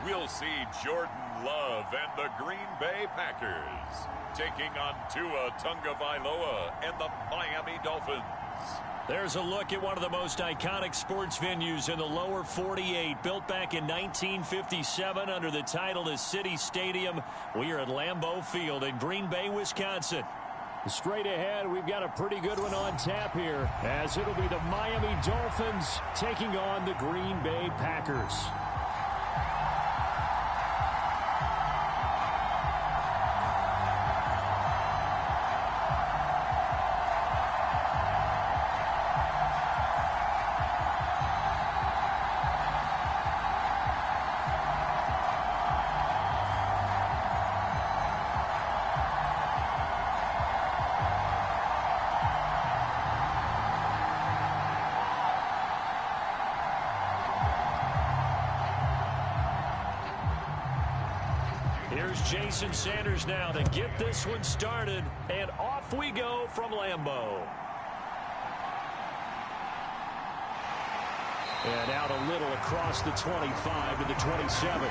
we'll see Jordan Love and the Green Bay Packers taking on Tua Tagovailoa and the Miami Dolphins. There's a look at one of the most iconic sports venues in the lower 48, built back in 1957 under the title of City Stadium. We are at Lambeau Field in Green Bay, Wisconsin. Straight ahead, we've got a pretty good one on tap here, as it'll be the Miami Dolphins taking on the Green Bay Packers. Here's Jason Sanders now to get this one started, and off we go from Lambeau. And out a little across the 25 to the 27.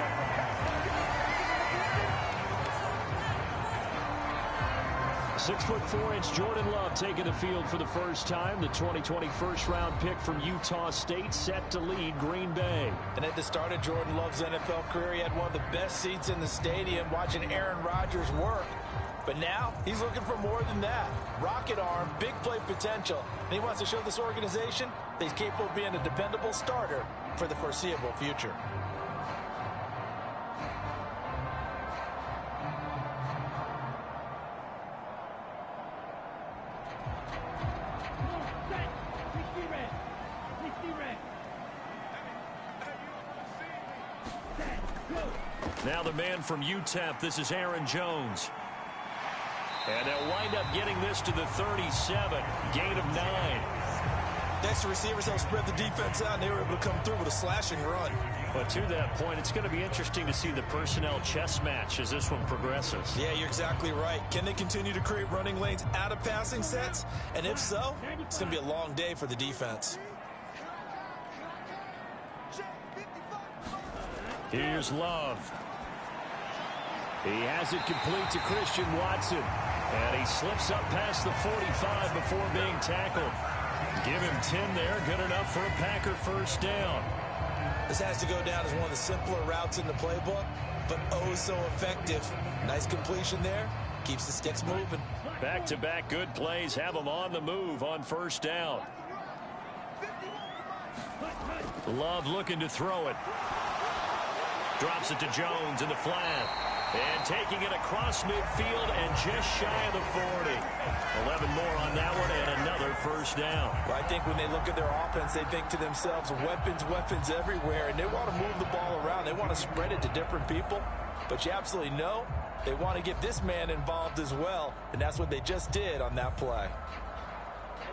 6'4" Jordan Love taking the field for the first time. The 2020 first-round pick from Utah State set to lead Green Bay. And at the start of Jordan Love's NFL career, he had one of the best seats in the stadium watching Aaron Rodgers work. But now he's looking for more than that. Rocket arm, big play potential. And he wants to show this organization that he's capable of being a dependable starter for the foreseeable future. Now the man from UTEP, this is Aaron Jones. And they'll wind up getting this to the 37, gain of 9. Next, the receivers help spread the defense out, and they were able to come through with a slashing run. But to that point, it's going to be interesting to see the personnel chess match as this one progresses. Yeah, you're exactly right. Can they continue to create running lanes out of passing sets? And if so, it's going to be a long day for the defense. Here's Love. He has it complete to Christian Watson. And he slips up past the 45 before being tackled. Give him 10 there. Good enough for a Packer first down. This has to go down as one of the simpler routes in the playbook, but oh so effective. Nice completion there. Keeps the sticks moving. Back-to-back good plays have him on the move on first down. Love looking to throw it. Drops it to Jones in the flat. And taking it across midfield and just shy of the 40. 11 more on that one and another first down. Well, I think when they look at their offense, they think to themselves, weapons, weapons everywhere. And they want to move the ball around. They want to spread it to different people. But you absolutely know they want to get this man involved as well. And that's what they just did on that play.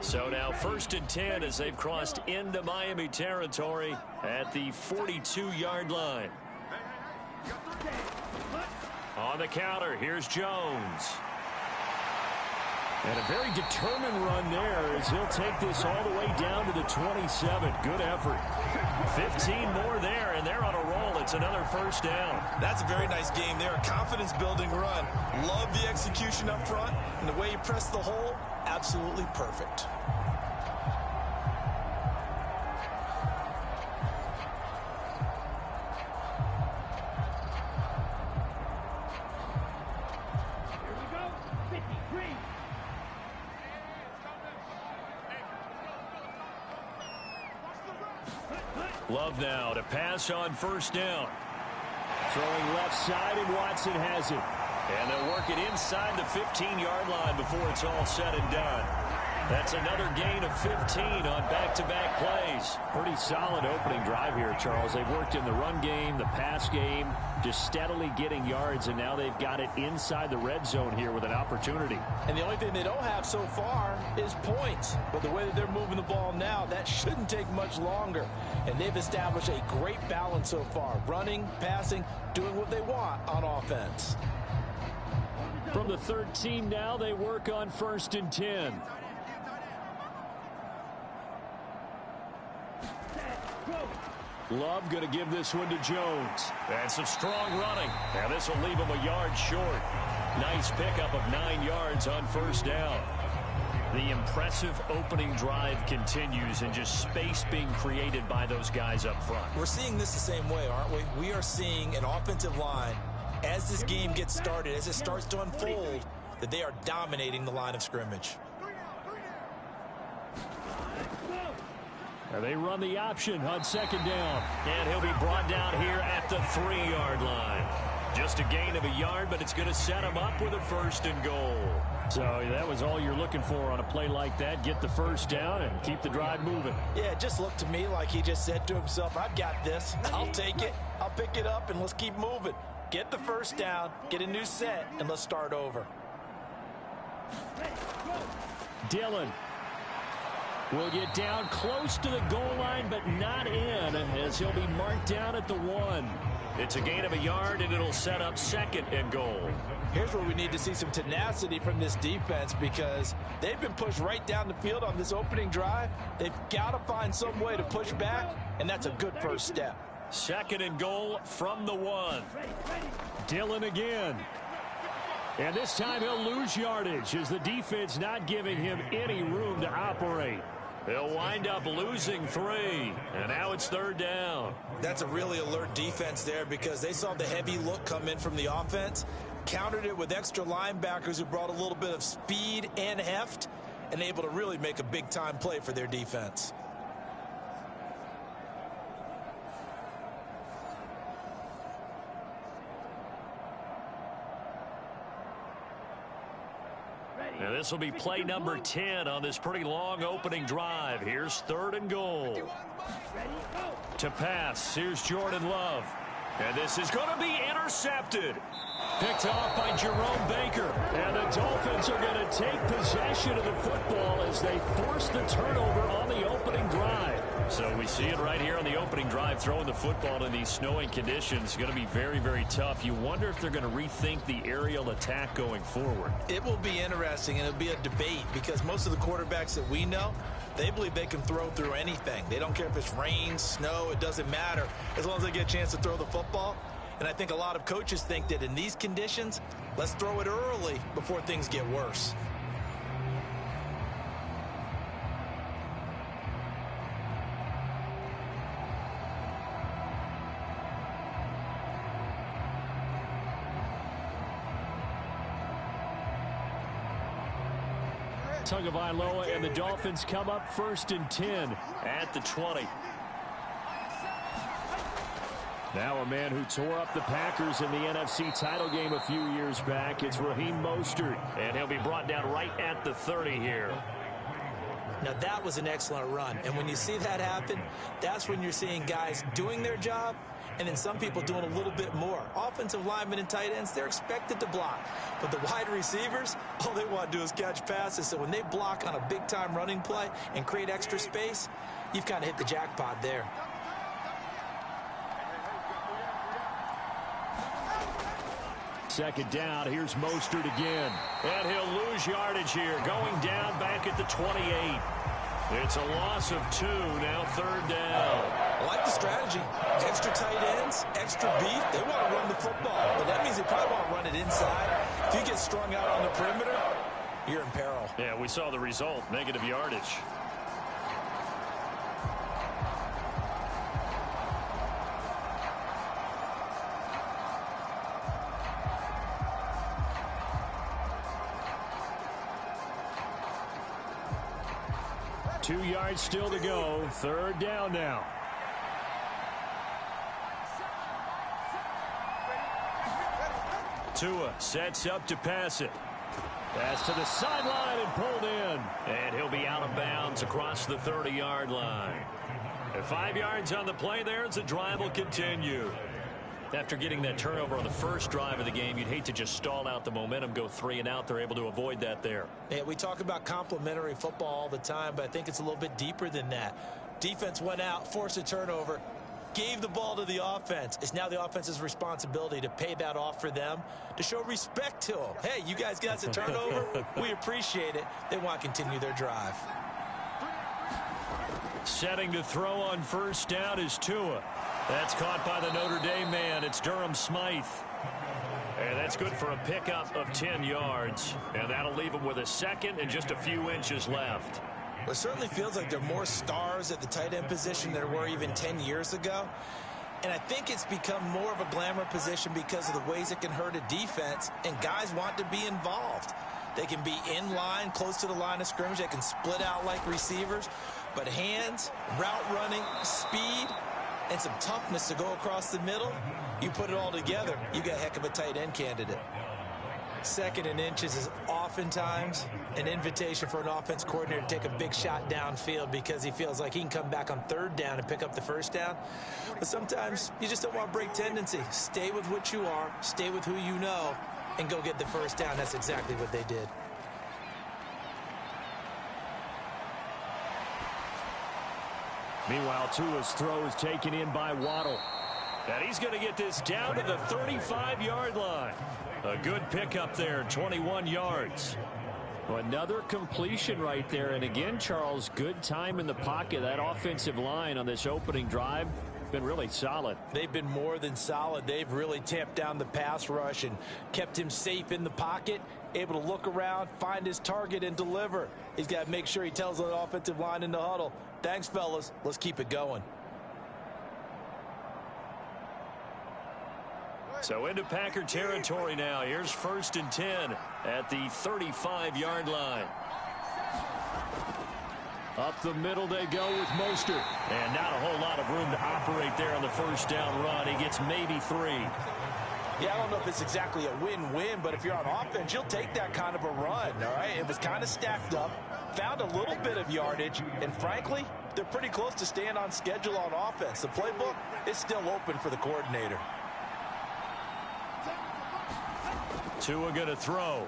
So now 1st and 10 as they've crossed into Miami territory at the 42-yard line. On the counter, here's Jones. And a very determined run there as he'll take this all the way down to the 27. Good effort. 15 more there, and they're on a roll. It's another first down. That's a very nice game there. A confidence-building run. Love the execution up front, and the way he pressed the hole, absolutely perfect. Love now to pass on first down. Throwing left side, and Watson has it. And they'll work it inside the 15-yard line before it's all said and done. That's another gain of 15 on back-to-back plays. Pretty solid opening drive here, Charles. They've worked in the run game, the pass game, just steadily getting yards, and now they've got it inside the red zone here with an opportunity. And the only thing they don't have so far is points. But the way that they're moving the ball now, that shouldn't take much longer. And they've established a great balance so far. Running, passing, doing what they want on offense. From the 13 now, they work on 1st and 10. Love going to give this one to Jones. And some strong running. Now this will leave him a yard short. Nice pickup of 9 yards on first down. The impressive opening drive continues, and just space being created by those guys up front. We're seeing this the same way, aren't we? We are seeing an offensive line, as this game gets started, as it starts to unfold, that they are dominating the line of scrimmage. Now they run the option on second down. And he'll be brought down here at the 3-yard line. Just a gain of a yard, but it's going to set him up with a 1st and goal. So that was all you're looking for on a play like that. Get the first down and keep the drive moving. Yeah, it just looked to me like he just said to himself, I've got this. I'll take it. I'll pick it up, and let's keep moving. Get the first down, get a new set, and let's start over. Dillon will get down close to the goal line, but not in, as he'll be marked down at the 1. It's a gain of a yard, and it'll set up 2nd and goal. Here's where we need to see some tenacity from this defense, because they've been pushed right down the field on this opening drive. They've got to find some way to push back, and that's a good first step. 2nd and goal from the 1. Dillon again. And this time he'll lose yardage as the defense not giving him any room to operate. They'll wind up losing 3, and now it's 3rd down. That's a really alert defense there, because they saw the heavy look come in from the offense, countered it with extra linebackers who brought a little bit of speed and heft, and able to really make a big-time play for their defense. Now this will be play number 10 on this pretty long opening drive. Here's 3rd and goal. To pass, here's Jordan Love. And this is going to be intercepted. Picked off by Jerome Baker. And the Dolphins are going to take possession of the football as they force the turnover on the opening drive. So we see it right here on the opening drive. Throwing the football in these snowing conditions is going to be very, very tough. You wonder if they're going to rethink the aerial attack going forward. It will be interesting, and it'll be a debate, because most of the quarterbacks that we know, they believe they can throw through anything. They don't care if it's rain, snow, it doesn't matter, as long as they get a chance to throw the football. And I think a lot of coaches think that in these conditions, let's throw it early before things get worse. Tagovailoa and the Dolphins come up 1st and 10 at the 20. Now a man who tore up the Packers in the NFC title game a few years back. It's Raheem Mostert, and he'll be brought down right at the 30 here. Now that was an excellent run, and when you see that happen, that's when you're seeing guys doing their job, and then some people doing a little bit more. Offensive linemen and tight ends, they're expected to block. But the wide receivers, all they want to do is catch passes. So when they block on a big-time running play and create extra space, you've kind of hit the jackpot there. Second down, here's Mostert again. And he'll lose yardage here, going down back at the 28. It's a loss of 2, now 3rd down. I like the strategy. Extra tight ends, extra beef. They want to run the football, but that means they probably want to run it inside. If you get strung out on the perimeter, you're in peril. Yeah, we saw the result, negative yardage. Two yards still to go. 3rd down now. Tua sets up to pass it. Pass to the sideline and pulled in. And he'll be out of bounds across the 30-yard line. And 5 yards on the play there as the drive will continue. After getting that turnover on the first drive of the game, you'd hate to just stall out the momentum, go 3 and out. They're able to avoid that there. Yeah, we talk about complementary football all the time, but I think it's a little bit deeper than that. Defense went out, forced a turnover, gave the ball to the offense. It's now the offense's responsibility to pay that off for them, to show respect to them. Hey, you guys got a turnover. We appreciate it. They want to continue their drive. setting to throw on first down is Tua. That's caught by the Notre Dame man. It's Durham Smythe. And that's good for a pickup of 10 yards. And that'll leave him with a second and just a few inches left. Well, it certainly feels like there are more stars at the tight end position than there were even 10 years ago. And I think it's become more of a glamour position because of the ways it can hurt a defense, and guys want to be involved. They can be in line, close to the line of scrimmage. They can split out like receivers. But hands, route running, speed, and some toughness to go across the middle, you put it all together, you got a heck of a tight end candidate. Second and inches is oftentimes an invitation for an offense coordinator to take a big shot downfield because he feels like he can come back on third down and pick up the first down. But sometimes you just don't want to break tendency. Stay with what you are, stay with who you know, and go get the first down. That's exactly what they did. Meanwhile, Tua's throw is taken in by Waddle. And he's going to get this down to the 35-yard line. A good pickup there, 21 yards. Well, another completion right there. And again, Charles, good time in the pocket. That offensive line on this opening drive been really solid. They've been more than solid. They've really tamped down the pass rush and kept him safe in the pocket, able to look around, find his target, and deliver. He's got to make sure he tells the offensive line in the huddle, thanks, fellas. Let's keep it going. So into Packer territory now. Here's 1st and 10 at the 35-yard line. Up the middle they go with Mostert. And not a whole lot of room to operate there on the first down run. He gets maybe 3. Yeah, I don't know if it's exactly a win-win, but if you're on offense, you'll take that kind of a run, all right? It was kind of stacked up, found a little bit of yardage, and frankly, they're pretty close to staying on schedule on offense. The playbook is still open for the coordinator. Tua going to throw.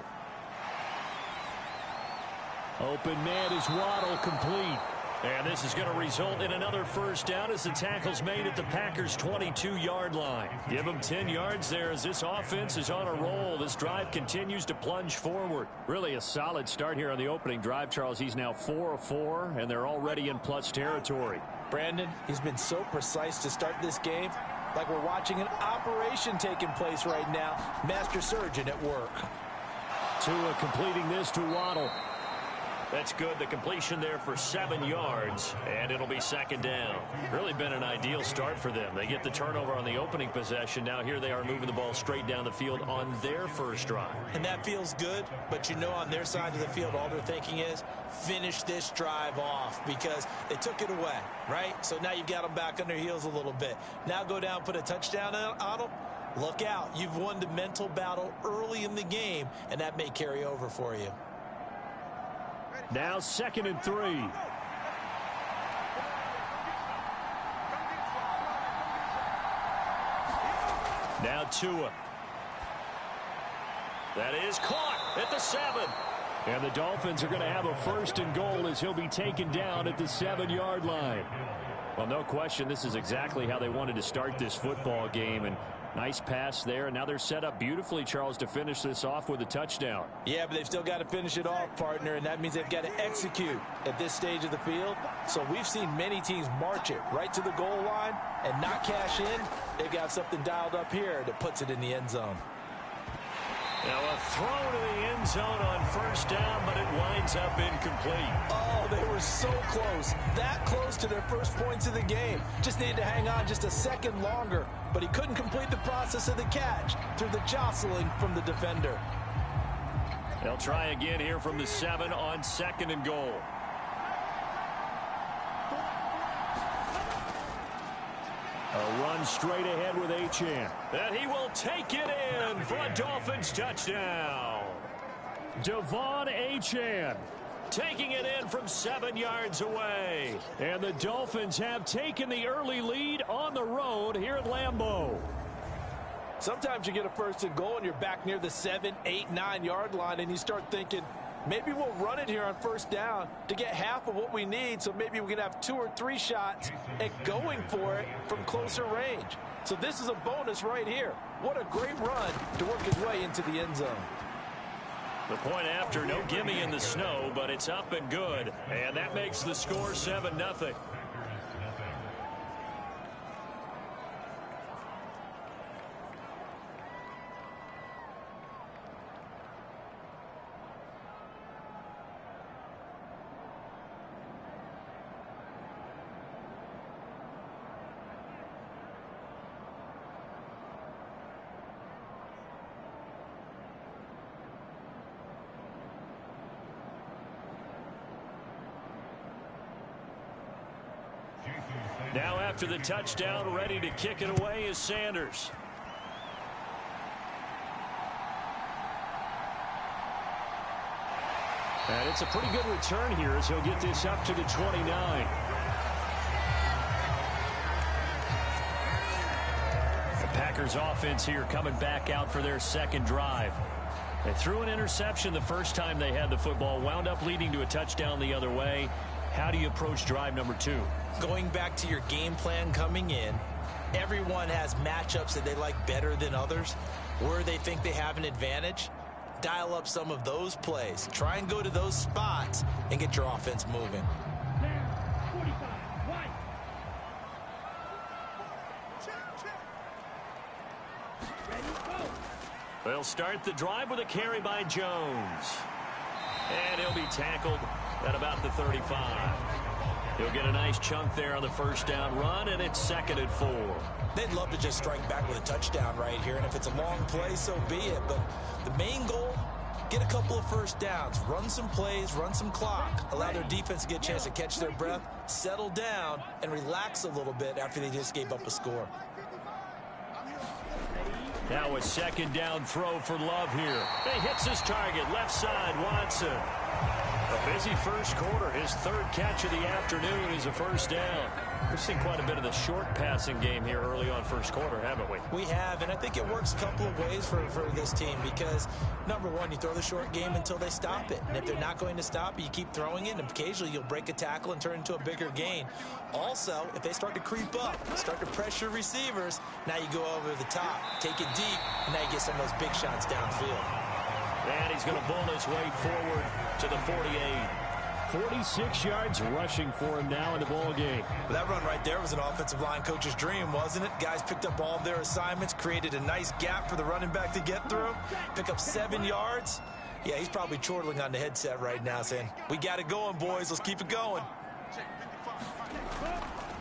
Open man is Waddle, complete. And this is going to result in another first down as the tackle's made at the Packers' 22-yard line. Give them 10 yards there as this offense is on a roll. This drive continues to plunge forward. Really a solid start here on the opening drive, Charles. He's now 4 of 4, and they're already in plus territory. Brandon, he's been so precise to start this game, like we're watching an operation taking place right now. Master surgeon at work. Tua completing this to Waddle. That's good. The completion there for 7 yards, and it'll be 2nd down. Really been an ideal start for them. They get the turnover on the opening possession. Now here they are moving the ball straight down the field on their first drive. And that feels good, but you know on their side of the field all they're thinking is finish this drive off because they took it away, right? So now you've got them back on their heels a little bit. Now go down, put a touchdown on them. Look out. You've won the mental battle early in the game, and that may carry over for you. Now 2nd and 3. Now Tua. That is caught at the 7. And the Dolphins are going to have a 1st and goal as he'll be taken down at the 7-yard line. Well, no question, this is exactly how they wanted to start this football game. And nice pass there. And now they're set up beautifully, Charles, to finish this off with a touchdown. Yeah, but they've still got to finish it off, partner, and that means they've got to execute at this stage of the field. So we've seen many teams march it right to the goal line and not cash in. They've got something dialed up here that puts it in the end zone. Now a throw to the end zone on first down, but it winds up incomplete. Oh, they were so close. That close to their first points of the game. Just needed to hang on just a second longer, but he couldn't complete the process of the catch through the jostling from the defender. They'll try again here from the 7 on 2nd and goal. A run straight ahead with Achane. And he will take it in for a Dolphins touchdown. Devon Achane taking it in from 7 yards away. And the Dolphins have taken the early lead on the road here at Lambeau. Sometimes you get a 1st and goal and you're back near the 7, 8, 9 yard line and you start thinking, maybe we'll run it here on first down to get half of what we need, so maybe we can have 2 or 3 shots at going for it from closer range. So this is a bonus right here. What a great run to work his way into the end zone. The point after, no gimme in the snow, but it's up and good. And that makes the score 7-0. Now after the touchdown, ready to kick it away is Sanders. And it's a pretty good return here as he'll get this up to the 29. The Packers offense here coming back out for their second drive. They threw an interception the first time they had the football, wound up leading to a touchdown the other way. How do you approach drive number 2? Going back to your game plan coming in, everyone has matchups that they like better than others, where they think they have an advantage. Dial up some of those plays. Try and go to those spots and get your offense moving. They'll start the drive with a carry by Jones. And he'll be tackled at about the 35. He'll get a nice chunk there on the first down run, and it's 2nd and 4. They'd love to just strike back with a touchdown right here, and if it's a long play, so be it. But the main goal, get a couple of first downs, run some plays, run some clock, allow their defense to get a chance to catch their breath, settle down, and relax a little bit after they just gave up a score. Now a 2nd down throw for Love here. He hits his target, left side, Watson. A busy first quarter. His 3rd catch of the afternoon is a first down. We've seen quite a bit of the short passing game here early on first quarter, haven't we? We have, and I think it works a couple of ways for this team because, number one, you throw the short game until they stop it. And if they're not going to stop it, you keep throwing it, and occasionally you'll break a tackle and turn into a bigger gain. Also, if they start to creep up, start to pressure receivers, now you go over the top, take it deep, and now you get some of those big shots downfield. And he's going to bull his way forward to the 48. 46 yards rushing for him now in the ball game. Well, that run right there was an offensive line coach's dream, wasn't it? Guys picked up all of their assignments, created a nice gap for the running back to get through, pick up 7 yards. Yeah, he's probably chortling on the headset right now saying, we got it going, boys. Let's keep it going.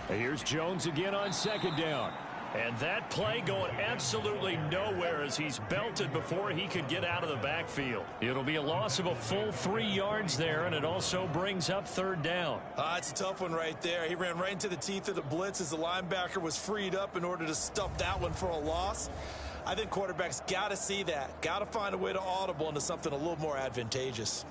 Here's Jones again on 2nd down. And that play going absolutely nowhere as he's belted before he could get out of the backfield. It'll be a loss of a full 3 yards there, and it also brings up 3rd down. It's a tough one right there. He ran right into the teeth of the blitz as the linebacker was freed up in order to stuff that one for a loss. I think quarterbacks got to see that. Got to find a way to audible into something a little more advantageous.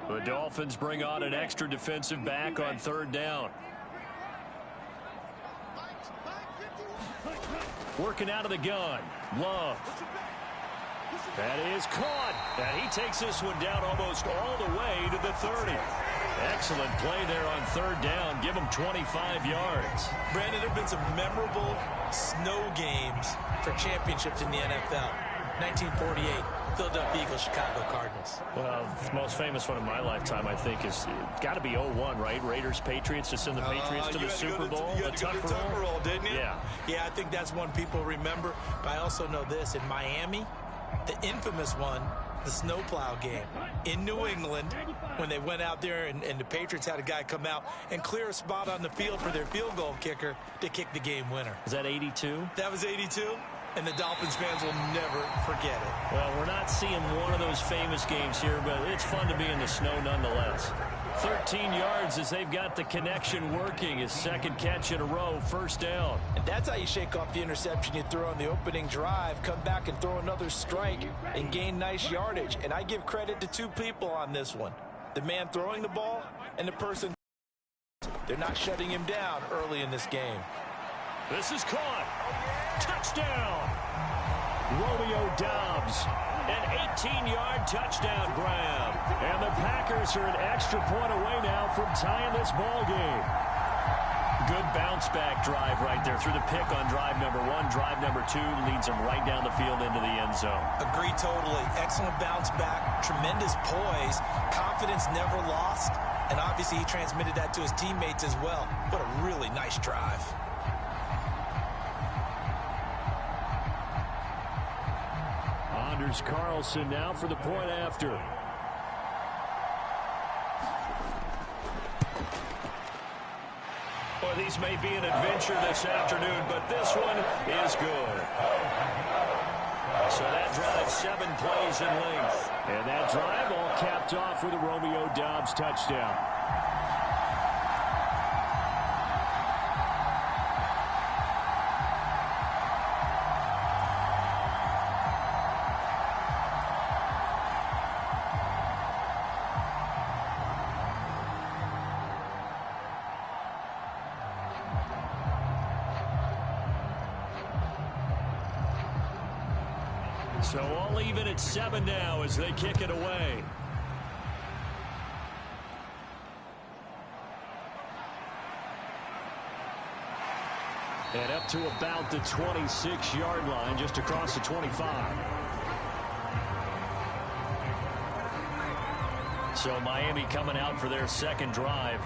The Dolphins bring on an extra defensive back on 3rd down. Working out of the gun. Love. That is caught. And he takes this one down almost all the way to the 30. Excellent play there on 3rd down. Give him 25 yards. Brandon, there have been some memorable snow games for championships in the NFL. 1948, Philadelphia Eagles, Chicago Cardinals. Well, the most famous one in my lifetime, I think, is got to be 01, right? Raiders, Patriots, to send the Patriots to the Super Bowl. You had to go to the Tucker Roll, didn't you? Yeah. Yeah, I think that's one people remember. But I also know this. In Miami, the infamous one, the snowplow game in New England, when they went out there and the Patriots had a guy come out and clear a spot on the field for their field goal kicker to kick the game winner. Is that 82? That was 82. And the Dolphins fans will never forget it. Well, we're not seeing one of those famous games here, but it's fun to be in the snow nonetheless. 13 yards as they've got the connection working. His 2nd catch in a row, 1st down. And that's how you shake off the interception you threw on the opening drive, come back and throw another strike and gain nice yardage. And I give credit to 2 people on this one. The man throwing the ball and the person. They're not shutting him down early in this game. This is caught. Touchdown. Romeo Doubs. An 18-yard touchdown grab. And the Packers are an extra point away now from tying this ball game. Good bounce-back drive right there through the pick on drive number 1. Drive number 2 leads them right down the field into the end zone. Agree totally. Excellent bounce back. Tremendous poise. Confidence never lost. And obviously he transmitted that to his teammates as well. What a really nice drive. Anders Carlson now for the point after. Well, these plays may be an adventure this afternoon, but this one is good. So that drive 7 plays in length. And that drive all capped off with a Romeo Doubs touchdown. So all even at 7 now as they kick it away. And up to about the 26-yard line, just across the 25. So Miami coming out for their second drive.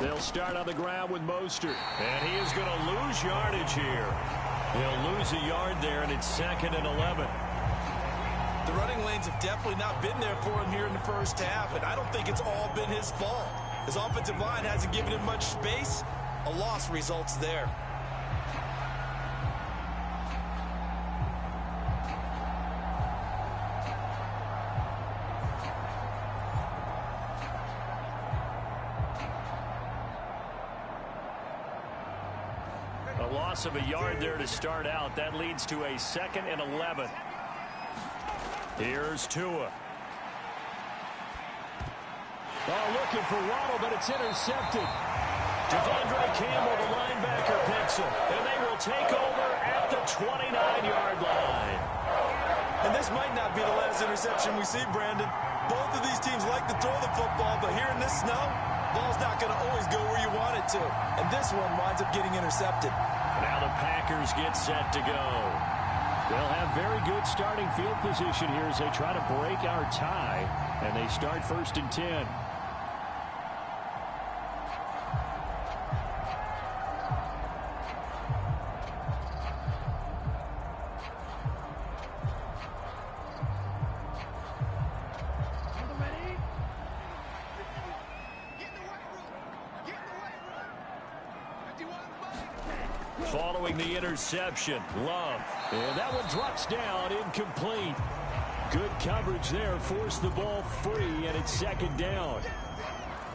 They'll start on the ground with Mostert. And he is going to lose yardage here. He'll lose a yard there, and it's 2nd and 11. The running lanes have definitely not been there for him here in the first half, and I don't think it's all been his fault. His offensive line hasn't given him much space. A loss results there. A loss of a yard there to start out. That leads to a 2nd and 11. Here's Tua. Oh, looking for Waddle, but it's intercepted. Devondre Campbell, the linebacker, picks him. And they will take over at the 29-yard line. And this might not be the last interception we see, Brandon. Both of these teams like to throw the football, but here in this snow, ball's not going to always go where you want it to. And this one winds up getting intercepted. Now the Packers get set to go. They'll have very good starting field position here as they try to break our tie. And they start 1st and 10. Following the interception, Love. And that one drops down, incomplete. Good coverage there, forced the ball free, and it's 2nd down.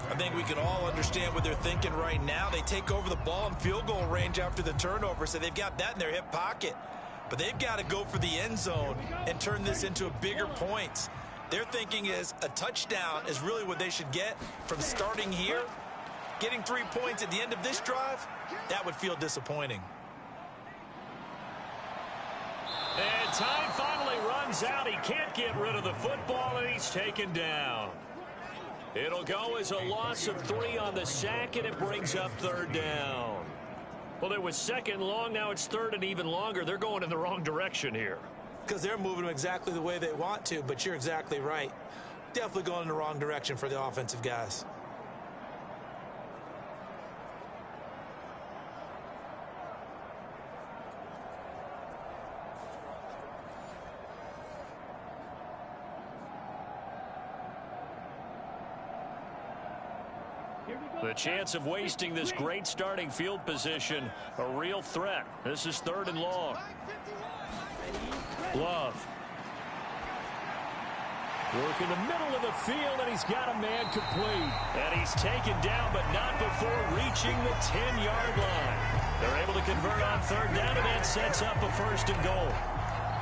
I think we can all understand what they're thinking right now. They take over the ball in field goal range after the turnover, so they've got that in their hip pocket. But they've got to go for the end zone and turn this into a bigger points. Their thinking is a touchdown is really what they should get from starting here. Getting 3 points at the end of this drive, that would feel disappointing. And time finally runs out. He can't get rid of the football, and he's taken down. It'll go as a loss of 3 on the sack, and it brings up 3rd down. Well, it was 2nd long. Now it's 3rd and even longer. They're going in the wrong direction here. Because they're moving them exactly the way they want to, but you're exactly right. Definitely going in the wrong direction for the offensive guys. The chance of wasting this great starting field position, a real threat. This is 3rd and long. Love. Work in the middle of the field, and he's got a man complete. And he's taken down, but not before reaching the 10-yard line. They're able to convert on 3rd down, and that sets up a 1st and goal.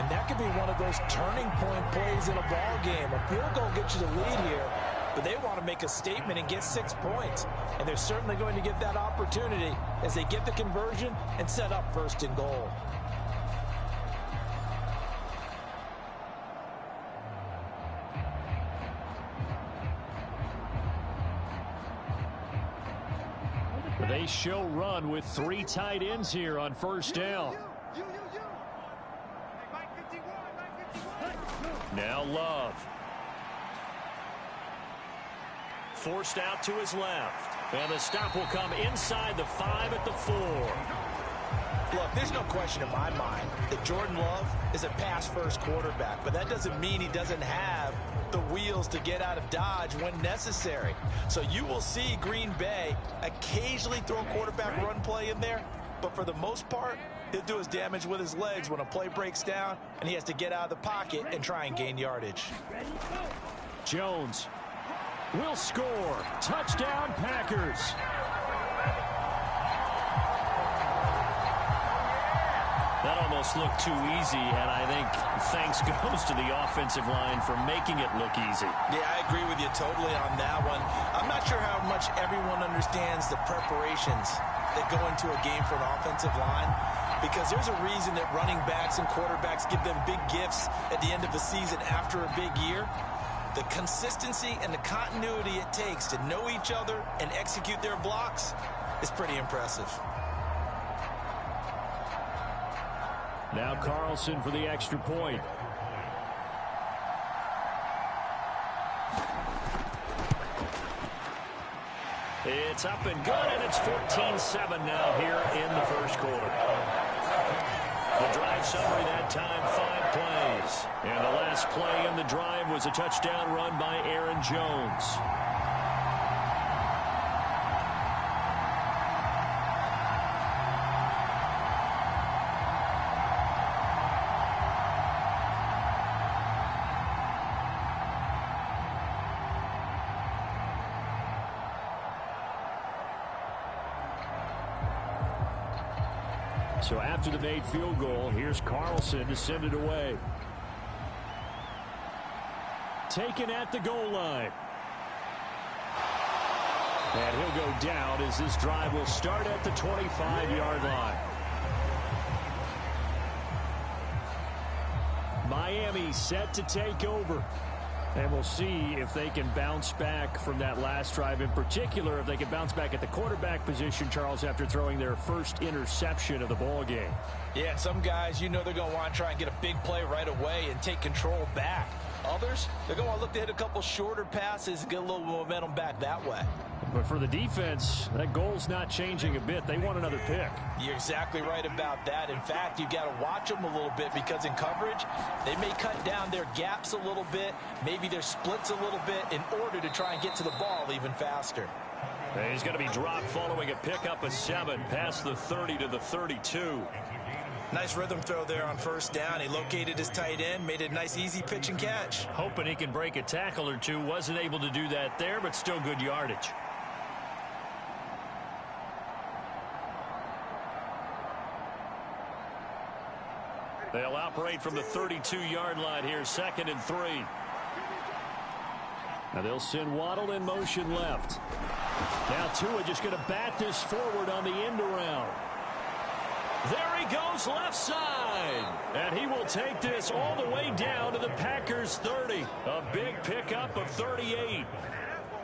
And that could be one of those turning point plays in a ball game. A field goal gets you the lead here, but they want to make a statement and get 6 points. And they're certainly going to get that opportunity as they get the conversion and set up 1st and goal. They show run with 3 tight ends here on 1st down. Now Love. Forced out to his left. And the stop will come inside the 5 at the 4. Look, there's no question in my mind that Jordan Love is a pass-first quarterback, but that doesn't mean he doesn't have the wheels to get out of Dodge when necessary. So you will see Green Bay occasionally throw a quarterback run play in there, but for the most part, he'll do his damage with his legs when a play breaks down and he has to get out of the pocket and try and gain yardage. Jones will score. Touchdown, Packers. That almost looked too easy, and I think thanks goes to the offensive line for making it look easy. Yeah, I agree with you totally on that one. I'm not sure how much everyone understands the preparations that go into a game for an offensive line, because there's a reason that running backs and quarterbacks give them big gifts at the end of the season after a big year. The consistency and the continuity it takes to know each other and execute their blocks is pretty impressive. Now Carlson for the extra point. It's up and good, and it's 14-7 now here in the first quarter. The drive summary that time, 5 plays. And the last play in the drive was a touchdown run by Aaron Jones. So after the made field goal, here's Carlson to send it away. Taken at the goal line. And he'll go down as this drive will start at the 25-yard line. Miami set to take over. And we'll see if they can bounce back from that last drive, in particular, if they can bounce back at the quarterback position, Charles, after throwing their first interception of the ball game. Yeah, some guys, you know they're going to want to try and get a big play right away and take control back. Others, they're going to want to look to hit a couple shorter passes and get a little momentum back that way. But for the defense, that goal's not changing a bit. They want another pick. You're exactly right about that. In fact, you've got to watch them a little bit, because in coverage, they may cut down their gaps a little bit, maybe their splits a little bit, in order to try and get to the ball even faster. And he's going to be dropped following a pickup of 7 past the 30 to the 32. Nice rhythm throw there on first down. He located his tight end, made a nice easy pitch and catch. Hoping he can break a tackle or two. Wasn't able to do that there, but still good yardage. They'll operate from the 32-yard line here, 2nd and 3. Now they'll send Waddle in motion left. Now Tua just going to bat this forward on the end around. There he goes left side. And he will take this all the way down to the Packers 30. A big pickup of 38.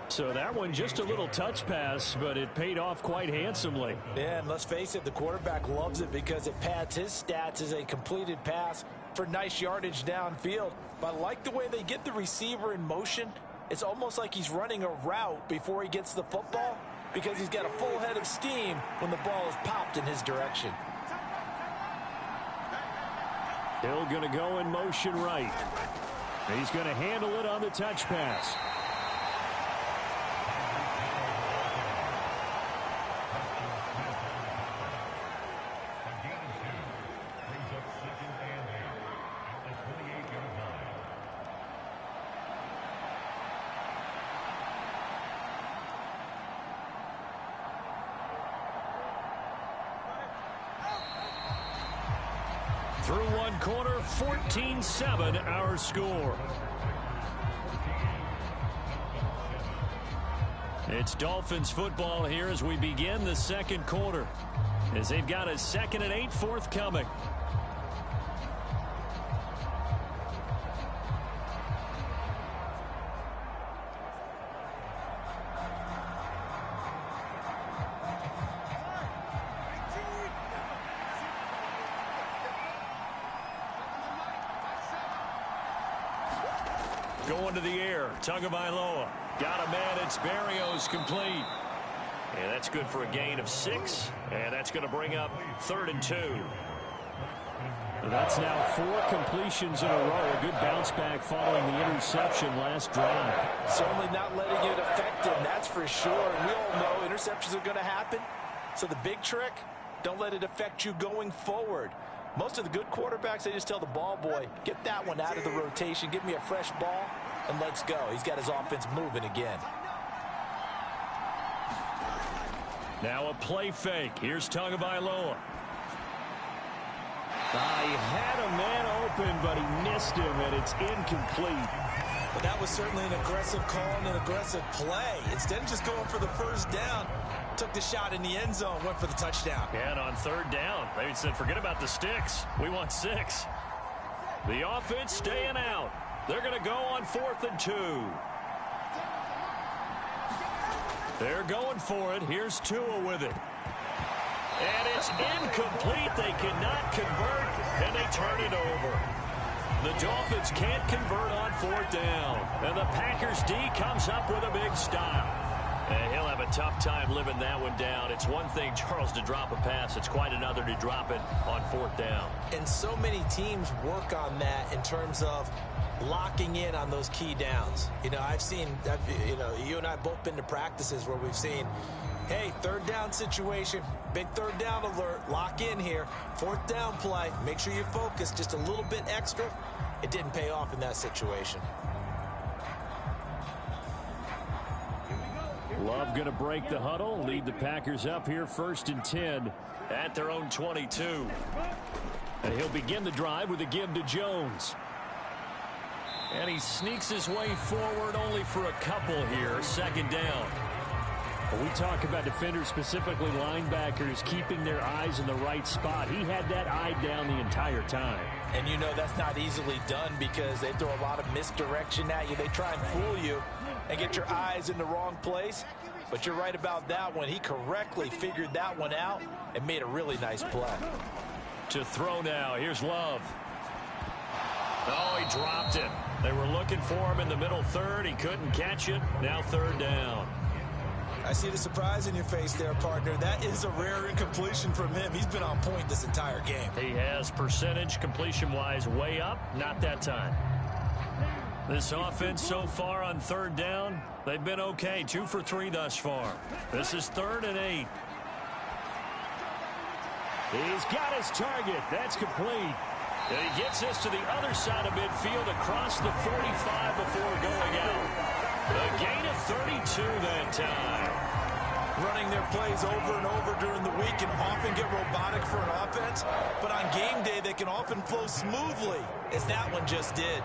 So that one just a little touch pass, but it paid off quite handsomely. Yeah, and let's face it, the quarterback loves it because it pads his stats as a completed pass for nice yardage downfield. But I like the way they get the receiver in motion. It's almost like he's running a route before he gets the football, because he's got a full head of steam when the ball is popped in his direction. Hill going to go in motion right. He's going to handle it on the touch pass. Through one quarter, 14-7 our score. It's Dolphins football here as we begin the second quarter, as they've got a 2nd and 8 forthcoming. Going to the air. Tagovailoa. Got a man. It's Berrios complete. And that's good for a gain of 6. And that's going to bring up 3rd and 2. That's now 4 completions in a row. A good bounce back following the interception last drive. Certainly not letting it affect him, that's for sure. And we all know interceptions are going to happen. So the big trick, don't let it affect you going forward. Most of the good quarterbacks, they just tell the ball boy, get that one out of the rotation, give me a fresh ball, and let's go. He's got his offense moving again. Now a play fake. Here's Tagovailoa. He had a man open, but he missed him, and it's incomplete. But that was certainly an aggressive call and an aggressive play. Instead of just going for the first down, took the shot in the end zone, went for the touchdown. And on 3rd down, they said, forget about the sticks. We want 6. The offense staying out. They're going to go on 4th and 2. They're going for it. Here's Tua with it. And it's incomplete. They cannot convert, and they turn it over. The Dolphins can't convert on 4th down. And the Packers D comes up with a big stop. And he'll have a tough time living that one down. It's one thing, Charles, to drop a pass. It's quite another to drop it on 4th down. And so many teams work on that in terms of locking in on those key downs. You know, you and I have both been to practices where we've seen, hey, 3rd down situation, big 3rd down alert, lock in here, 4th down play, make sure you focus just a little bit extra. It didn't pay off in that situation. Love going to break the huddle, lead the Packers up here 1st and 10 at their own 22. And he'll begin the drive with a give to Jones. And he sneaks his way forward only for a couple here, 2nd down. We talk about defenders, specifically linebackers, keeping their eyes in the right spot. He had that eye down the entire time. And you know that's not easily done because they throw a lot of misdirection at you. They try and fool you and get your eyes in the wrong place. But you're right about that one. He correctly figured that one out and made a really nice play. To throw now. Here's Love. Oh, he dropped it. They were looking for him in the middle 3rd. He couldn't catch it. Now 3rd down. I see the surprise in your face there, partner. That is a rare incompletion from him. He's been on point this entire game. He has percentage completion-wise way up. Not that time. This offense so far on 3rd down, they've been okay. 2 for 3 thus far. This is 3rd and 8. He's got his target. That's complete. And he gets this to the other side of midfield across the 45 before going out. A gain of 32 that time. Running their plays over and over during the week can often get robotic for an offense, but on game day they can often flow smoothly, as that one just did.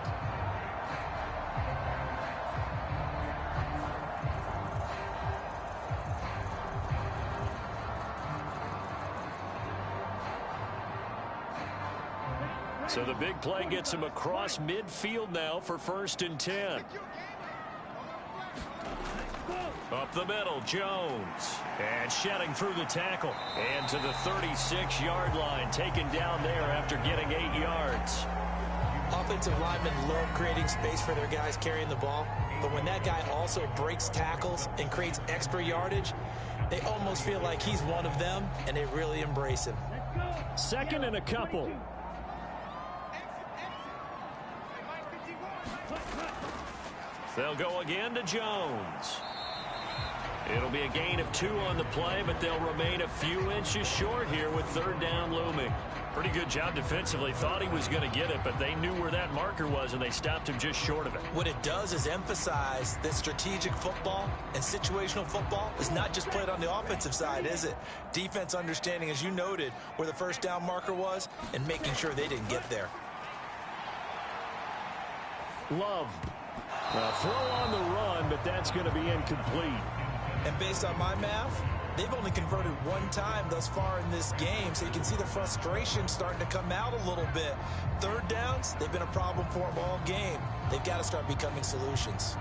So the big play gets him across midfield now for 1st and 10. Up the middle, Jones. And shedding through the tackle. And to the 36-yard line, taken down there after getting 8 yards. Offensive linemen love creating space for their guys carrying the ball. But when that guy also breaks tackles and creates extra yardage, they almost feel like he's one of them, and they really embrace him. 2nd and a couple. They'll go again to Jones. It'll be a gain of 2 on the play, but they'll remain a few inches short here with 3rd down looming. Pretty good job defensively. Thought he was going to get it, but they knew where that marker was, and they stopped him just short of it. What it does is emphasize that strategic football and situational football is not just played on the offensive side, is it? Defense understanding, as you noted, where the 1st down marker was and making sure they didn't get there. Love. A throw on the run, but that's going to be incomplete. And based on my math, they've only converted 1 time thus far in this game, so you can see the frustration starting to come out a little bit. 3rd downs, they've been a problem for them all game. They've got to start becoming solutions.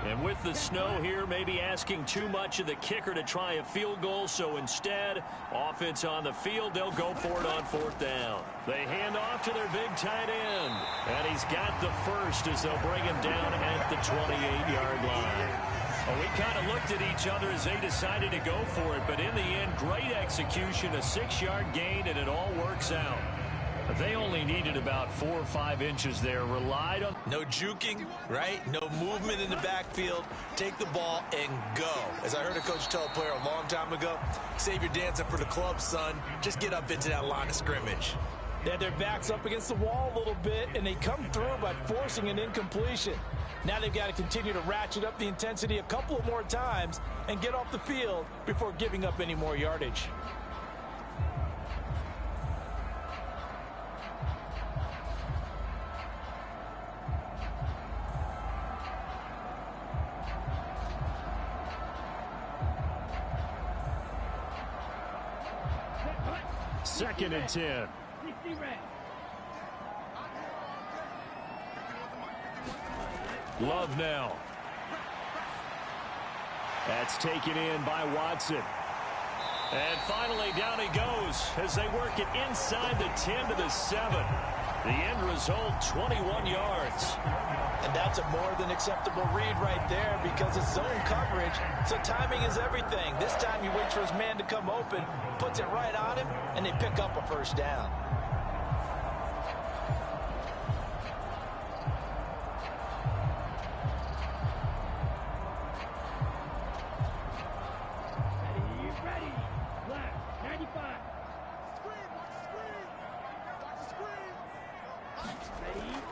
And with the snow here, maybe asking too much of the kicker to try a field goal. So instead, offense on the field, they'll go for it on 4th down. They hand off to their big tight end. And he's got the first as they'll bring him down at the 28-yard line. Well, we kind of looked at each other as they decided to go for it. But in the end, great execution, a 6-yard gain, and it all works out. But they only needed about 4 or 5 inches there. Relied on... No juking, right? No movement in the backfield. Take the ball and go. As I heard a coach tell a player a long time ago, save your dancing for the club, son. Just get up into that line of scrimmage. They had their backs up against the wall a little bit, and they come through by forcing an incompletion. Now they've got to continue to ratchet up the intensity a couple of more times and get off the field before giving up any more yardage. Second and 10. Love now. That's taken in by Watson. And finally down he goes as they work it inside the 10 to the 7. The end result, 21 yards. And that's a more than acceptable read right there because it's zone coverage, so timing is everything. This time he waits for his man to come open, puts it right on him, and they pick up a first down. Ready. Black, 95.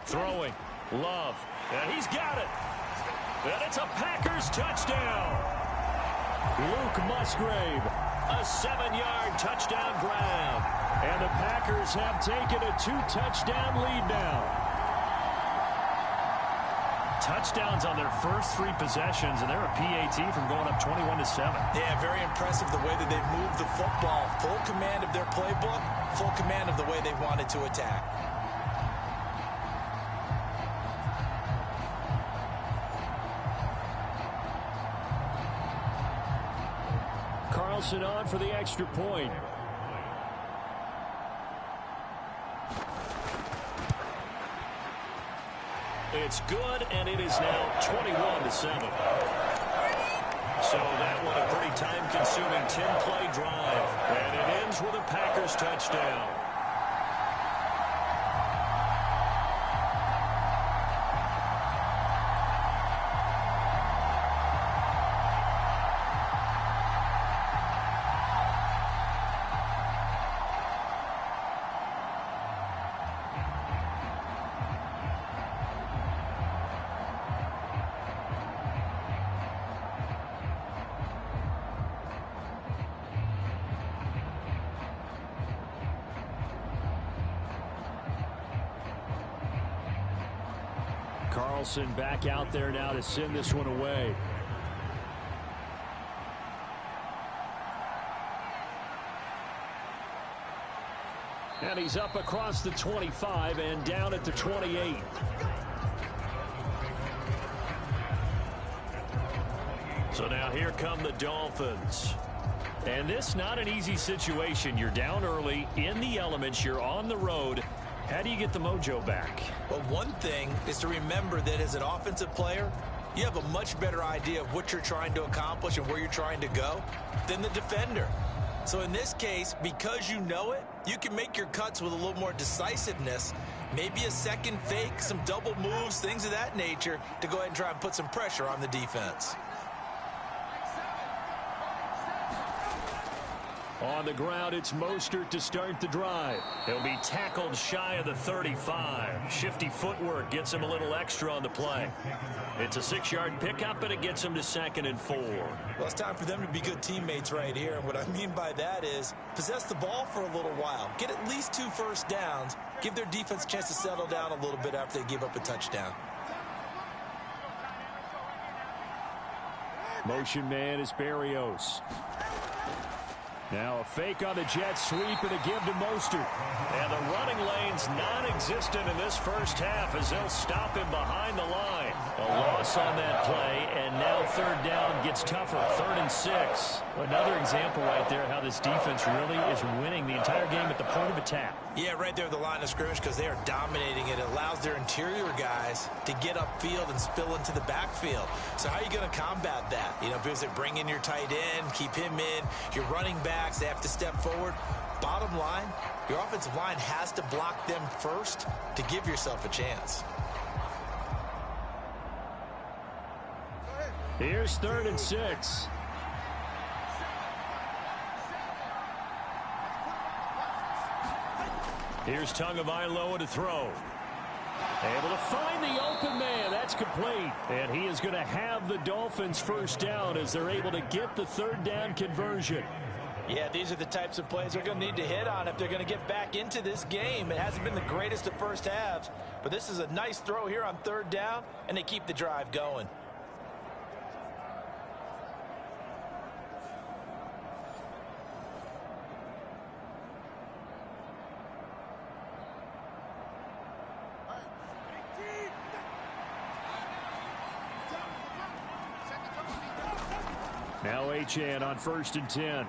Throwing. Love. And he's got it. And it's a Packers touchdown. Luke Musgrave. A 7-yard touchdown grab. And the Packers have taken a 2-touchdown lead now. Touchdowns on their first 3 possessions, and they're a PAT from going up 21-7. Yeah, very impressive the way that they've moved the football. Full command of their playbook, full command of the way they wanted to attack. Carlson on for the extra point. It's good, and it is now 21-7. So that one a pretty time-consuming 10-play drive, and it ends with a Packers touchdown. Carlson back out there now to send this one away. And he's up across the 25 and down at the 28. So now here come the Dolphins. And this not an easy situation. You're down early, in the elements, you're on the road. How do you get the mojo back? Well, one thing is to remember that as an offensive player, you have a much better idea of what you're trying to accomplish and where you're trying to go than the defender. So in this case, because you know it, you can make your cuts with a little more decisiveness, maybe a second fake, some double moves, things of that nature, to go ahead and try and put some pressure on the defense. On the ground, it's Mostert to start the drive. He'll be tackled shy of the 35. Shifty footwork gets him a little extra on the play. It's a 6-yard pickup, and it gets him to 2nd and 4. Well, it's time for them to be good teammates right here. And what I mean by that is possess the ball for a little while. Get at least 2 first downs. Give their defense a chance to settle down a little bit after they give up a touchdown. Motion man is Barrios. Now a fake on the jet sweep and a give to Mostert. And the running lane's non-existent in this first half as they'll stop him behind the line. A loss on that play, and now third down gets tougher. 3rd and 6. Another example right there how this defense really is winning the entire game at the point of attack. Yeah, right there at the line of scrimmage because they are dominating it. It allows their interior guys to get upfield and spill into the backfield. So how are you going to combat that? You know, because they bring in your tight end, keep him in, your running backs, they have to step forward. Bottom line, your offensive line has to block them first to give yourself a chance. Here's 3rd and 6. Here's Tagovailoa to throw. Able to find the open man. That's complete. And he is going to have the Dolphins first down as they're able to get the 3rd down conversion. Yeah, these are the types of plays they're going to need to hit on if they're going to get back into this game. It hasn't been the greatest of first halves, but this is a nice throw here on 3rd down, and they keep the drive going. Now Achane on 1st and 10.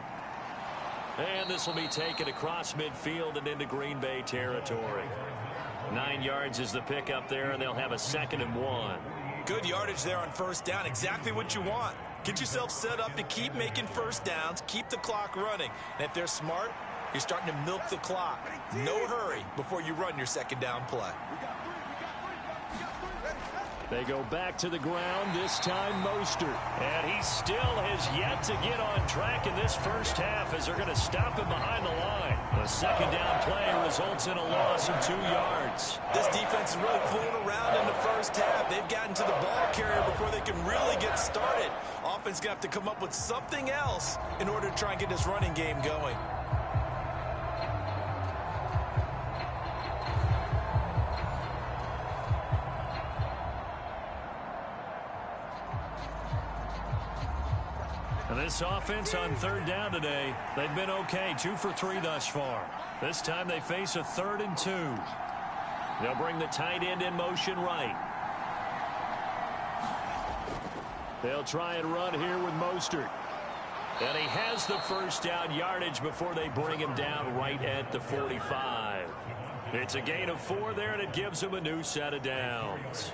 And this will be taken across midfield and into Green Bay territory. 9 yards is the pickup there, and they'll have a 2nd and 1. Good yardage there on 1st down. Exactly what you want. Get yourself set up to keep making 1st downs, keep the clock running. And if they're smart, you're starting to milk the clock. No hurry before you run your 2nd down play. They go back to the ground, this time Mostert. And he still has yet to get on track in this first half as they're going to stop him behind the line. The 2nd down play results in a loss of 2 yards. This defense is really flown around in the first half. They've gotten to the ball carrier before they can really get started. Offense going to have to come up with something else in order to try and get this running game going. This offense on 3rd down today, they've been okay. 2 for 3 thus far. This time they face a 3rd and 2. They'll bring the tight end in motion right. They'll try and run here with Mostert. And he has the first down yardage before they bring him down right at the 45. It's a gain of 4 there, and it gives him a new set of downs.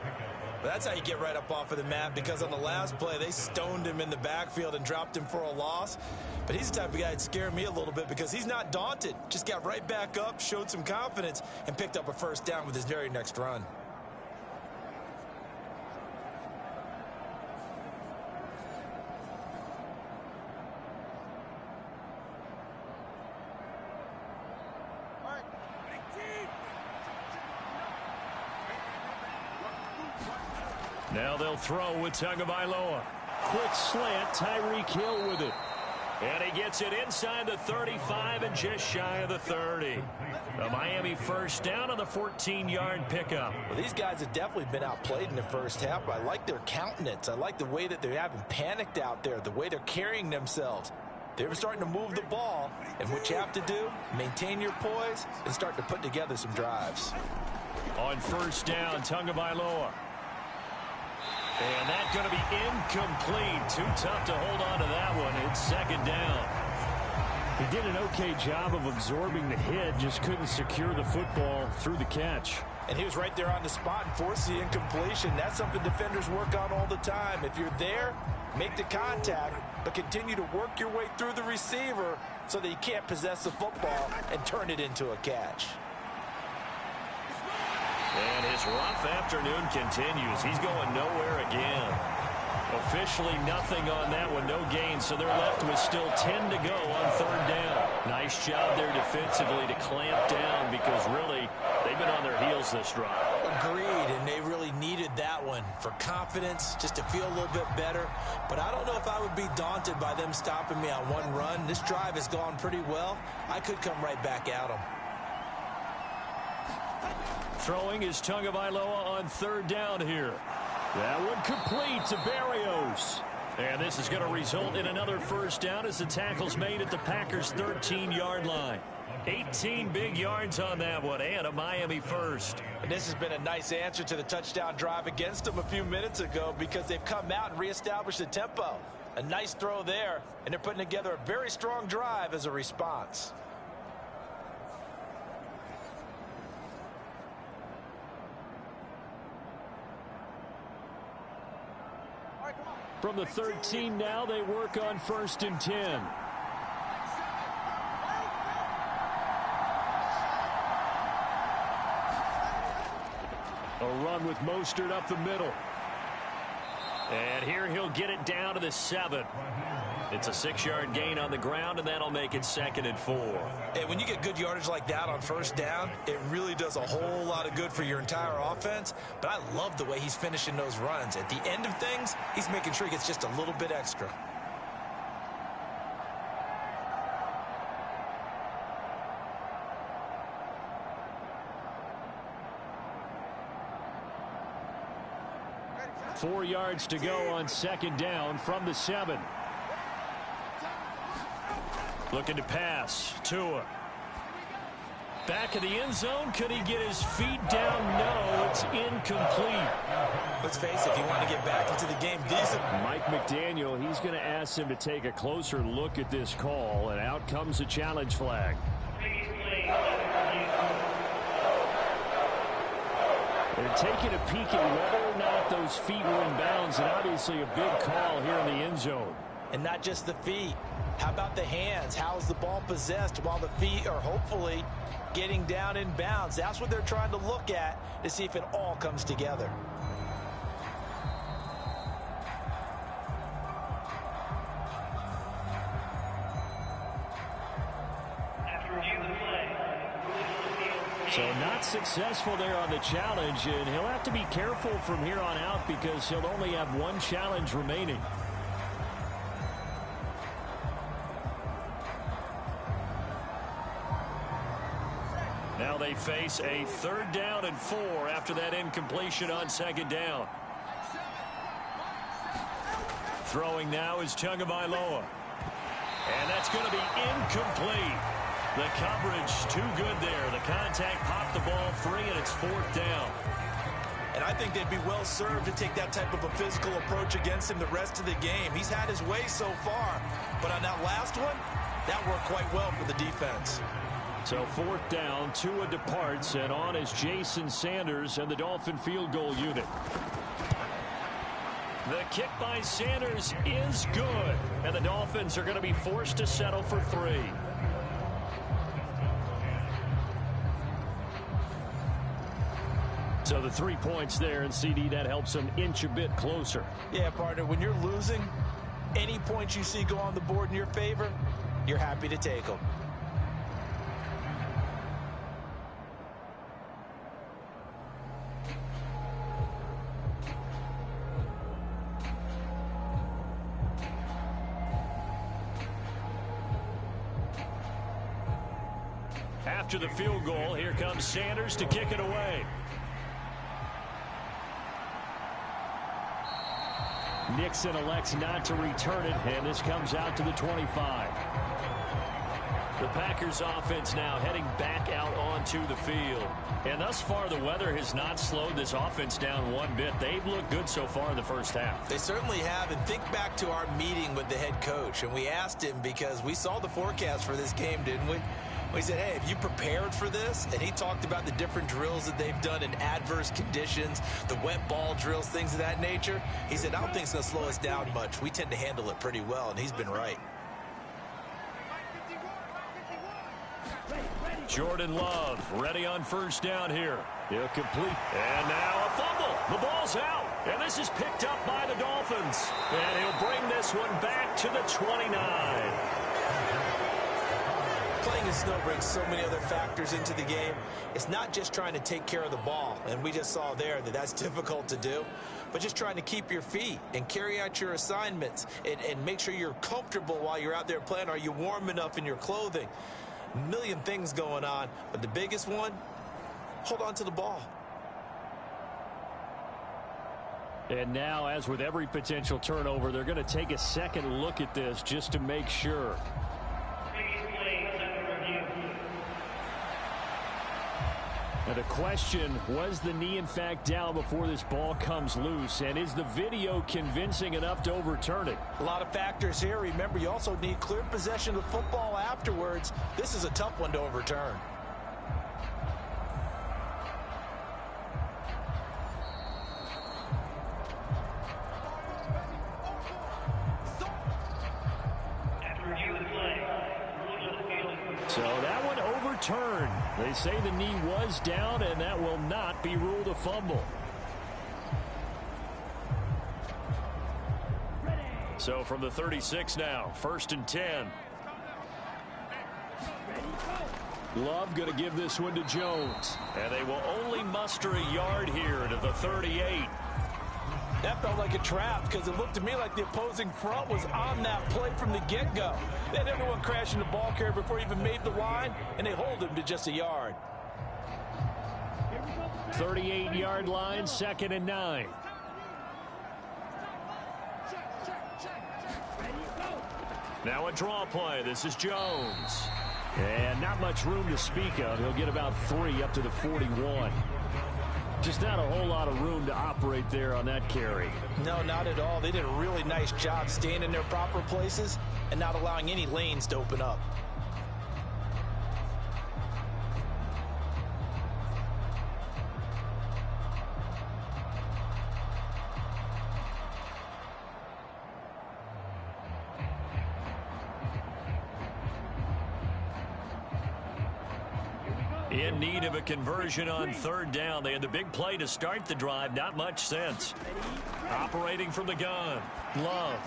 That's how you get right up off of the mat, because on the last play, they stoned him in the backfield and dropped him for a loss. But he's the type of guy that scared me a little bit because he's not daunted. Just got right back up, showed some confidence, and picked up a 1st down with his very next run. Now they'll throw with Tagovailoa. Quick slant, Tyreek Hill with it. And he gets it inside the 35 and just shy of the 30. A Miami first down on the 14-yard pickup. Well, these guys have definitely been outplayed in the first half. I like their countenance. I like the way that they haven't panicked out there, the way they're carrying themselves. They're starting to move the ball, and what you have to do, maintain your poise and start to put together some drives. On 1st down, Tagovailoa. And that's going to be incomplete. Too tough to hold on to that one. It's 2nd down. He did an okay job of absorbing the hit, just couldn't secure the football through the catch. And he was right there on the spot and forced the incompletion. That's something defenders work on all the time. If you're there, make the contact, but continue to work your way through the receiver so that you can't possess the football and turn it into a catch. And his rough afternoon continues. He's going nowhere again. Officially nothing on that one, no gain, so they're left with still 10 to go on 3rd down. Nice job there defensively to clamp down because really they've been on their heels this drive. Agreed, and they really needed that one for confidence, just to feel a little bit better. But I don't know if I would be daunted by them stopping me on one run. This drive has gone pretty well. I could come right back at them. Throwing is Tagovailoa on 3rd down here. That one complete to Barrios. And this is going to result in another first down as the tackle's made at the Packers' 13-yard line. 18 big yards on that one, and a Miami first. And this has been a nice answer to the touchdown drive against them a few minutes ago because they've come out and reestablished the tempo. A nice throw there, and they're putting together a very strong drive as a response. From the 13 now, they work on 1st and 10. A run with Mostert up the middle. And here he'll get it down to the 7. It's a 6-yard gain on the ground, and that'll make it 2nd and 4. And when you get good yardage like that on first down, it really does a whole lot of good for your entire offense. But I love the way he's finishing those runs. At the end of things, he's making sure he gets just a little bit extra. Four yards to go on 2nd down from the 7. Looking to pass. Tua. Back of the end zone. Could he get his feet down? No, it's incomplete. Let's face it, if you want to get back into the game, Mike McDaniel, he's going to ask him to take a closer look at this call, and out comes a challenge flag. They're taking a peek at whether or not those feet were in bounds, and obviously a big call here in the end zone. And not just the feet. How about the hands? How is the ball possessed while the feet are hopefully getting down in bounds? That's what they're trying to look at to see if it all comes together. So not successful there on the challenge, and he'll have to be careful from here on out because he'll only have one challenge remaining. Now they face a 3rd down and 4 after that incompletion on 2nd down. Throwing now is Tagovailoa. And that's going to be incomplete. The coverage too good there. The contact popped the ball free, and it's 4th down. And I think they'd be well served to take that type of a physical approach against him the rest of the game. He's had his way so far, but on that last one, that worked quite well for the defense. So 4th down, Tua departs, and on is Jason Sanders and the Dolphin field goal unit. The kick by Sanders is good, and the Dolphins are going to be forced to settle for 3. So the 3 points there, and CD, that helps them inch a bit closer. Yeah, partner, when you're losing, any points you see go on the board in your favor, you're happy to take them. After the field goal, here comes Sanders to kick it away. Nixon elects not to return it, and this comes out to the 25. The Packers offense now heading back out onto the field. And thus far, the weather has not slowed this offense down one bit. They've looked good so far in the first half. They certainly have. And think back to our meeting with the head coach. And we asked him because we saw the forecast for this game, didn't we? We said, hey, have you prepared for this? And he talked about the different drills that they've done in adverse conditions, the wet ball drills, things of that nature. He said, I don't think it's going to slow us down much. We tend to handle it pretty well, and he's been right. Jordan Love ready on 1st down here. He'll complete. And now a fumble. The ball's out. And this is picked up by the Dolphins. And he'll bring this one back to the 29. Playing in snow brings so many other factors into the game. It's not just trying to take care of the ball, and we just saw there that that's difficult to do, but just trying to keep your feet and carry out your assignments and make sure you're comfortable while you're out there playing. Are you warm enough in your clothing? A million things going on, but the biggest one, hold on to the ball. And now, as with every potential turnover, they're going to take a second look at this just to make sure. Now the question, was the knee in fact down before this ball comes loose? And is the video convincing enough to overturn it? A lot of factors here. Remember, you also need clear possession of the football afterwards. This is a tough one to overturn. So that one overturned. They say the knee was down, and that will not be ruled a fumble. So from the 36 now, 1st and 10. Love going to give this one to Jones. And they will only muster a yard here to the 38. That felt like a trap because it looked to me like the opposing front was on that play from the get-go. They had everyone crashing the ball carrier before he even made the line, and they hold him to just a yard. 38-yard line, 2nd and 9. Now a draw play. This is Jones. And not much room to speak of. He'll get about 3 up to the 41. Just not a whole lot of room to operate there on that carry. No, not at all. They did a really nice job staying in their proper places and not allowing any lanes to open up. In need of a conversion on 3rd down. They had the big play to start the drive. Not much sense. Operating from the gun. Love.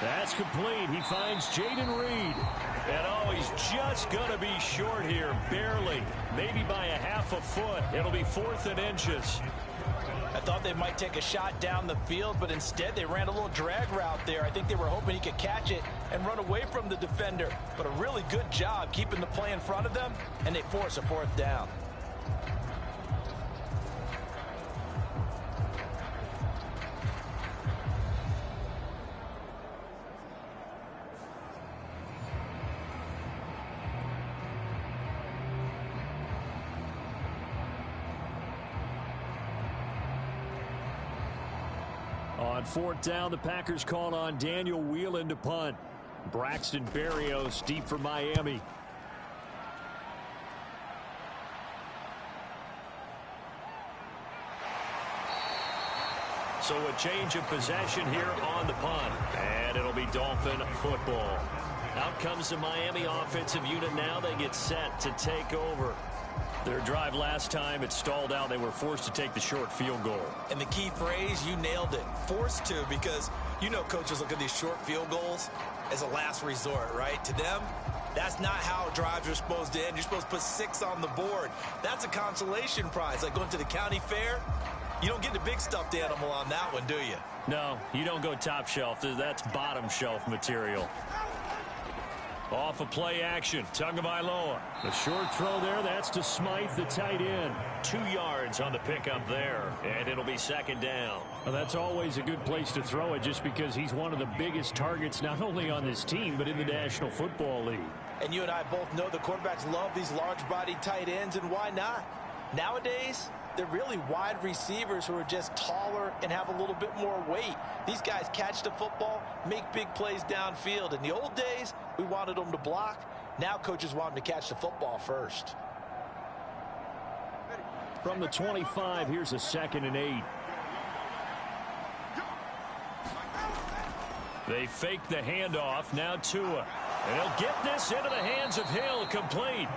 That's complete. He finds Jaden Reed. And oh, he's just going to be short here. Barely. Maybe by a half a foot. It'll be 4th and inches. I thought they might take a shot down the field, but instead they ran a little drag route there. I think they were hoping he could catch it and run away from the defender. But a really good job keeping the play in front of them, and they force a 4th down. On 4th down, the Packers call on Daniel Whelan to punt. Braxton Berrios deep for Miami. So a change of possession here on the punt. And it'll be Dolphin football. Out comes the Miami offensive unit now. They get set to take over. Their drive last time, it stalled out. They were forced to take the short field goal. And the key phrase, you nailed it. Forced to, because you know coaches look at these short field goals as a last resort, right? To them, that's not how drives are supposed to end. You're supposed to put 6 on the board. That's a consolation prize. Like going to the county fair, you don't get the big stuffed animal on that one, do you? No, you don't go top shelf. That's bottom shelf material. Off of play action, Tagovailoa. The short throw there, that's to Smythe, the tight end. 2 yards on the pickup there, and it'll be 2nd down. Well, that's always a good place to throw it just because he's one of the biggest targets not only on this team but in the National Football League. And you and I both know the quarterbacks love these large-bodied tight ends, and why not? Nowadays, they're really wide receivers who are just taller and have a little bit more weight. These guys catch the football, make big plays downfield. In the old days, we wanted them to block. Now coaches want them to catch the football first. From the 25, here's a 2nd and 8. They fake the handoff. Now Tua. And he'll get this into the hands of Hill, complete.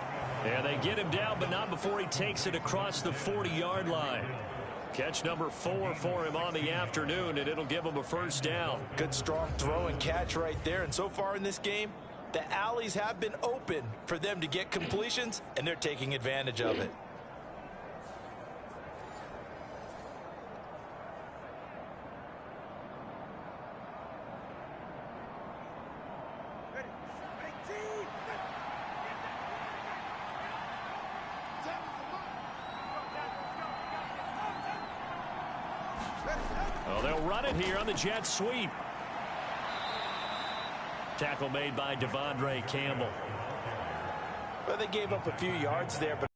And they get him down, but not before he takes it across the 40-yard line. Catch number 4 for him on the afternoon, and it'll give him a 1st down. Good, strong throw and catch right there. And so far in this game, the alleys have been open for them to get completions, and they're taking advantage of it. Oh, they'll run it here on the jet sweep. Tackle made by Devondre Campbell. Well, they gave up a few yards there, but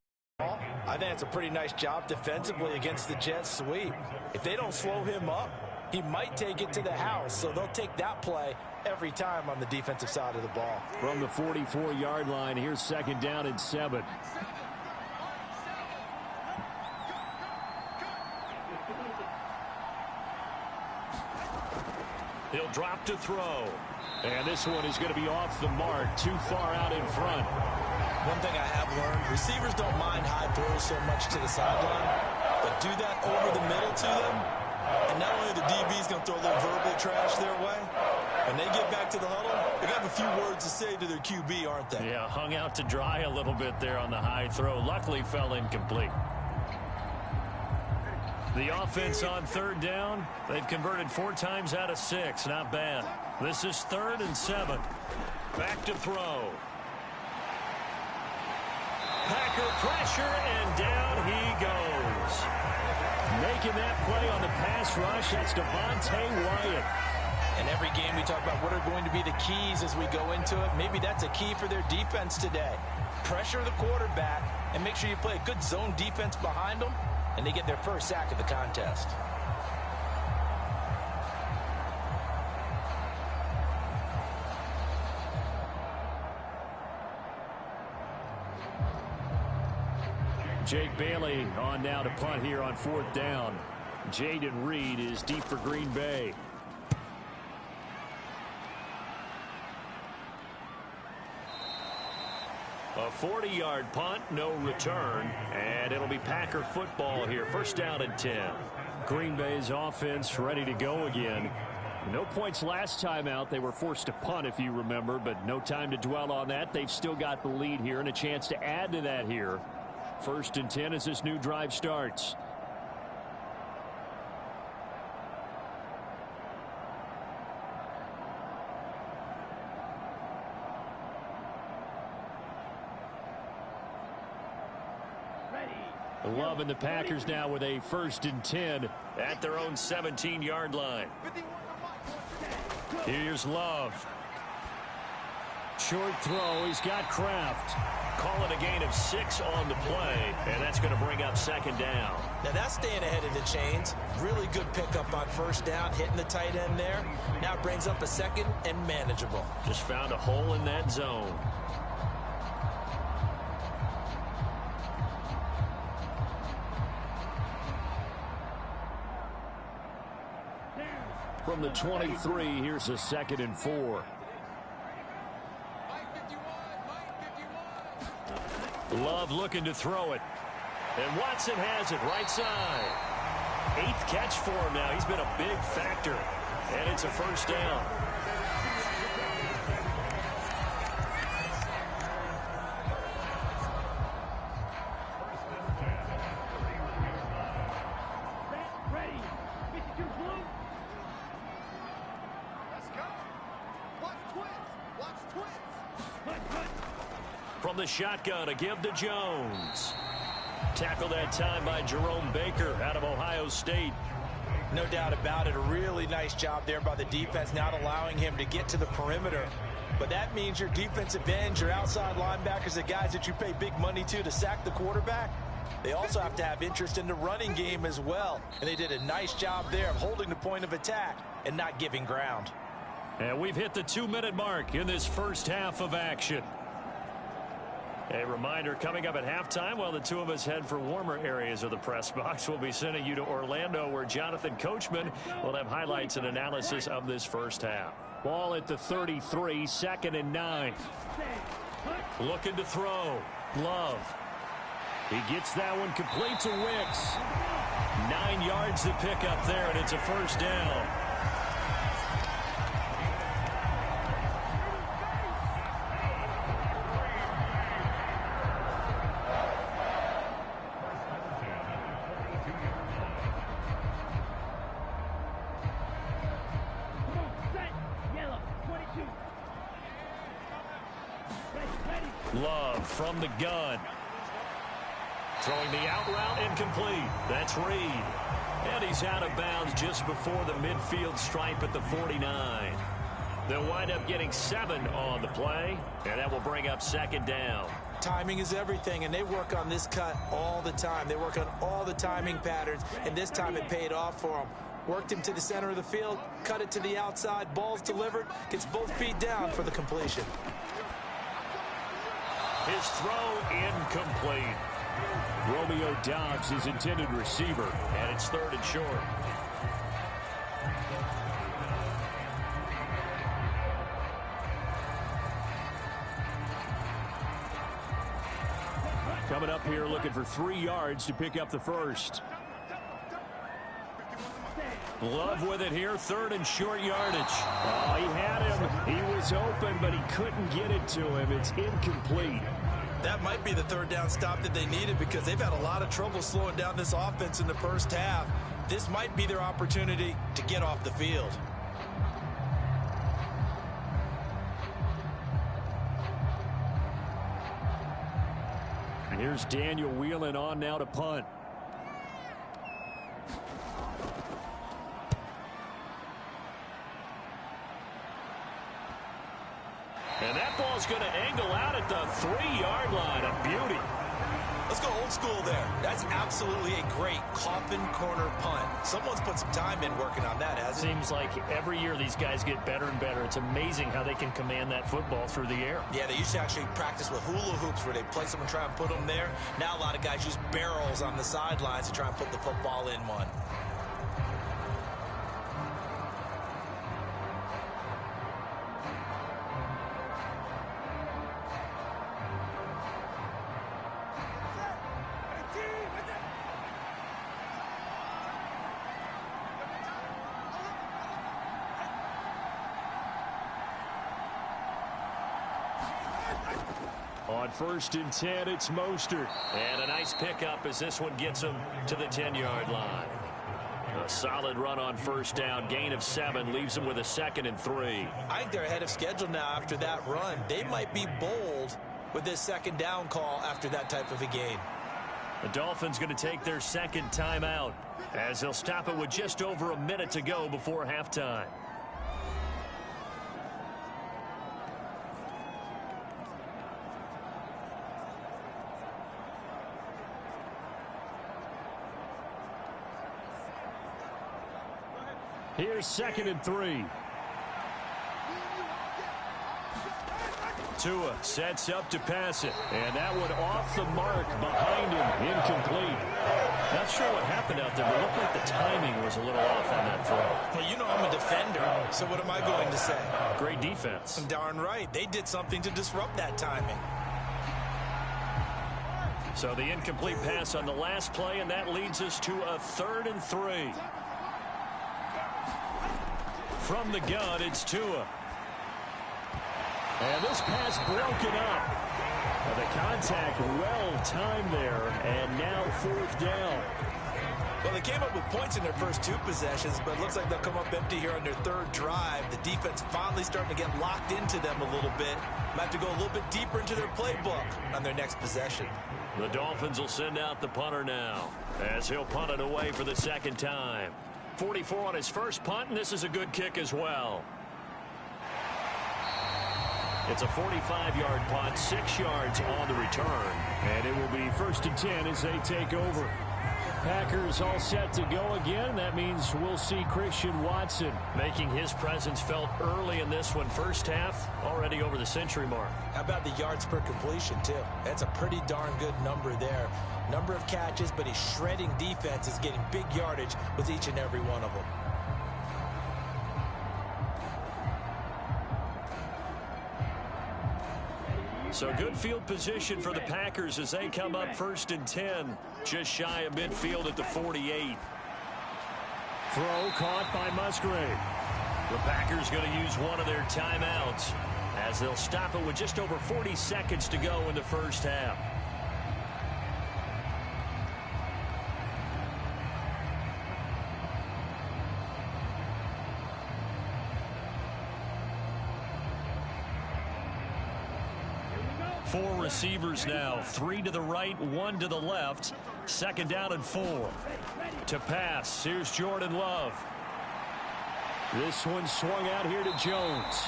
I think it's a pretty nice job defensively against the jet sweep. If they don't slow him up, he might take it to the house, so they'll take that play every time on the defensive side of the ball. From the 44-yard line, here's 2nd down and 7. He'll drop to throw. And this one is going to be off the mark, too far out in front. One thing I have learned, receivers don't mind high throws so much to the sideline, but do that over the middle to them, and not only the DB's going to throw a little verbal trash their way, when they get back to the huddle, they have a few words to say to their QB, aren't they? Yeah, hung out to dry a little bit there on the high throw. Luckily fell incomplete. The offense on 3rd down. They've converted 4 times out of 6. Not bad. This is 3rd and 7. Back to throw. Packer pressure, and down he goes. Making that play on the pass rush, that's Devontae Wyatt. And every game we talk about what are going to be the keys as we go into it. Maybe that's a key for their defense today. Pressure the quarterback and make sure you play a good zone defense behind them, and they get their first sack of the contest. Jake Bailey on now to punt here on 4th down. Jaden Reed is deep for Green Bay. A 40-yard punt, no return, and it'll be Packer football here. 1st down and 10. Green Bay's offense ready to go again. No points last time out. They were forced to punt, if you remember, but no time to dwell on that. They've still got the lead here and a chance to add to that here. 1st and 10 as this new drive starts. Love and the Packers now with a 1st and 10 at their own 17-yard line. Here's Love. Short throw. He's got Kraft. Call it a gain of 6 on the play, and that's going to bring up 2nd down. Now that's staying ahead of the chains. Really good pickup on 1st down, hitting the tight end there. Now it brings up a 2nd and manageable. Just found a hole in that zone. From the 23, here's a 2nd and 4. Love looking to throw it. And Watson has it right side. 8th catch for him now. He's been a big factor. And it's a 1st down. Ready. 52 blue. Let's go. Watch twins. Hunt. From the shotgun, a give to Jones. Tackled that time by Jerome Baker out of Ohio State. No doubt about it. A really nice job there by the defense, not allowing him to get to the perimeter. But that means your defensive ends, your outside linebackers, the guys that you pay big money to sack the quarterback, they also have to have interest in the running game as well. And they did a nice job there of holding the point of attack and not giving ground. And we've hit the 2-minute mark in this 1st half of action. A reminder, coming up at halftime, while the two of us head for warmer areas of the press box, we'll be sending you to Orlando, where Jonathan Coachman will have highlights and analysis of this 1st half. Ball at the 33, 2nd and 9. Looking to throw. Love. He gets that one complete to Wicks. 9 yards to pick up there, and it's a 1st down. Love from the gun. Throwing the out route incomplete. That's Reed. And he's out of bounds just before the midfield stripe at the 49. They'll wind up getting 7 on the play, and that will bring up second down. Timing is everything, and they work on this cut all the time. They work on all the timing patterns, and this time it paid off for them. Worked him to the center of the field, cut it to the outside, ball's delivered, gets both feet down for the completion. His throw incomplete. Romeo Dobbs, his intended receiver. And it's 3rd and short. Coming up here looking for 3 yards to pick up the first. Love with it here, 3rd and short yardage. Oh, he had him. He was open, but he couldn't get it to him. It's incomplete. That might be the 3rd down stop that they needed because they've had a lot of trouble slowing down this offense in the first half. This might be their opportunity to get off the field. Here's Daniel Whelan on now to punt. And that ball's going to angle out at the 3-yard line. A beauty. Let's go old school there. That's absolutely a great coffin corner punt. Someone's put some time in working on that, hasn't it? Seems like every year these guys get better and better. It's amazing how they can command that football through the air. Yeah, they used to actually practice with hula hoops where they place them and try and put them there. Now a lot of guys use barrels on the sidelines to try and put the football in one. On 1st and 10, it's Mostert. And a nice pickup as this one gets him to the 10-yard line. A solid run on 1st down. Gain of 7 leaves them with a 2nd and 3. I think they're ahead of schedule now after that run. They might be bold with this 2nd down call after that type of a gain. The Dolphins going to take their 2nd timeout as they'll stop it with just over a minute to go before halftime. Here's 2nd and 3. Tua sets up to pass it. And that one off the mark behind him. Incomplete. Not sure what happened out there, but it looked like the timing was a little off on that throw. Well, you know I'm a defender, so what am I going to say? Great defense. Darn right. They did something to disrupt that timing. So the incomplete pass on the last play, and that leads us to a 3rd and 3. From the gun, it's Tua. And this pass broken up. The contact well timed there, and now 4th down. Well, they came up with points in their first 2 possessions, but it looks like they'll come up empty here on their 3rd drive. The defense finally starting to get locked into them a little bit. Might have to go a little bit deeper into their playbook on their next possession. The Dolphins will send out the punter now as he'll punt it away for the 2nd time. 44 on his first punt, and this is a good kick as well. It's a 45-yard punt, 6 yards on the return. And it will be 1st and 10 as they take over. Packers all set to go again. That means we'll see Christian Watson making his presence felt early in this one. First half, already over the century mark. How about the yards per completion, too? That's a pretty darn good number there. Number of catches, but he's shredding defenses, getting big yardage with each and every one of them. So good field position for the Packers as they come up 1st and 10. Just shy of midfield at the 48. Throw caught by Musgrave. The Packers going to use one of their timeouts as they'll stop it with just over 40 seconds to go in the first half. Four receivers now, 3 to the right, 1 to the left. 2nd down and 4. To pass, here's Jordan Love. This one swung out here to Jones.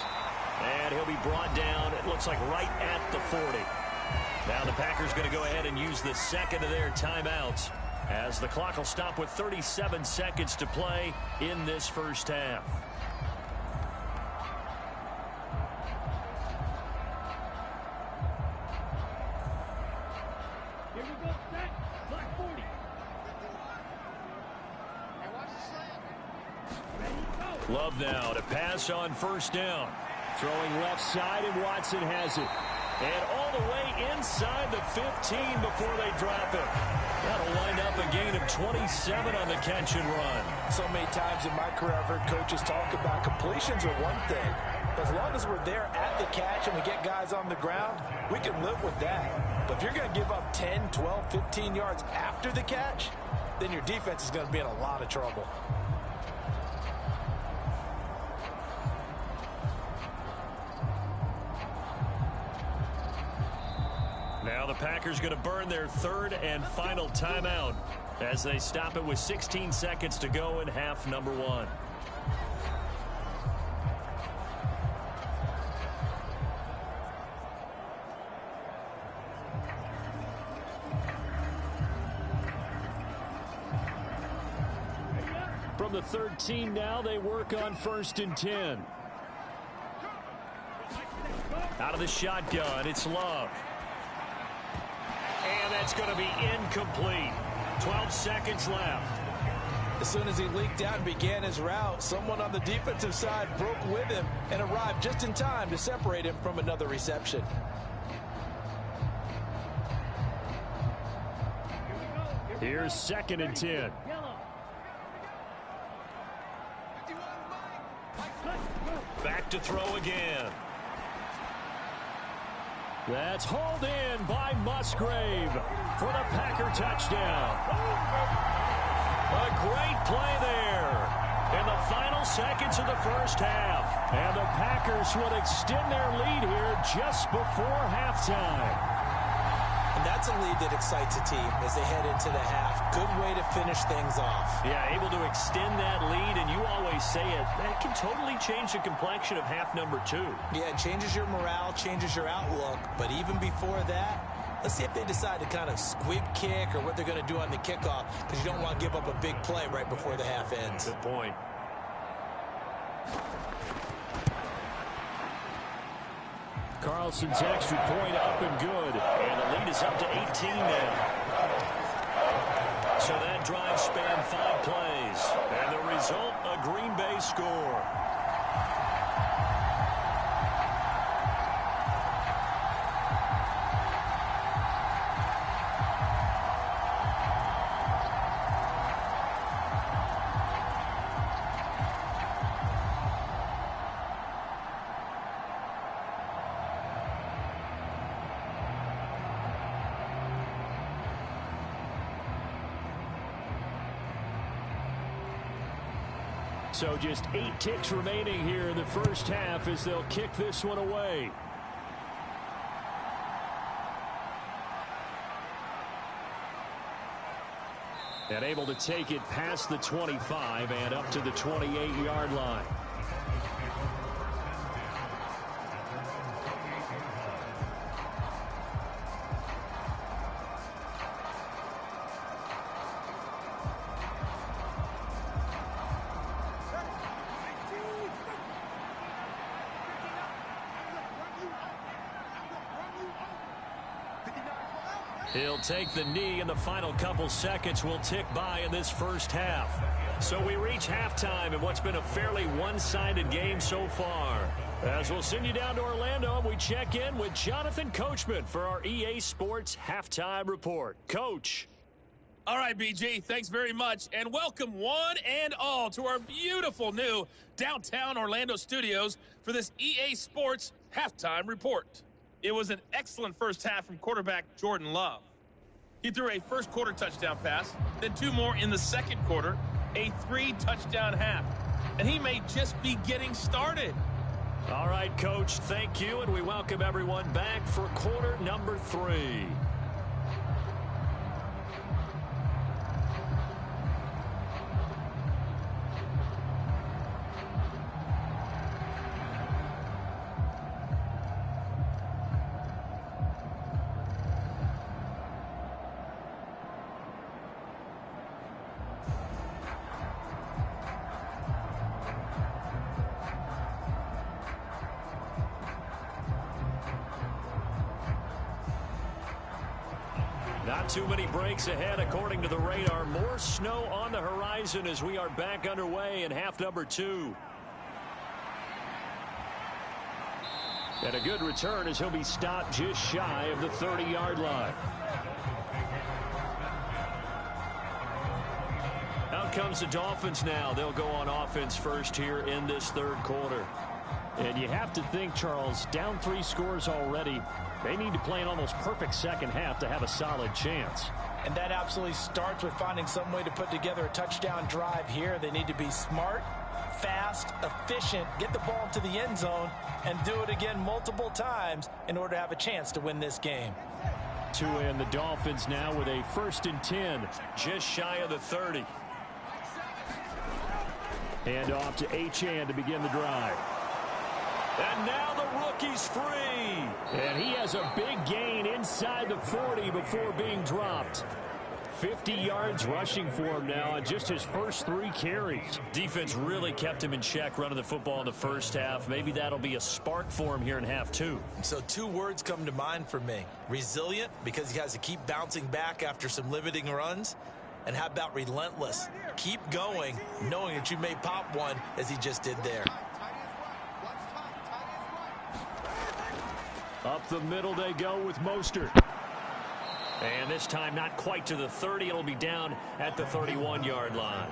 And he'll be brought down, it looks like right at the 40. Now the Packers going to go ahead and use the second of their timeouts, as the clock will stop with 37 seconds to play in this first half. Here we go, set, clock 40. Ready, go. Love now to pass on 1st down. Throwing left side, and Watson has it. And all the way inside the 15 before they drop it. That'll wind up a gain of 27 on the catch and run. So many times in my career I've heard coaches talk about completions are one thing. But as long as we're there at the catch and we get guys on the ground, we can live with that. But if you're going to give up 10, 12, 15 yards after the catch, then your defense is going to be in a lot of trouble. Now the Packers going to burn their 3rd and final timeout as they stop it with 16 seconds to go in half number 1. From the 13 now, they work on 1st and 10. Out of the shotgun, it's Love. And that's going to be incomplete. 12 seconds left. As soon as he leaked out and began his route, someone on the defensive side broke with him and arrived just in time to separate him from another reception. Here's 2nd and 10. Yellow. Back to throw again. That's hauled in by Musgrave for the Packer touchdown. A great play there in the final seconds of the first half. And the Packers would extend their lead here just before halftime. And that's a lead that excites a team as they head into the half. Good way to finish things off. Yeah, able to extend that lead, and you always say it, that can totally change the complexion of half number 2. Yeah, it changes your morale, changes your outlook. But even before that, let's see if they decide to kind of squib kick or what they're going to do on the kickoff, because you don't want to give up a big play right before the half ends. Good point. Carlson's extra point up and good. And the lead is up to 18 now. So that drive spanned 5 plays. And the result, a Green Bay score. So just 8 ticks remaining here in the first half as they'll kick this one away. And able to take it past the 25 and up to the 28-yard line. He'll take the knee, and the final couple seconds will tick by in this first half. So we reach halftime in what's been a fairly one-sided game so far. As we'll send you down to Orlando, and we check in with Jonathan Coachman for our EA Sports Halftime Report. Coach. All right, BG, thanks very much, and welcome one and all to our beautiful new downtown Orlando studios for this EA Sports Halftime Report. It was an excellent first half from quarterback Jordan Love. He threw a first-quarter touchdown pass, then 2 more in the second quarter, a 3-touchdown half. And he may just be getting started. All right, Coach, thank you, and we welcome everyone back for quarter number 3. Not too many breaks ahead according to the radar. More snow on the horizon as we are back underway in half number 2. And a good return as he'll be stopped just shy of the 30-yard line. Out comes the Dolphins now. They'll go on offense first here in this third quarter. And you have to think, Charles, down 3 scores already. They need to play an almost perfect second half to have a solid chance. And that absolutely starts with finding some way to put together a touchdown drive here. They need to be smart, fast, efficient, get the ball to the end zone, and do it again multiple times in order to have a chance to win this game. Tua and the Dolphins now with a 1st and 10, just shy of the 30. And off to Achane to begin the drive. And now the rookie's free. And he has a big gain inside the 40 before being dropped. 50 yards rushing for him now on just his first 3 carries. Defense really kept him in check running the football in the first half. Maybe that'll be a spark for him here in half 2. So 2 words come to mind for me. Resilient, because he has to keep bouncing back after some limiting runs. And how about relentless? Keep going, knowing that you may pop one as he just did there. Up the middle they go with Mostert. And this time not quite to the 30. It'll be down at the 31-yard line.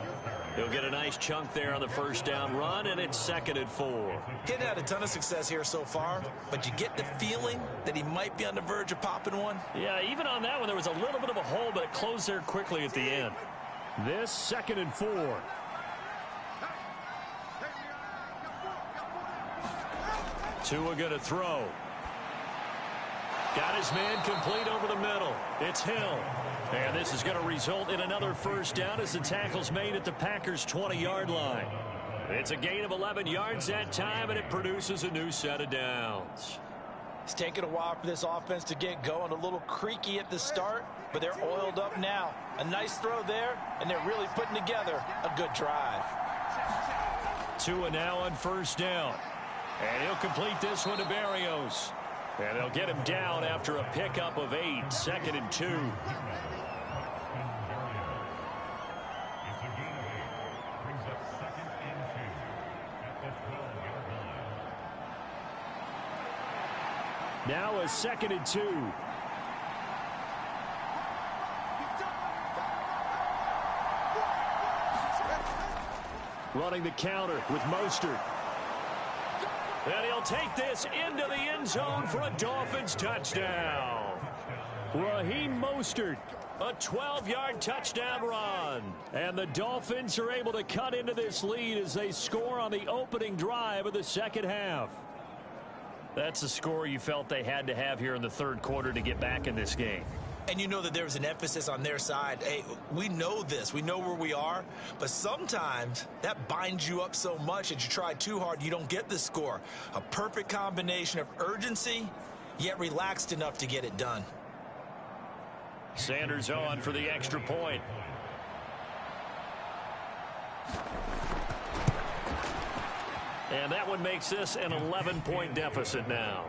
He'll get a nice chunk there on the first down run, and it's 2nd and 4. He hadn't had a ton of success here so far, but you get the feeling that he might be on the verge of popping one. Yeah, even on that one, there was a little bit of a hole, but it closed there quickly at the end. This 2nd and 4. Tua going to throw. Got his man complete over the middle. It's Hill. And this is going to result in another first down as the tackle's made at the Packers' 20-yard line. It's a gain of 11 yards that time, and it produces a new set of downs. It's taken a while for this offense to get going. A little creaky at the start, but they're oiled up now. A nice throw there, and they're really putting together a good drive. Tua now on first down. And he'll complete this one to Berrios. And they'll get him down after a pickup of 8, 2nd and 2. Now a 2nd and 2. Running the counter with Mostert. And he'll take this into the end zone for a Dolphins touchdown. Raheem Mostert, a 12-yard touchdown run. And the Dolphins are able to cut into this lead as they score on the opening drive of the second half. That's a score you felt they had to have here in the third quarter to get back in this game. And you know that there was an emphasis on their side. Hey, we know this. We know where we are. But sometimes that binds you up so much that you try too hard, you don't get the score. A perfect combination of urgency, yet relaxed enough to get it done. Sanders on for the extra point. And that one makes this an 11-point deficit now.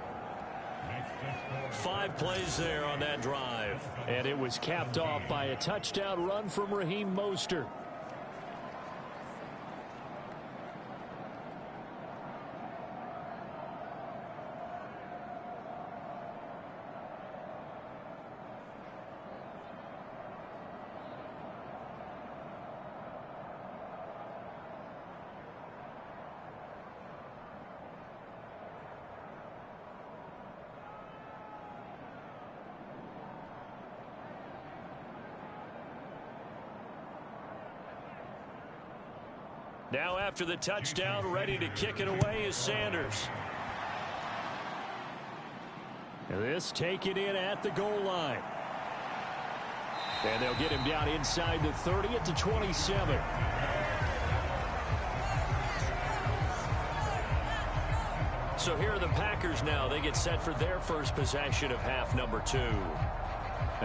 5 plays there on that drive. And it was capped off by a touchdown run from Raheem Mostert. Now after the touchdown, ready to kick it away is Sanders. And this taken in at the goal line. And they'll get him down inside the 30 at the 27. So here are the Packers now. They get set for their first possession of half number 2.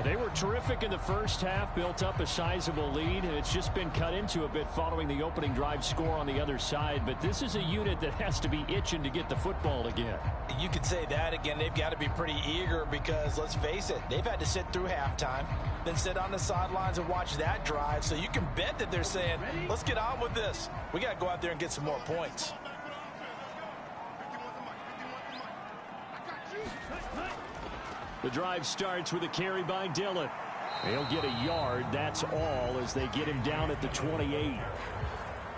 They were terrific in the first half, built up a sizable lead, and it's just been cut into a bit following the opening drive score on the other side. But this is a unit that has to be itching to get the football again. You could say that again. They've got to be pretty eager because, let's face it, they've had to sit through halftime, then sit on the sidelines and watch that drive. So you can bet that they're saying, let's get on with this. We got to go out there and get some more points. The drive starts with a carry by Dillon. He'll get a yard, that's all, as they get him down at the 28.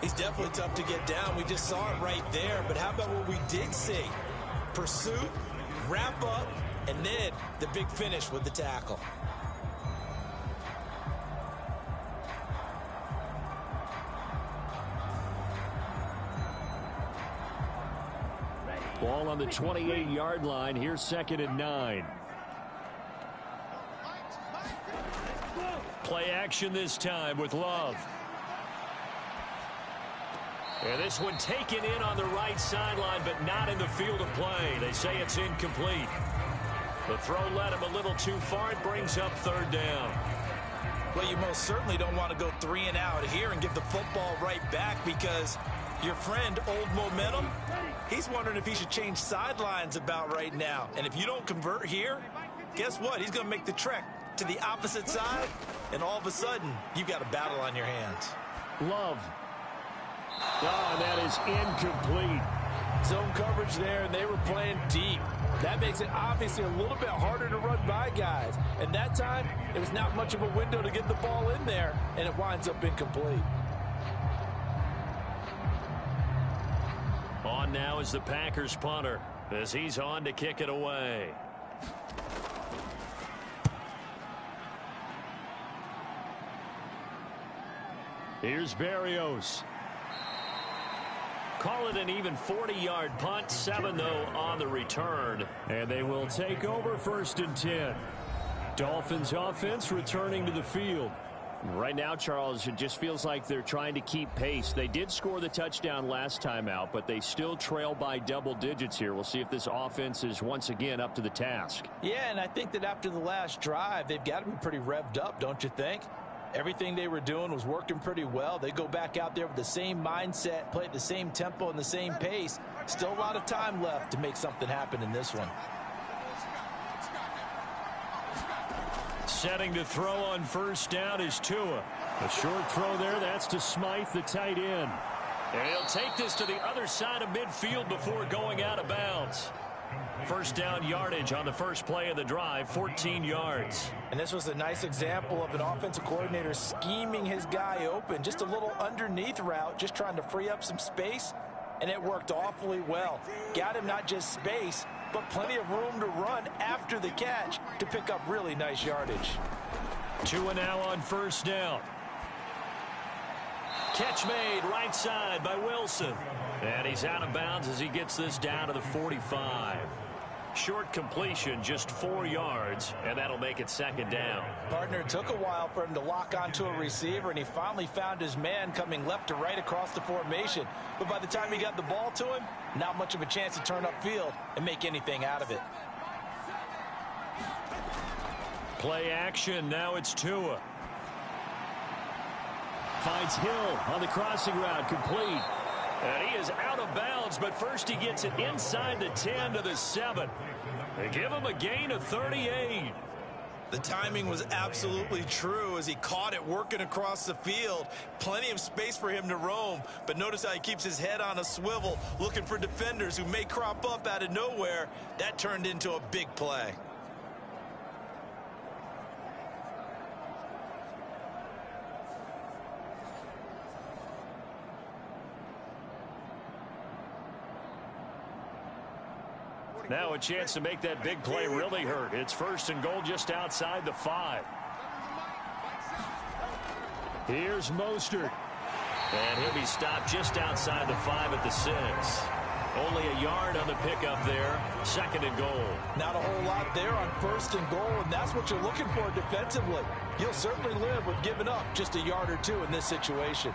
He's definitely tough to get down. We just saw it right there. But how about what we did see? Pursuit, wrap up, and then the big finish with the tackle. Ball on the 28-yard line. Here's 2nd and 9. Play action this time with Love. And this one taken in on the right sideline, but not in the field of play. They say it's incomplete. The throw led him a little too far. It brings up 3rd down. Well, you most certainly don't want to go 3 and out here and give the football right back because your friend, Old Momentum, he's wondering if he should change sidelines about right now. And if you don't convert here, guess what? He's going to make the trek to the opposite side, and all of a sudden, you've got a battle on your hands. Love. Oh, and that is incomplete. Zone coverage there, and they were playing deep. That makes it obviously a little bit harder to run by guys. And that time, it was not much of a window to get the ball in there, and it winds up incomplete. On now is the Packers punter, as he's on to kick it away. Here's Berrios. Call it an even 40-yard punt. 7, though, on the return. And they will take over 1st and 10. Dolphins offense returning to the field. Right now, Charles, it just feels like they're trying to keep pace. They did score the touchdown last time out, but they still trail by double digits here. We'll see if this offense is once again up to the task. Yeah, and I think that after the last drive, they've got to be pretty revved up, don't you think? Everything they were doing was working pretty well. They go back out there with the same mindset, play at the same tempo and the same pace. Still a lot of time left to make something happen in this one. Setting to throw on 1st down is Tua. A short throw there, that's to Smythe, the tight end. And he'll take this to the other side of midfield before going out of bounds. 1st down yardage on the first play of the drive, 14 yards. And this was a nice example of an offensive coordinator scheming his guy open. Just a little underneath route, just trying to free up some space, and it worked awfully well. Got him not just space, but plenty of room to run after the catch to pick up really nice yardage. Tua now on 1st down. Catch made right side by Wilson. And he's out of bounds as he gets this down to the 45. Short completion, just 4 yards, and that'll make it 2nd down. Partner, it took a while for him to lock onto a receiver, and he finally found his man coming left to right across the formation. But by the time he got the ball to him, not much of a chance to turn upfield and make anything out of it. Play action, now it's Tua. Finds Hill on the crossing route, complete. And he is out of bounds, but first he gets it inside the 10 to the 7. They give him a gain of 38. The timing was absolutely true as he caught it working across the field. Plenty of space for him to roam, but notice how he keeps his head on a swivel, looking for defenders who may crop up out of nowhere. That turned into a big play. Now a chance to make that big play really hurt. It's 1st and goal just outside the 5. Here's Mostert. And he'll be stopped just outside the 5 at the 6. Only a yard on the pickup there. 2nd and goal. Not a whole lot there on 1st and goal, and that's what you're looking for defensively. You'll certainly live with giving up just a yard or 2 in this situation.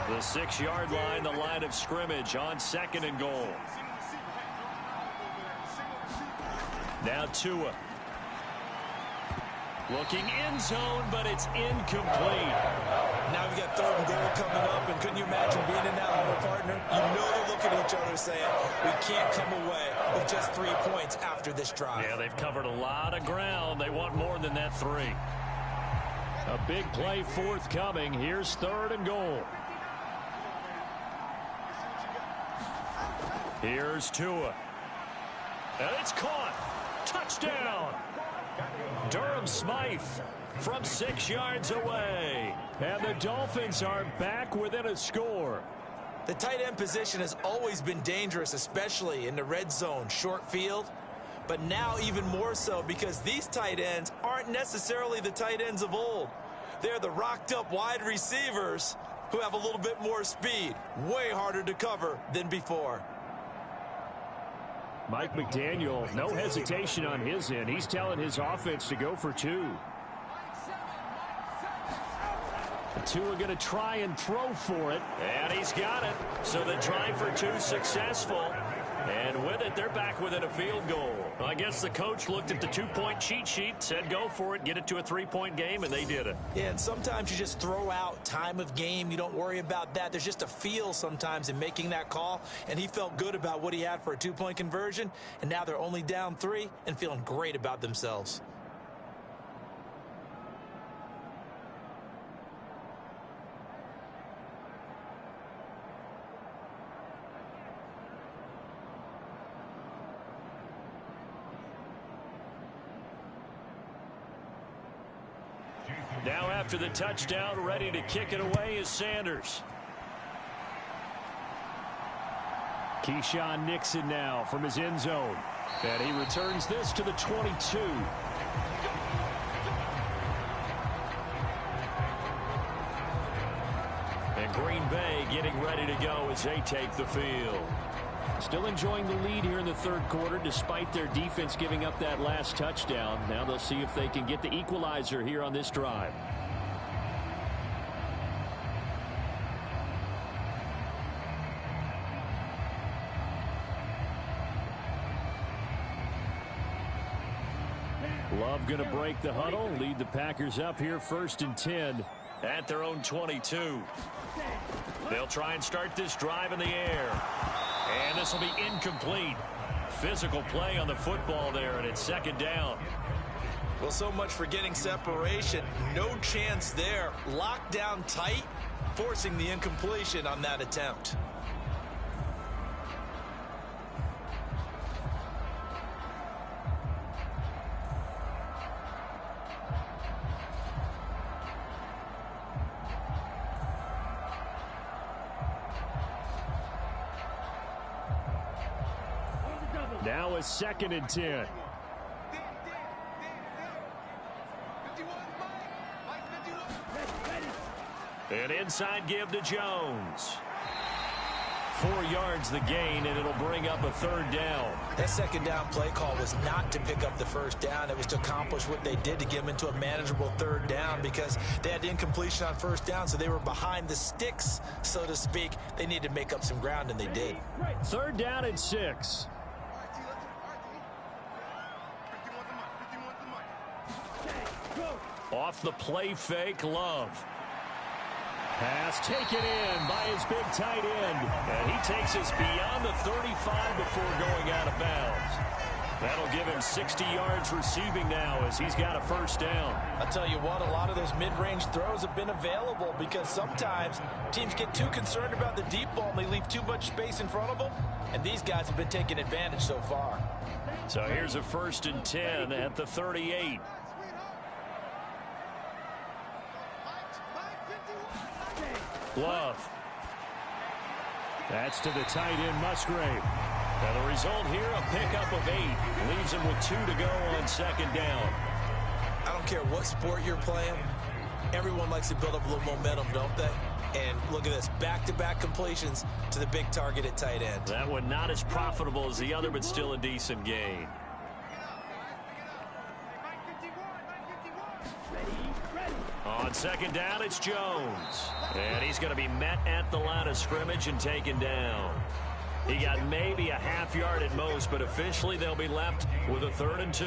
The 6-yard line, the line of scrimmage on 2nd and goal. Now Tua. Looking end zone, but it's incomplete. Now we got 3rd and goal coming up, and couldn't you imagine being in that hole, partner? You know they're looking at each other saying, we can't come away with just 3 points after this drive. Yeah, they've covered a lot of ground. They want more than that 3. A big play forthcoming. Here's 3rd and goal. Here's Tua. And it's caught. Touchdown. Durham Smythe from 6 yards away. And the Dolphins are back within a score. The tight end position has always been dangerous, especially in the red zone, short field. But now even more so because these tight ends aren't necessarily the tight ends of old. They're the rocked-up wide receivers who have a little bit more speed. Way harder to cover than before. Mike McDaniel, no hesitation on his end. He's telling his offense to go for 2. Tua going to try and throw for it. And he's got it. So the try for 2 successful. And with it, they're back within a field goal. Well, I guess the coach looked at the 2-point cheat sheet, said go for it, get it to a 3-point game, and they did it. Yeah, and sometimes you just throw out time of game. You don't worry about that. There's just a feel sometimes in making that call, and he felt good about what he had for a 2-point conversion, and now they're only down 3 and feeling great about themselves. Now after the touchdown, ready to kick it away is Sanders. Keyshawn Nixon now from his end zone. And he returns this to the 22. And Green Bay getting ready to go as they take the field. Still enjoying the lead here in the 3rd quarter despite their defense giving up that last touchdown. Now they'll see if they can get the equalizer here on this drive. Love going to break the huddle, lead the Packers up here 1st and 10 at their own 22. They'll try and start this drive in the air. And this will be incomplete. Physical play on the football there, and it's 2nd down. Well, so much for getting separation. No chance there. Locked down tight, forcing the incompletion on that attempt. Now a 2nd and 10. An inside give to Jones. 4 yards the gain, and it'll bring up a 3rd down. That 2nd down play call was not to pick up the 1st down. It was to accomplish what they did to get them into a manageable 3rd down because they had incompletion on 1st down, so they were behind the sticks, so to speak. They needed to make up some ground, and they did. 3rd down and 6. Off the play fake, Love. Pass taken in by his big tight end. And he takes us beyond the 35 before going out of bounds. That'll give him 60 yards receiving now as he's got a 1st down. I'll tell you what, a lot of those mid-range throws have been available because sometimes teams get too concerned about the deep ball and they leave too much space in front of them. And these guys have been taking advantage so far. So here's a 1st and 10 at the 38. Love. That's to the tight end, Musgrave. And the result here, a pickup of 8. Leaves him with 2 to go on 2nd down. I don't care what sport you're playing. Everyone likes to build up a little momentum, don't they? And look at this, back-to-back completions to the big target at tight end. That one not as profitable as the other, but still a decent gain. On 2nd down, it's Jones. And he's going to be met at the line of scrimmage and taken down. He got maybe a half yard at most, but officially they'll be left with a 3rd and 2.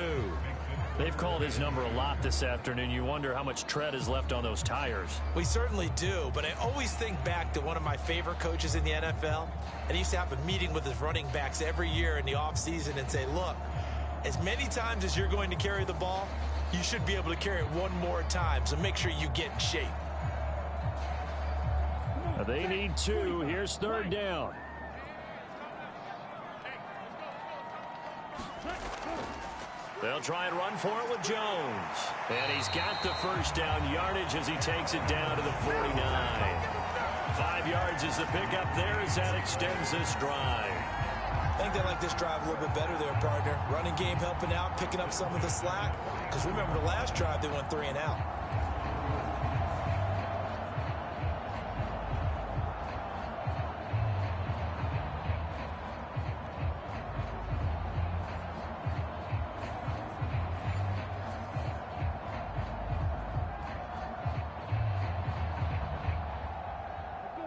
They've called his number a lot this afternoon. You wonder how much tread is left on those tires. We certainly do, but I always think back to one of my favorite coaches in the NFL. And he used to have a meeting with his running backs every year in the offseason and say, look, as many times as you're going to carry the ball, you should be able to carry it one more time, so make sure you get in shape. They need 2. Here's 3rd down. They'll try and run for it with Jones. And he's got the first down yardage as he takes it down to the 49. 5 yards is the pickup there as that extends this drive. I think they like this drive a little bit better there, partner. Running game helping out, picking up some of the slack. Because remember the last drive, they went 3 and out.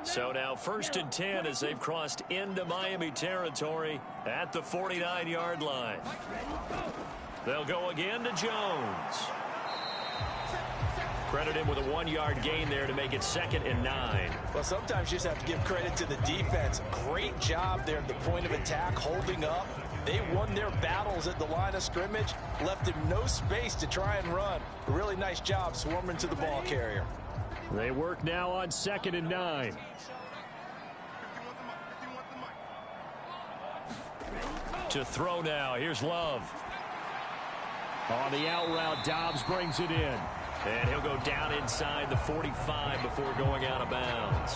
So now 1st and 10 as they've crossed into Miami territory at the 49-yard line. They'll go again to Jones. Credit him with a 1-yard gain there to make it 2nd and 9. Well, sometimes you just have to give credit to the defense. Great job there at the point of attack, holding up. They won their battles at the line of scrimmage, left him no space to try and run. A really nice job swarming to the ball carrier. They work now on 2nd and 9. To throw now. Here's Love. On the out route, Dobbs brings it in. And he'll go down inside the 45 before going out of bounds.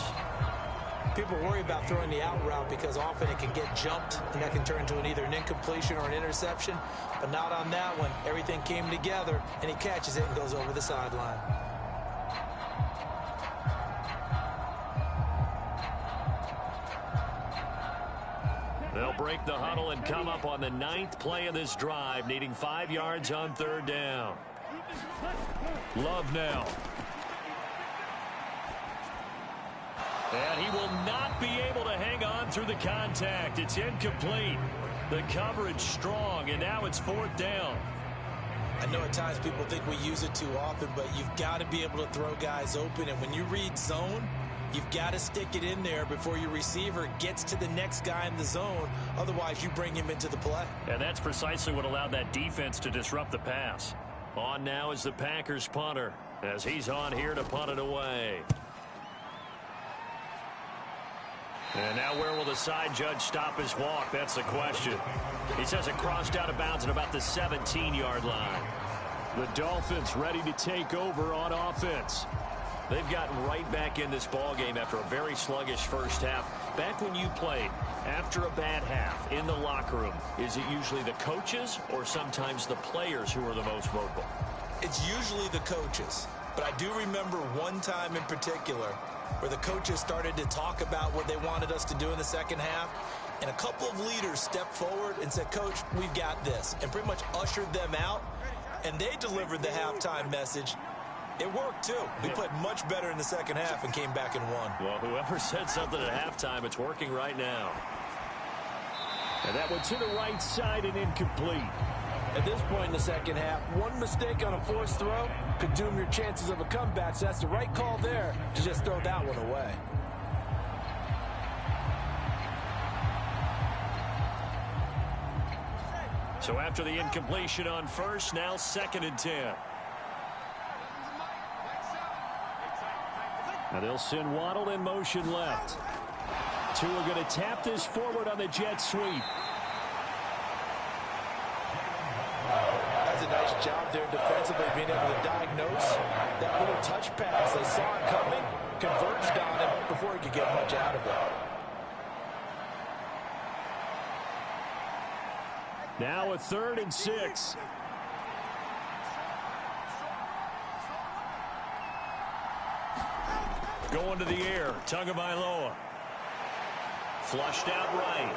People worry about throwing the out route because often it can get jumped, and that can turn into either an incompletion or an interception. But not on that one. Everything came together, and he catches it and goes over the sideline. They'll break the huddle and come up on the 9th play of this drive, needing 5 yards on 3rd down. Love now. And he will not be able to hang on through the contact. It's incomplete. The coverage strong, and now it's 4th down. I know at times people think we use it too often, but you've got to be able to throw guys open. And when you read zone, you've got to stick it in there before your receiver gets to the next guy in the zone. Otherwise, you bring him into the play. And that's precisely what allowed that defense to disrupt the pass. On now is the Packers punter as he's on here to punt it away. And now where will the side judge stop his walk? That's the question. He says it crossed out of bounds at about the 17-yard line. The Dolphins ready to take over on offense. They've gotten right back in this ballgame after a very sluggish first half. Back when you played, after a bad half in the locker room, is it usually the coaches or sometimes the players who are the most vocal? It's usually the coaches. But I do remember one time in particular where the coaches started to talk about what they wanted us to do in the second half. And a couple of leaders stepped forward and said, Coach, we've got this. And pretty much ushered them out. And they delivered the halftime message. It worked, too. We played much better in the second half and came back and won. Well, whoever said something at halftime, it's working right now. And that one to the right side and incomplete. At this point in the second half, one mistake on a forced throw could doom your chances of a comeback. So that's the right call there to just throw that one away. So after the incompletion on first, now 2nd and 10. Now they'll send Waddle in motion left. Two are going to tap this forward on the jet sweep. That's a nice job there defensively, being able to diagnose that little touch pass. They saw it coming, converged on it before he could get much out of it. Now a 3rd and 6. Going to the air, Tagovailoa. Flushed out right.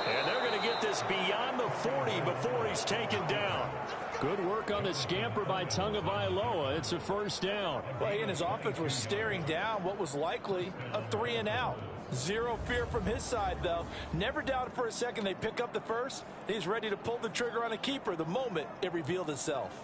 And they're going to get this beyond the 40 before he's taken down. Good work on the scamper by Tagovailoa. It's a first down. Well, he and his offense were staring down what was likely a 3 and out. Zero fear from his side, though. Never doubted for a second they pick up the first. He's ready to pull the trigger on a keeper the moment it revealed itself.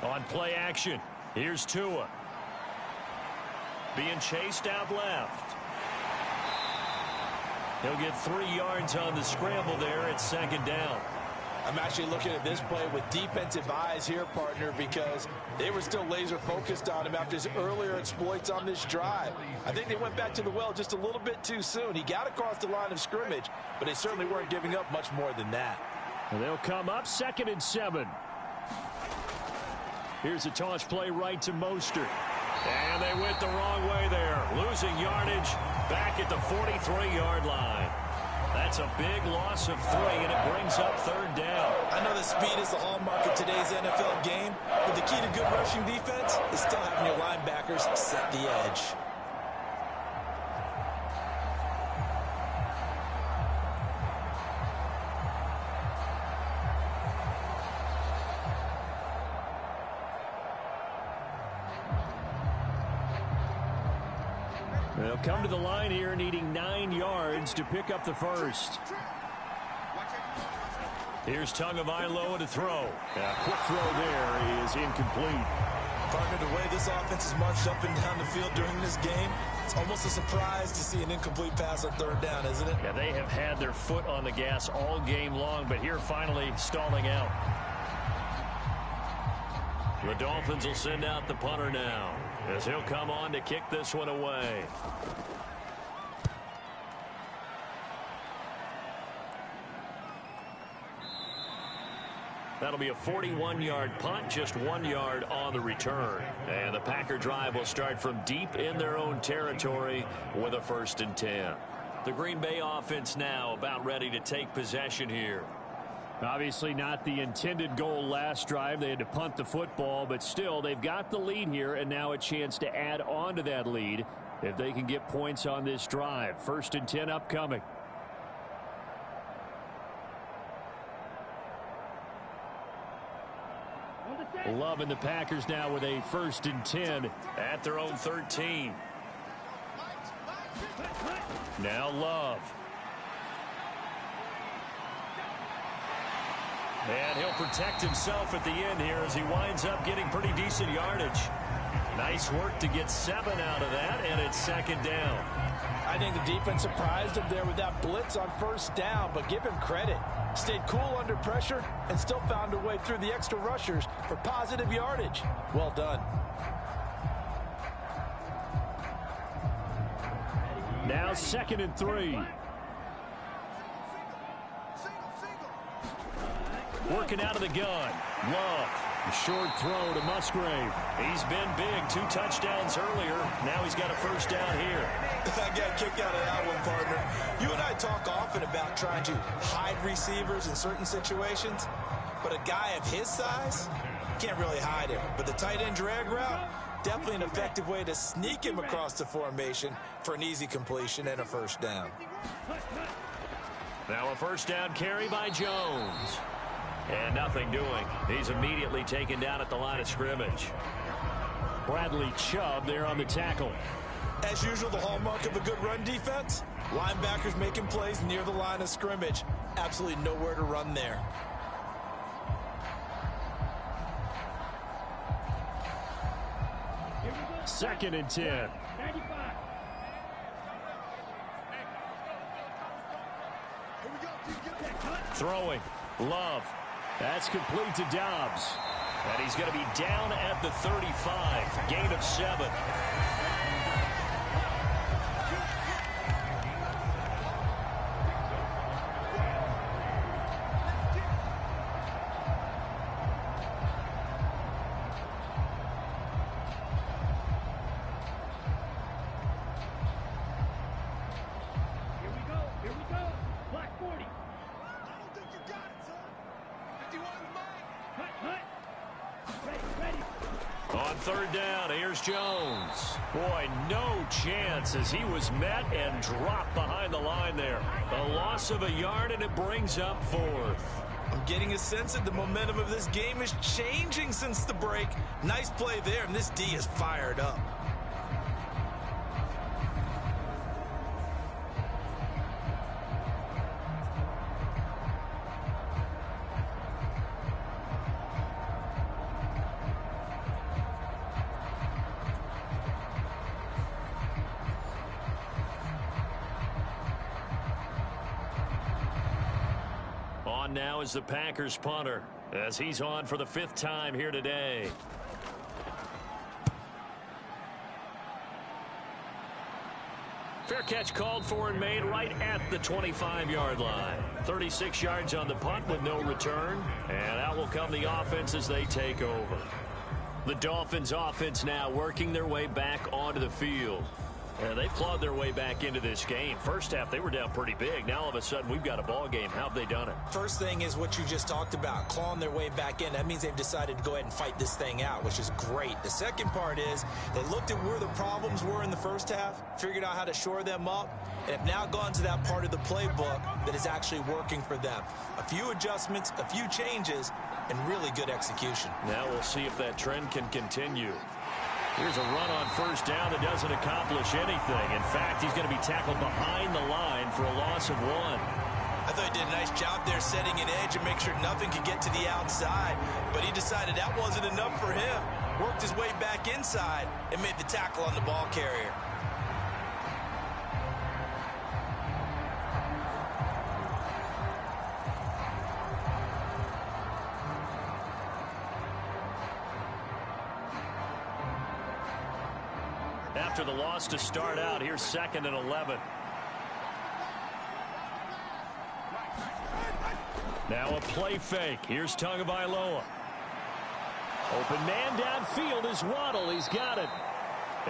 On play action, here's Tua. Being chased out left. He'll get 3 yards on the scramble there at second down. I'm actually looking at this play with defensive eyes here, partner, because they were still laser focused on him after his earlier exploits on this drive. I think they went back to the well just a little bit too soon. He got across the line of scrimmage, but they certainly weren't giving up much more than that. And they'll come up 2nd and 7. Here's a toss play right to Mostert. And they went the wrong way there. Losing yardage back at the 43-yard line. That's a big loss of 3, and it brings up 3rd down. I know that speed is the hallmark of today's NFL game, but the key to good rushing defense is still having your linebackers set the edge. They'll come to the line here needing 9 yards to pick up the first. Here's Tagovailoa to throw. A quick throw there is incomplete. Partner, the way this offense has marched up and down the field during this game, it's almost a surprise to see an incomplete pass on 3rd down, isn't it? Yeah, they have had their foot on the gas all game long, but here finally stalling out. The Dolphins will send out the punter now, as he'll come on to kick this one away. That'll be a 41-yard punt, just 1 yard on the return. And the Packer drive will start from deep in their own territory with a 1st and 10. The Green Bay offense now about ready to take possession here. Obviously not the intended goal last drive. They had to punt the football, but still they've got the lead here, and now a chance to add on to that lead if they can get points on this drive. 1st and 10 upcoming. Love and the Packers now with a 1st and 10 at their own 13. Now Love. And he'll protect himself at the end here as he winds up getting pretty decent yardage. Nice work to get 7 out of that, and it's 2nd down. I think the defense surprised him there with that blitz on 1st down, but give him credit. Stayed cool under pressure and still found a way through the extra rushers for positive yardage. Well done. Now 2nd and 3. Working out of the gun. Love. A short throw to Musgrave. He's been big. 2 touchdowns earlier. Now he's got a 1st down here. I got kicked out of that one, partner. You and I talk often about trying to hide receivers in certain situations, but a guy of his size can't really hide him. But the tight end drag route, definitely an effective way to sneak him across the formation for an easy completion and a 1st down. Now a 1st down carry by Jones. And nothing doing. He's immediately taken down at the line of scrimmage. Bradley Chubb there on the tackle. As usual, the hallmark of a good run defense, linebackers making plays near the line of scrimmage. Absolutely nowhere to run there. Second and 10. Throwing. Love. That's complete to Dobbs. And he's going to be down at the 35. Gain of 7. On third down, here's Jones. Boy, no chance as he was met and dropped behind the line there. A loss of a yard, and it brings up fourth. I'm getting a sense that the momentum of this game is changing since the break. Nice play there, and this D is fired up. Now is the Packers punter as he's on for the 5th time here today. Fair catch called for and made right at the 25-yard line. 36 yards on the punt with no return, and out will come the offense as they take over. The Dolphins offense now working their way back onto the field. They've clawed their way back into this game. First half, they were down pretty big. Now, all of a sudden, we've got a ball game. How have they done it? First thing is what you just talked about, clawing their way back in. That means they've decided to go ahead and fight this thing out, which is great. The second part is they looked at where the problems were in the first half, figured out how to shore them up, and have now gone to that part of the playbook that is actually working for them. A few adjustments, a few changes, and really good execution. Now we'll see if that trend can continue. Here's a run on first down that doesn't accomplish anything. In fact, he's going to be tackled behind the line for a loss of 1. I thought he did a nice job there setting an edge and make sure nothing could get to the outside. But he decided that wasn't enough for him. Worked his way back inside and made the tackle on the ball carrier. After the loss to start out, here's 2nd and 11. Now a play fake. Here's Tagovailoa. Open man downfield is Waddle. He's got it.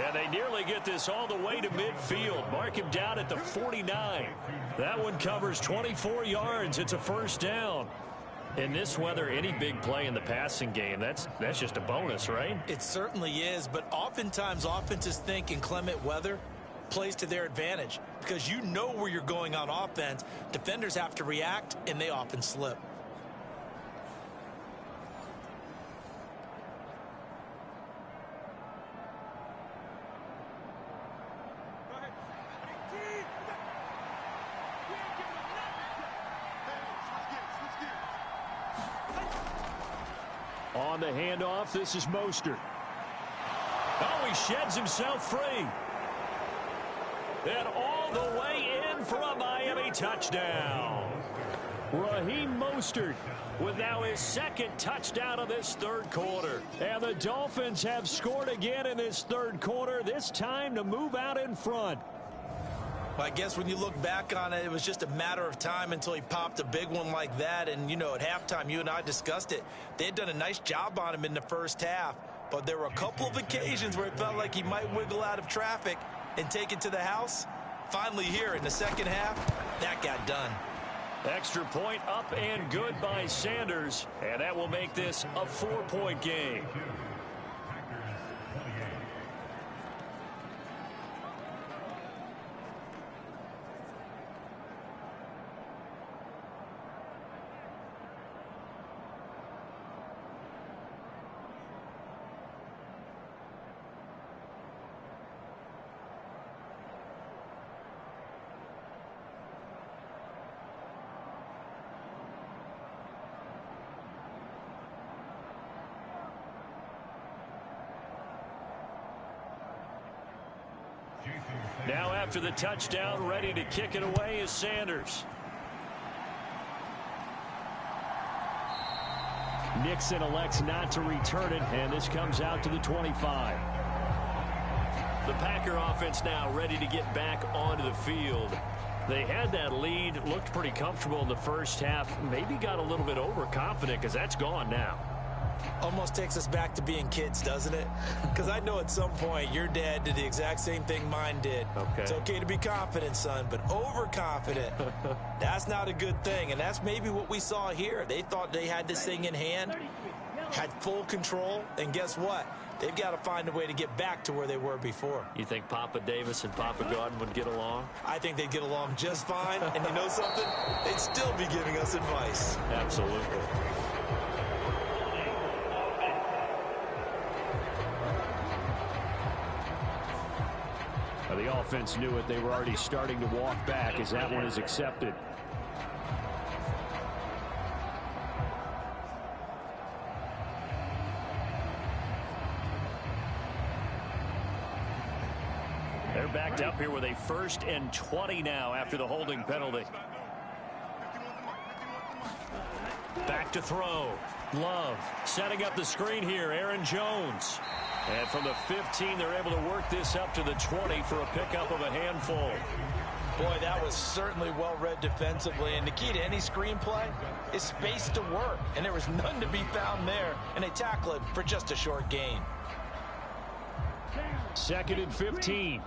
And they nearly get this all the way to midfield. Mark him down at the 49. That one covers 24 yards. It's a first down. In this weather, any big play in the passing game, that's just a bonus, right? It certainly is, but oftentimes offenses think inclement weather plays to their advantage because you know where you're going on offense. Defenders have to react, and they often slip. On the handoff, this is Mostert. Oh, he sheds himself free. And all the way in for a Miami touchdown. Raheem Mostert with now his 2nd touchdown of this 3rd quarter. And the Dolphins have scored again in this 3rd quarter, this time to move out in front. Well, I guess when you look back on it, it was just a matter of time until he popped a big one like that. And, you know, at halftime, you and I discussed it. They had done a nice job on him in the first half. But there were a couple of occasions where it felt like he might wiggle out of traffic and take it to the house. Finally here in the second half, that got done. Extra point up and good by Sanders. And that will make this a 4-point game. Now after the touchdown, ready to kick it away is Sanders. Nixon elects not to return it, and this comes out to the 25. The Packer offense now ready to get back onto the field. They had that lead, looked pretty comfortable in the first half, maybe got a little bit overconfident because that's gone now. Almost takes us back to being kids, doesn't it? Because I know at some point your dad did the exact same thing mine did. Okay. It's okay to be confident, son, but overconfident, that's not a good thing. And that's maybe what we saw here. They thought they had this thing in hand. had full control, and guess what? They've got to find a way to get back to where they were before. You think Papa Davis and Papa Godwin would get along? I think they'd get along just fine, and you know something? They'd still be giving us advice. Absolutely. The offense knew it. They were already starting to walk back as that one is accepted. They're backed up here with a 1st and 20 now after the holding penalty. Back to throw. Love setting up the screen here. Aaron Jones. And from the 15, they're able to work this up to the 20 for a pickup of a handful. Boy, that was certainly well-read defensively. And the key to any screenplay is space to work. And there was none to be found there. And they tackle it for just a short gain. 2nd and 15.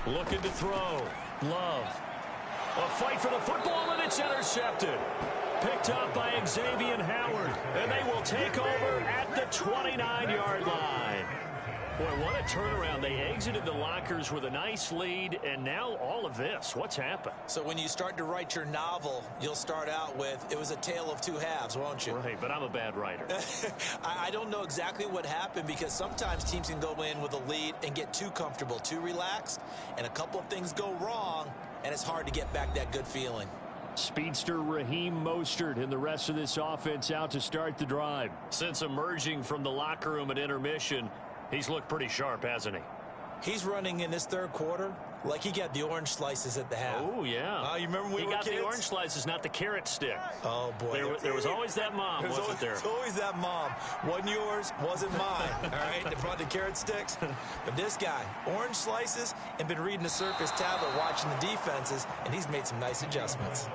Looking to throw. Love. A fight for the football, and it's intercepted. Picked up by Xavier Howard, and they will take over at the 29-yard line. Boy, what a turnaround. They exited the lockers with a nice lead, and now all of this. What's happened? So when you start to write your novel, you'll start out with, it was a tale of two halves, won't you? Right, but I'm a bad writer. I don't know exactly what happened, because sometimes teams can go in with a lead and get too comfortable, too relaxed, and a couple of things go wrong, and it's hard to get back that good feeling. Speedster Raheem Mostert and the rest of this offense out to start the drive. Since emerging from the locker room at intermission, he's looked pretty sharp, hasn't he? He's running in this 3rd quarter like he got the orange slices at the half. Oh, yeah. You remember when we were kids? He got the orange slices, not the carrot stick. Oh, boy. There was always that mom, wasn't there? There's always that mom. Wasn't yours, wasn't mine. All right? They brought the carrot sticks. But this guy, orange slices, and been reading the Surface tablet, watching the defenses, and he's made some nice adjustments.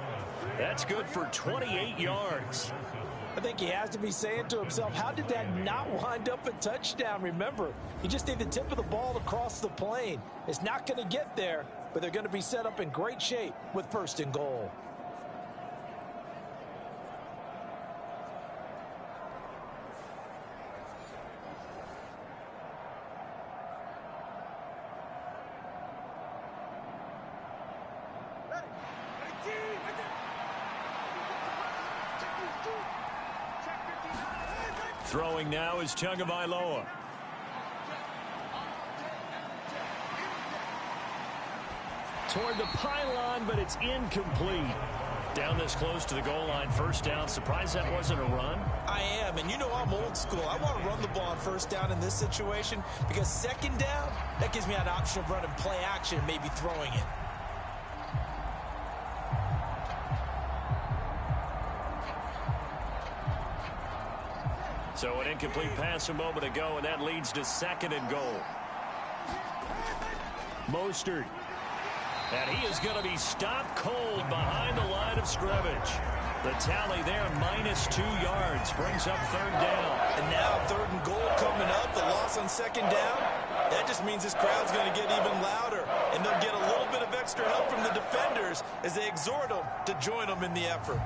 That's good for 28 yards. I think he has to be saying to himself, how did that not wind up a touchdown? Remember, you just need the tip of the ball to cross the plane. It's not going to get there, but they're going to be set up in great shape with 1st and goal. Throwing now is Tagovailoa. Toward the pylon, but it's incomplete. Down this close to the goal line, 1st down. Surprised that wasn't a run? I am, and you know I'm old school. I want to run the ball on 1st down in this situation because 2nd down, that gives me an option of running play action and maybe throwing it. So an incomplete pass a moment ago, and that leads to 2nd and goal. Mostert. And he is going to be stopped cold behind the line of scrimmage. The tally there, -2 yards, brings up 3rd down. And now 3rd and goal coming up, the loss on 2nd down. That just means this crowd's going to get even louder, and they'll get a little bit of extra help from the defenders as they exhort them to join them in the effort.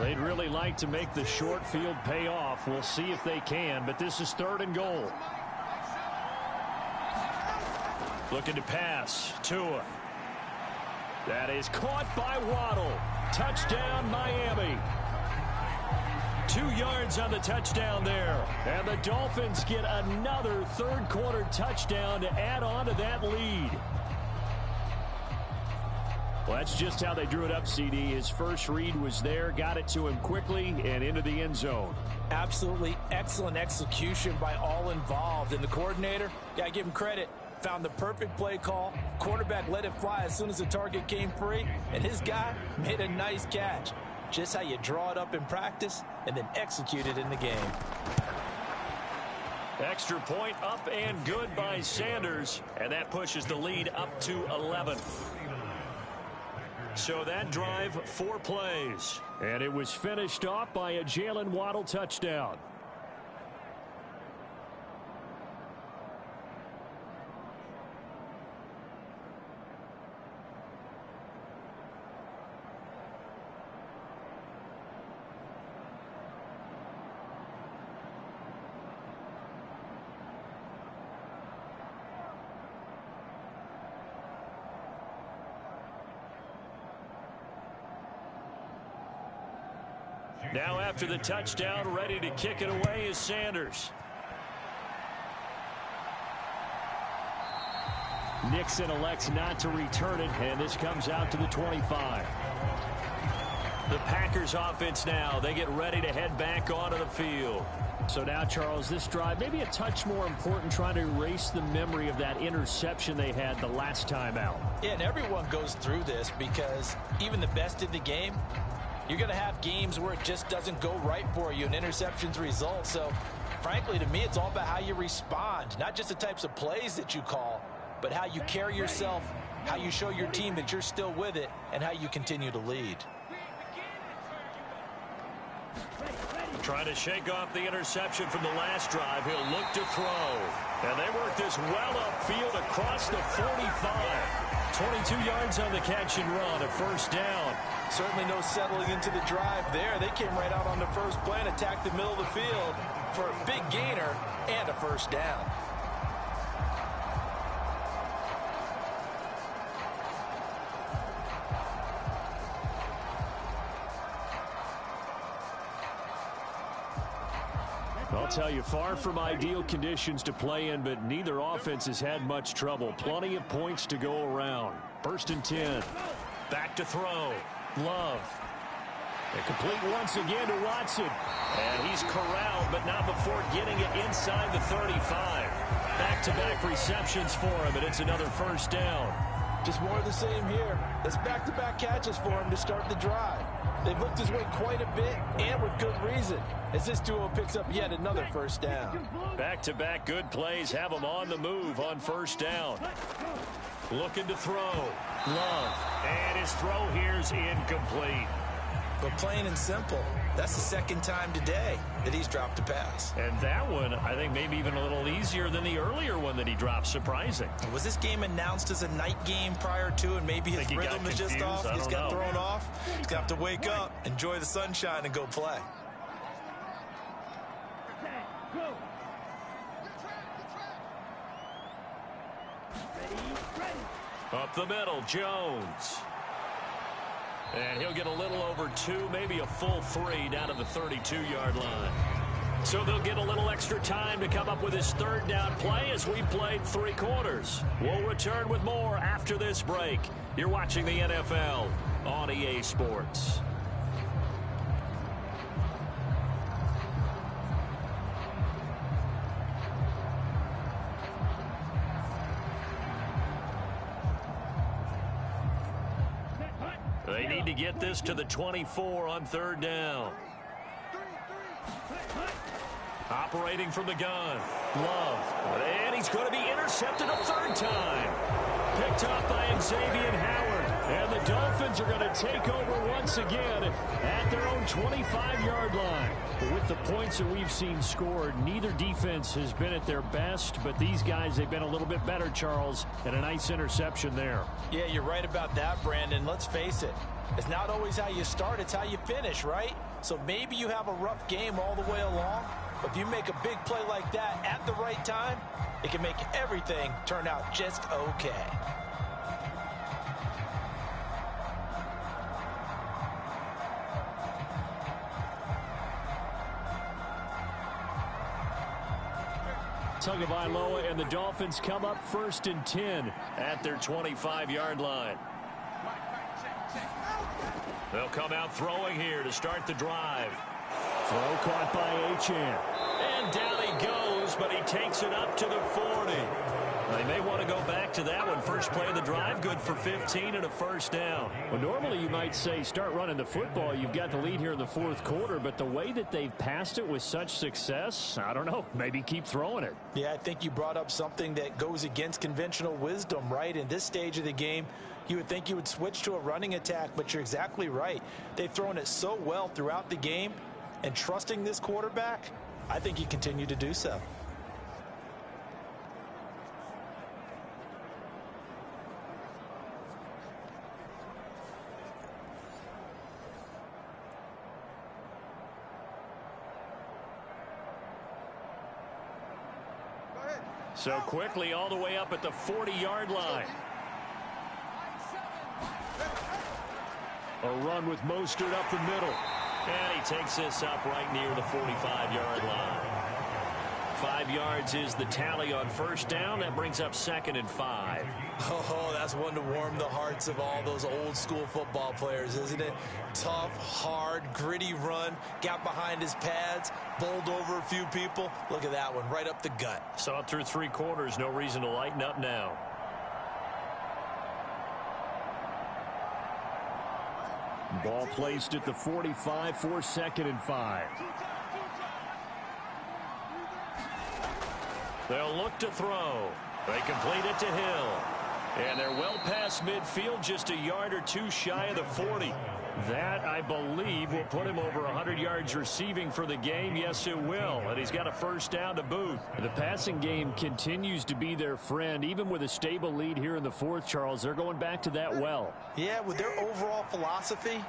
They'd really like to make the short field pay off. We'll see if they can, but this is 3rd and goal. Looking to pass. Tua. That is caught by Waddle. Touchdown, Miami. 2 yards on the touchdown there. And the Dolphins get another 3rd quarter touchdown to add on to that lead. Well, that's just how they drew it up, CD. His first read was there, got it to him quickly, and into the end zone. Absolutely excellent execution by all involved. And the coordinator, got to give him credit, found the perfect play call. Quarterback let it fly as soon as the target came free, and his guy made a nice catch. Just how you draw it up in practice and then execute it in the game. Extra point up and good by Sanders, and that pushes the lead up to 11. So that drive, 4 plays. And it was finished off by a Jalen Waddle touchdown. Now after the touchdown, ready to kick it away is Sanders. Nixon elects not to return it, and this comes out to the 25. The Packers offense now, they get ready to head back onto the field. So now, Charles, this drive maybe a touch more important, trying to erase the memory of that interception they had the last time out. Yeah, and everyone goes through this because even the best in the game, you're going to have games where it just doesn't go right for you, and interceptions result. So, frankly, to me, it's all about how you respond, not just the types of plays that you call, but how you carry yourself, how you show your team that you're still with it, and how you continue to lead. Trying to shake off the interception from the last drive. He'll look to throw. And they work this well upfield across the 45. 22 yards on the catch and run, a first down. Certainly no settling into the drive there. They came right out on the first play and attacked the middle of the field for a big gainer and a first down. I'll tell you, far from ideal conditions to play in, but neither offense has had much trouble. Plenty of points to go around. 1st and 10. Back to throw. Love. And complete once again to Watson. And he's corralled, but not before getting it inside the 35. Back-to-back receptions for him, and it's another first down. Just more of the same here. That's back-to-back catches for him to start the drive. They've looked his way quite a bit, and with good reason, as this duo picks up yet another first down. Back-to-back good plays have him on the move on first down. Looking to throw. Love. And his throw here's incomplete. But plain and simple, that's the second time today that he's dropped a pass. And that one, I think, maybe even a little easier than the earlier one that he dropped. Surprising. Was this game announced as a night game prior to, and maybe his rhythm is just off? He's got thrown off. He's got to wake up, enjoy the sunshine, and go play. Up the middle, Jones. And he'll get a little over 2, maybe a full 3 down to the 32-yard line. So they'll get a little extra time to come up with his third down play as we played 3 quarters. We'll return with more after this break. You're watching the NFL on EA Sports. They need to get this to the 24 on third down. Operating from the gun. Love. And he's going to be intercepted a third time. Picked up by Xavier Howard. And the Dolphins are going to take over once again at their own 25-yard line. With the points that we've seen scored, neither defense has been at their best, but these guys, they've been a little bit better, Charles, and a nice interception there. Yeah, you're right about that, Brandon. Let's face it. It's not always how you start, it's how you finish, right? So maybe you have a rough game all the way along, but if you make a big play like that at the right time, it can make everything turn out just okay. Tagovailoa and the Dolphins come up 1st and 10 at their 25-yard line. They'll come out throwing here to start the drive. Throw caught by Achane. And down he goes, but he takes it up to the 40. They may want to go back to that one. First play of the drive, good for 15 and a first down. Well, normally you might say start running the football. You've got the lead here in the 4th quarter, but the way that they've passed it with such success, I don't know, maybe keep throwing it. Yeah, I think you brought up something that goes against conventional wisdom, right? In this stage of the game, you would think you would switch to a running attack, but you're exactly right. They've thrown it so well throughout the game, and trusting this quarterback, I think you continue to do so. So quickly all the way up at the 40-yard line. A run with Mostert up the middle. And he takes this up right near the 45-yard line. 5 yards is the tally on first down. That brings up 2nd and 5. Oh, that's one to warm the hearts of all those old school football players, isn't it? Tough, hard, gritty run, got behind his pads, bowled over a few people. Look at that one, right up the gut. Saw it through 3 quarters, no reason to lighten up now. Ball placed at the 45 for 2nd and 5. They'll look to throw. They complete it to Hill. And they're well past midfield, just a yard or 2 shy of the 40. That, I believe, will put him over 100 yards receiving for the game. Yes, it will. And he's got a first down to boot. The passing game continues to be their friend. Even with a stable lead here in the 4th, Charles, they're going back to that well. Yeah, with their overall philosophy,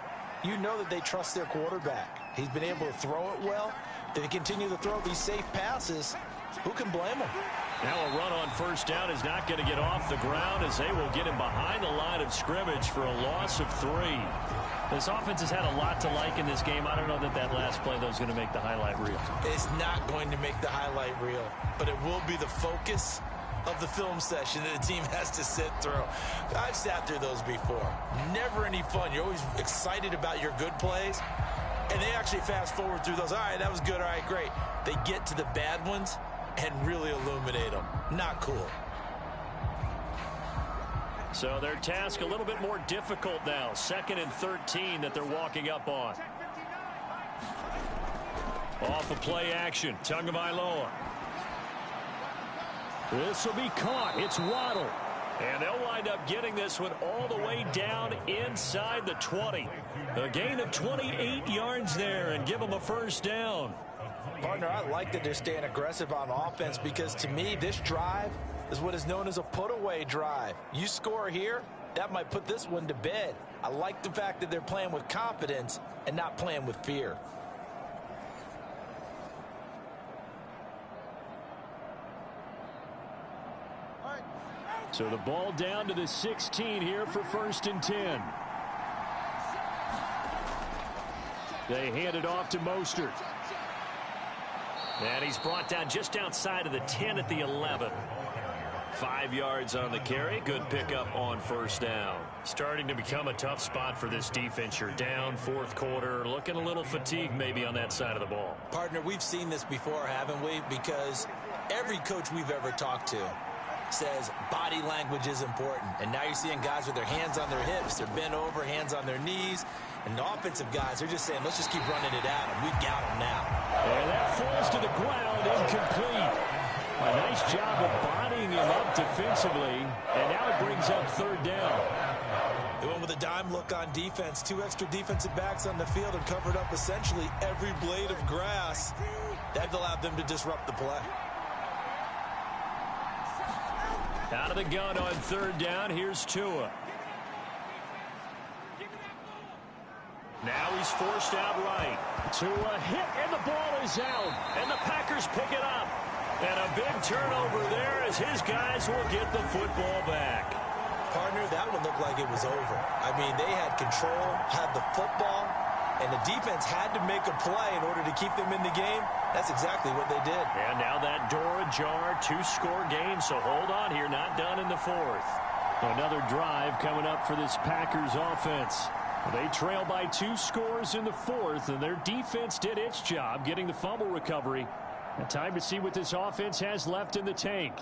you know that they trust their quarterback. He's been able to throw it well. They continue to throw these safe passes. Who can blame them? Now a run on first down is not going to get off the ground as they will get him behind the line of scrimmage for a loss of 3. This offense has had a lot to like in this game. I don't know that last play, though, is going to make the highlight reel. It's not going to make the highlight reel, but it will be the focus of the film session that the team has to sit through. I've sat through those before. Never any fun. You're always excited about your good plays, and they actually fast forward through those. All right, that was good. All right, great. They get to the bad ones and really illuminate them. Not cool. So their task a little bit more difficult now. 2nd and 13 that they're walking up on. Off of play action. Tagovailoa. This will be caught. It's Waddle. And they'll wind up getting this one all the way down inside the 20. A gain of 28 yards there and give them a first down. Partner, I like that they're staying aggressive on offense because to me, this drive is what is known as a put-away drive. You score here, that might put this one to bed. I like the fact that they're playing with confidence and not playing with fear. So the ball down to the 16 here for 1st and 10. They hand it off to Mostert. And he's brought down just outside of the 10 at the 11. 5 yards on the carry. Good pickup on first down. Starting to become a tough spot for this defense. You're down 4th quarter. Looking a little fatigued maybe on that side of the ball. Partner, we've seen this before, haven't we? Because every coach we've ever talked to says body language is important. And now you're seeing guys with their hands on their hips. They're bent over, hands on their knees. And the offensive guys are just saying, let's just keep running it at them. We've got them now. And that falls to the ground, incomplete. A nice job of bodying him up defensively. And now it brings up 3rd down. They went with a dime look on defense. 2 extra defensive backs on the field and covered up essentially every blade of grass. That allowed them to disrupt the play. Out of the gun on 3rd down. Here's Tua. Now he's forced out right. Tua hit, and the ball is out. And the Packers pick it up. And a big turnover there as his guys will get the football back. Partner, that one looked like it was over. I mean, they had control, had the football, and the defense had to make a play in order to keep them in the game. That's exactly what they did. And now that door ajar, 2-score game, so hold on here, not done in the 4th. Another drive coming up for this Packers offense. They trail by 2 scores in the 4th, and their defense did its job getting the fumble recovery. And time to see what this offense has left in the tank.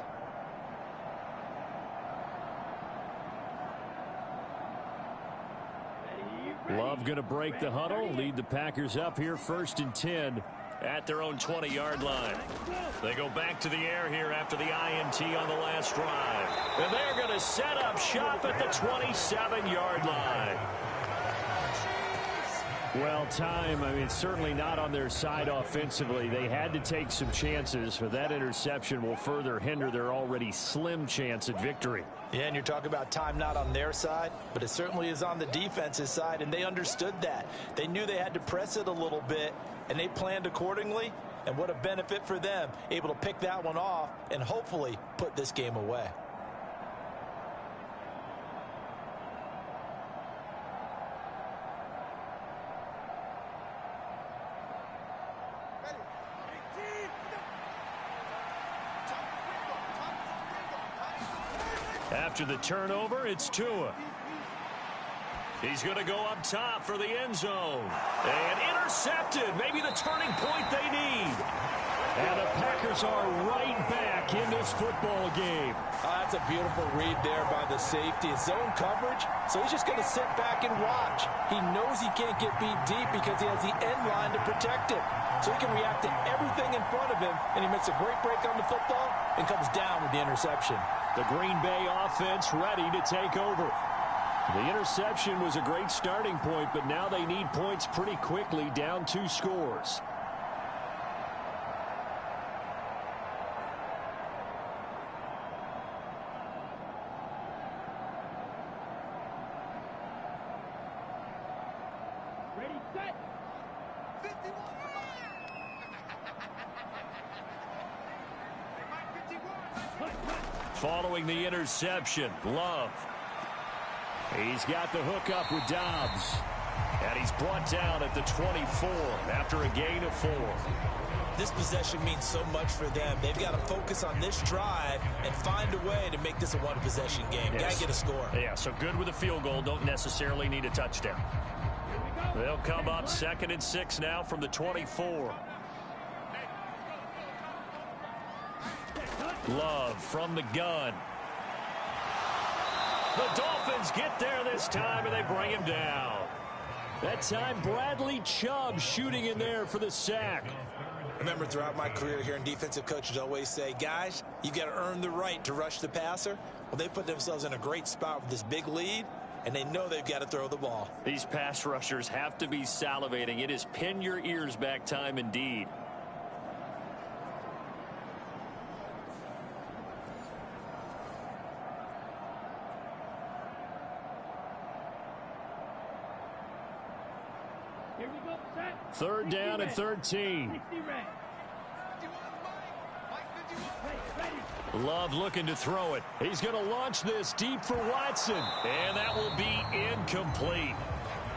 Love going to break the huddle, lead the Packers up here 1st and 10 at their own 20-yard line. They go back to the air here after the INT on the last drive. And they're going to set up shop at the 27-yard line. Well, time, I mean, certainly not on their side offensively. They had to take some chances, but that interception will further hinder their already slim chance at victory. Yeah, and you're talking about time not on their side, but it certainly is on the defense's side, and they understood that. They knew they had to press it a little bit, and they planned accordingly, and what a benefit for them, able to pick that one off and hopefully put this game away. After the turnover, it's Tua. He's going to go up top for the end zone. And intercepted. Maybe the turning point they need. And the Packers are right back in this football game. That's a beautiful read there by the safety. It's zone coverage, so he's just going to sit back and watch. He knows he can't get beat deep because he has the end line to protect him. So he can react to everything in front of him, and he makes a great break on the football and comes down with the interception. The Green Bay offense ready to take over. The interception was a great starting point, but now they need points pretty quickly, down 2 scores. Ready, set. 51. Following the interception, Love. He's got the hook up with Dobbs. And he's brought down at the 24 after a gain of 4. This possession means so much for them. They've got to focus on this drive and find a way to make this a one-possession game. Yes. Got to get a score. Yeah, so good with a field goal. Don't necessarily need a touchdown. They'll come up 2nd and 6 now from the 24. Love from the gun. The Dolphins get there this time, and they bring him down. That time, Bradley Chubb shooting in there for the sack. Remember, throughout my career here in defensive coaches always say, guys, you've got to earn the right to rush the passer. Well, they put themselves in a great spot with this big lead, and they know they've got to throw the ball. These pass rushers have to be salivating. It is pin your ears back time indeed. Here we go, set. 3rd down and 13. 60 red. Love looking to throw it. He's going to launch this deep for Watson. And that will be incomplete.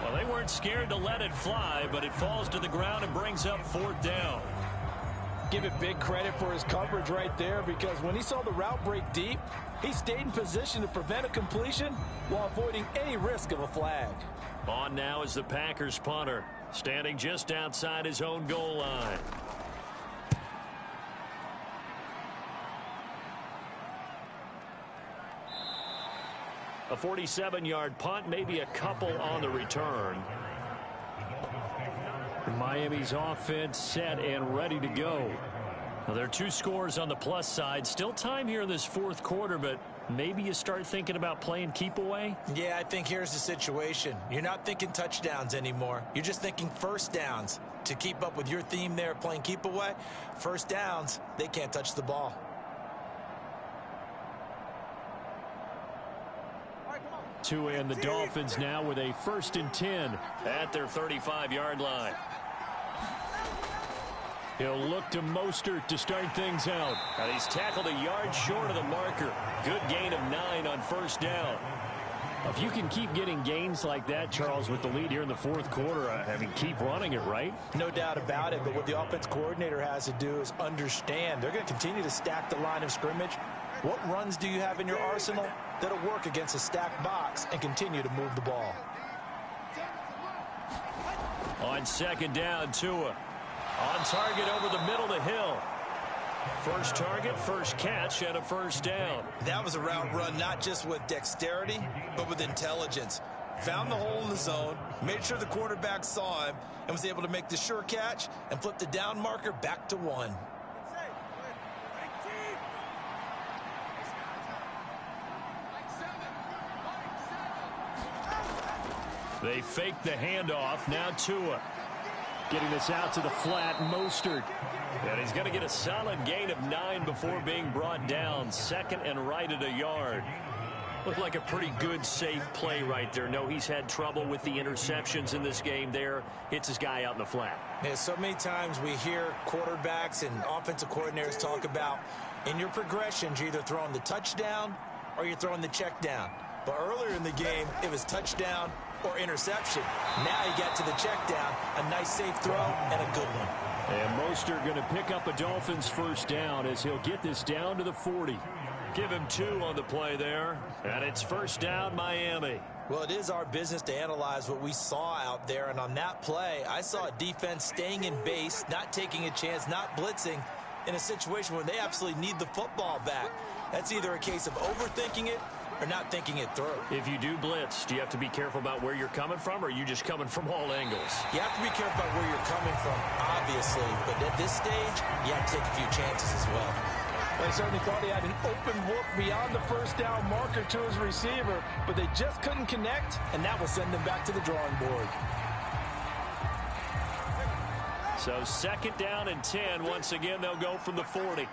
Well, they weren't scared to let it fly, but it falls to the ground and brings up 4th down. Give it big credit for his coverage right there, because when he saw the route break deep, he stayed in position to prevent a completion while avoiding any risk of a flag. On now is the Packers punter, standing just outside his own goal line. A 47-yard punt, maybe a couple on the return. Miami's offense set and ready to go. Well, there are 2 scores on the plus side. Still time here in this 4th quarter, but maybe you start thinking about playing keep away? Yeah, I think here's the situation. You're not thinking touchdowns anymore. You're just thinking first downs. To keep up with your theme there, playing keep away, first downs, they can't touch the ball. Tua and the Dolphins now with a 1st and 10 at their 35-yard line. He'll look to Mostert to start things out. And he's tackled a yard short of the marker. Good gain of 9 on 1st down. If you can keep getting gains like that, Charles, with the lead here in the 4th quarter, I mean, keep running it, right? No doubt about it, but what the offense coordinator has to do is understand they're going to continue to stack the line of scrimmage. What runs do you have in your arsenal that'll work against a stacked box and continue to move the ball? On 2nd down, Tua. On target over the middle to Hill. First target, 1st catch, and a 1st down. That was a route run not just with dexterity, but with intelligence. Found the hole in the zone, made sure the quarterback saw him, and was able to make the sure catch and flip the down marker back to 1. They fake the handoff. Now Tua. Getting this out to the flat, Mostert. And he's going to get a solid gain of 9 before being brought down. 2nd and right at a yard. Looked like a pretty good, safe play right there. No, he's had trouble with the interceptions in this game there. Hits his guy out in the flat. Yeah, so many times we hear quarterbacks and offensive coordinators talk about in your progressions, you're either throwing the touchdown or you're throwing the check down. But earlier in the game, it was touchdown or interception. Now you got to the check down, a nice safe throw and a good one. And Mostert going to pick up a Dolphins 1st down as he'll get this down to the 40. Give him 2 on the play there. And it's first down, Miami. Well, it is our business to analyze what we saw out there. And on that play, I saw a defense staying in base, not taking a chance, not blitzing in a situation where they absolutely need the football back. That's either a case of overthinking it or not thinking it through. If you do blitz, do you have to be careful about where you're coming from, or are you just coming from all angles? You have to be careful about where you're coming from, obviously. But at this stage, you have to take a few chances as well. They certainly thought he had an open look beyond the first down marker to his receiver, but they just couldn't connect, and that will send them back to the drawing board. So second down and 10. Once again, they'll go from the 40.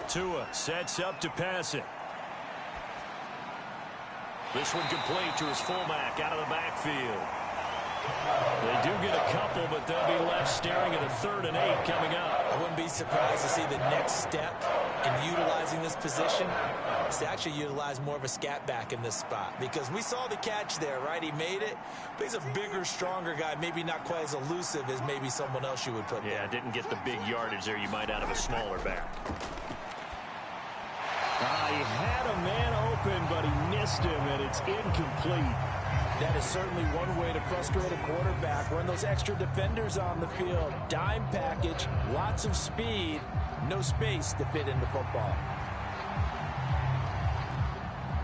Tua sets up to pass it. This one complete to his fullback out of the backfield. They do get a couple, but they'll be left staring at a 3rd and 8 coming up. I wouldn't be surprised to see the next step in utilizing this position is to actually utilize more of a scat back in this spot, because we saw the catch there, right? He made it, but he's a bigger, stronger guy, maybe not quite as elusive as maybe someone else you would put there. Yeah, didn't get the big yardage there you might out of a smaller back. He had a man open, but he missed him, and it's incomplete. That is certainly one way to frustrate a quarterback. Run those extra defenders on the field. Dime package, lots of speed, no space to fit into football.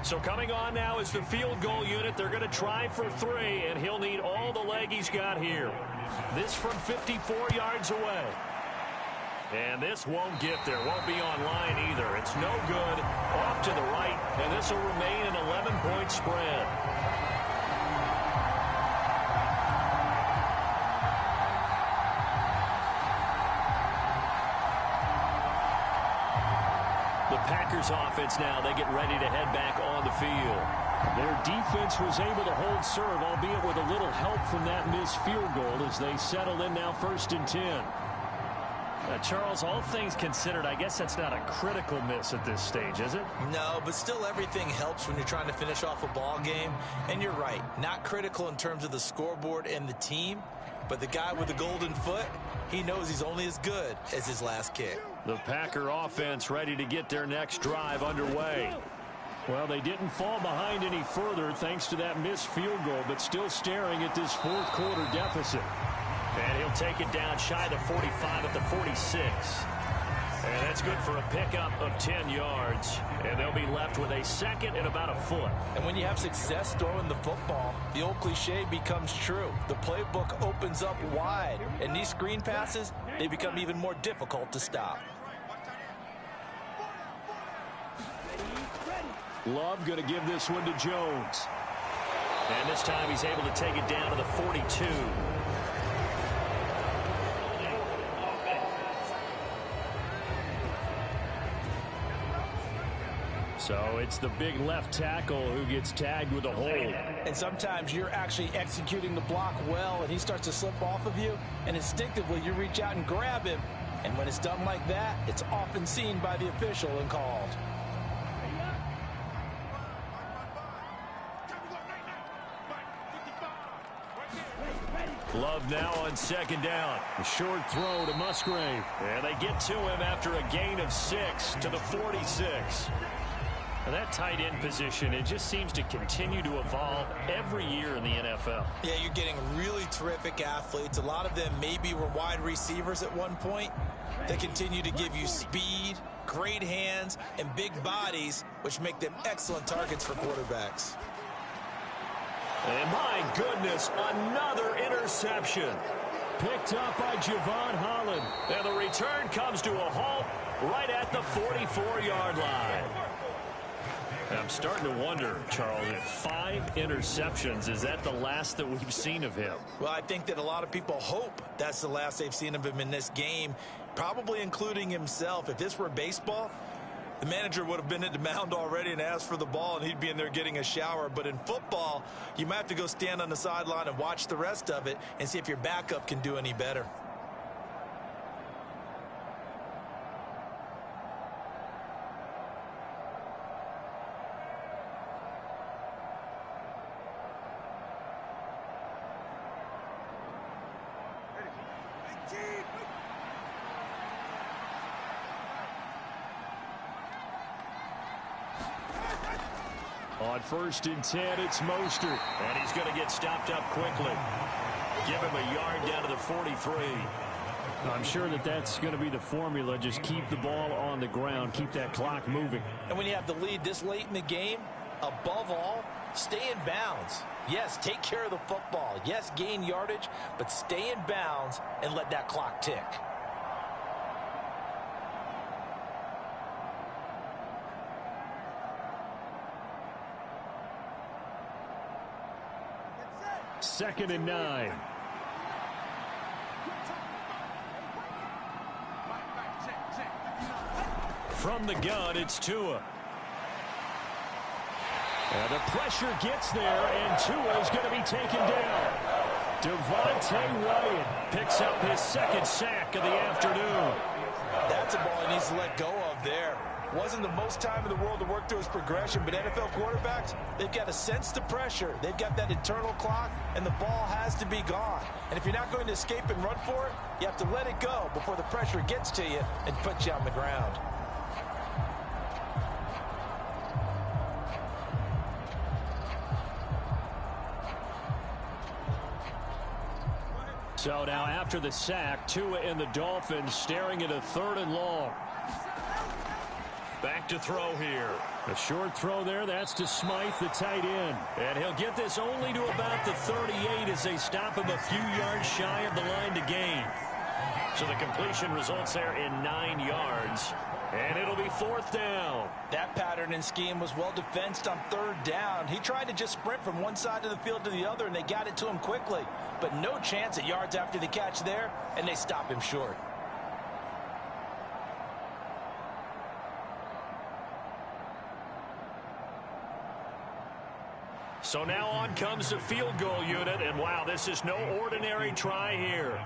So coming on now is the field goal unit. They're going to try for 3, and he'll need all the leg he's got here. This from 54 yards away. And this won't get there. Won't be on line either. It's no good. Off to the right, and this will remain an 11-point spread. The Packers offense now, they get ready to head back on the field. Their defense was able to hold serve, albeit with a little help from that missed field goal as they settle in now 1st and 10. Charles, all things considered, I guess that's not a critical miss at this stage, is it? No, but still everything helps when you're trying to finish off a ball game. And you're right, not critical in terms of the scoreboard and the team, but the guy with the golden foot, he knows he's only as good as his last kick. The Packer offense ready to get their next drive underway. Well, they didn't fall behind any further thanks to that missed field goal, but still staring at this 4th quarter deficit. And he'll take it down shy of the 45 at the 46. And that's good for a pickup of 10 yards. And they'll be left with a 2nd and about a foot. And when you have success throwing the football, the old cliche becomes true. The playbook opens up wide. And these screen passes, they become even more difficult to stop. Love going to give this one to Jones. And this time he's able to take it down to the 42. So it's the big left tackle who gets tagged with a hold. And sometimes you're actually executing the block well, and he starts to slip off of you, and instinctively you reach out and grab him. And when it's done like that, it's often seen by the official and called. Love now on 2nd down. A short throw to Musgrave. And they get to him after a gain of 6 to the 46. And that tight end position, it just seems to continue to evolve every year in the NFL. Yeah, you're getting really terrific athletes. A lot of them maybe were wide receivers at one point. They continue to give you speed, great hands, and big bodies, which make them excellent targets for quarterbacks. And my goodness, another interception. Picked up by Javon Holland. And the return comes to a halt right at the 44-yard line. And I'm starting to wonder, Charles, if 5 interceptions, is that the last that we've seen of him? Well, I think that a lot of people hope that's the last they've seen of him in this game, probably including himself. If this were baseball, the manager would have been at the mound already and asked for the ball, and he'd be in there getting a shower. But in football, you might have to go stand on the sideline and watch the rest of it and see if your backup can do any better. On 1st and 10, it's Mostert. And he's going to get stopped up quickly. Give him a yard down to the 43. I'm sure that's going to be the formula. Just keep the ball on the ground. Keep that clock moving. And when you have the lead this late in the game, above all, stay in bounds. Yes, take care of the football. Yes, gain yardage, but stay in bounds and let that clock tick. Second and 9. From the gun, it's Tua. And the pressure gets there, and Tua is going to be taken down. Devontae Wyatt picks up his second sack of the afternoon. That's a ball he needs to let go of there. Wasn't the most time in the world to work through his progression, but NFL quarterbacks, they've got to sense the pressure. They've got that internal clock, and the ball has to be gone. And if you're not going to escape and run for it, you have to let it go before the pressure gets to you and puts you on the ground. So now after the sack, Tua and the Dolphins staring at a 3rd and long. Back to throw here. A short throw there. That's to Smythe, the tight end. And he'll get this only to about the 38 as they stop him a few yards shy of the line to gain. So the completion results there in 9 yards. And it'll be 4th down. That pattern and scheme was well defensed on 3rd down. He tried to just sprint from one side of the field to the other, and they got it to him quickly. But no chance at yards after the catch there, and they stop him short. So now on comes the field goal unit, and wow, this is no ordinary try here.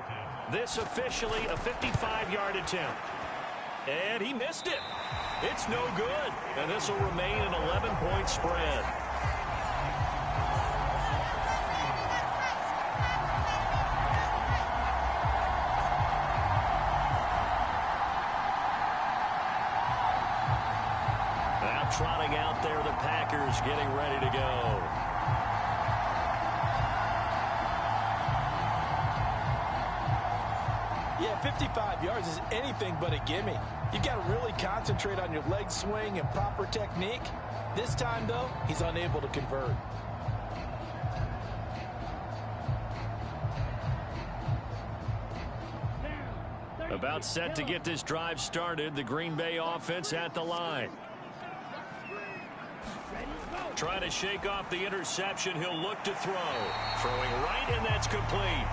This officially a 55-yard attempt. And he missed it. It's no good. And this will remain an 11-point spread. Now trotting out there, the Packers getting ready to go. Yeah, 55 yards is anything but a gimme. You've got to really concentrate on your leg swing and proper technique. This time, though, he's unable to convert. About set to get this drive started. The Green Bay offense at the line. Trying to shake off the interception. He'll look to throw. Throwing right, and that's complete.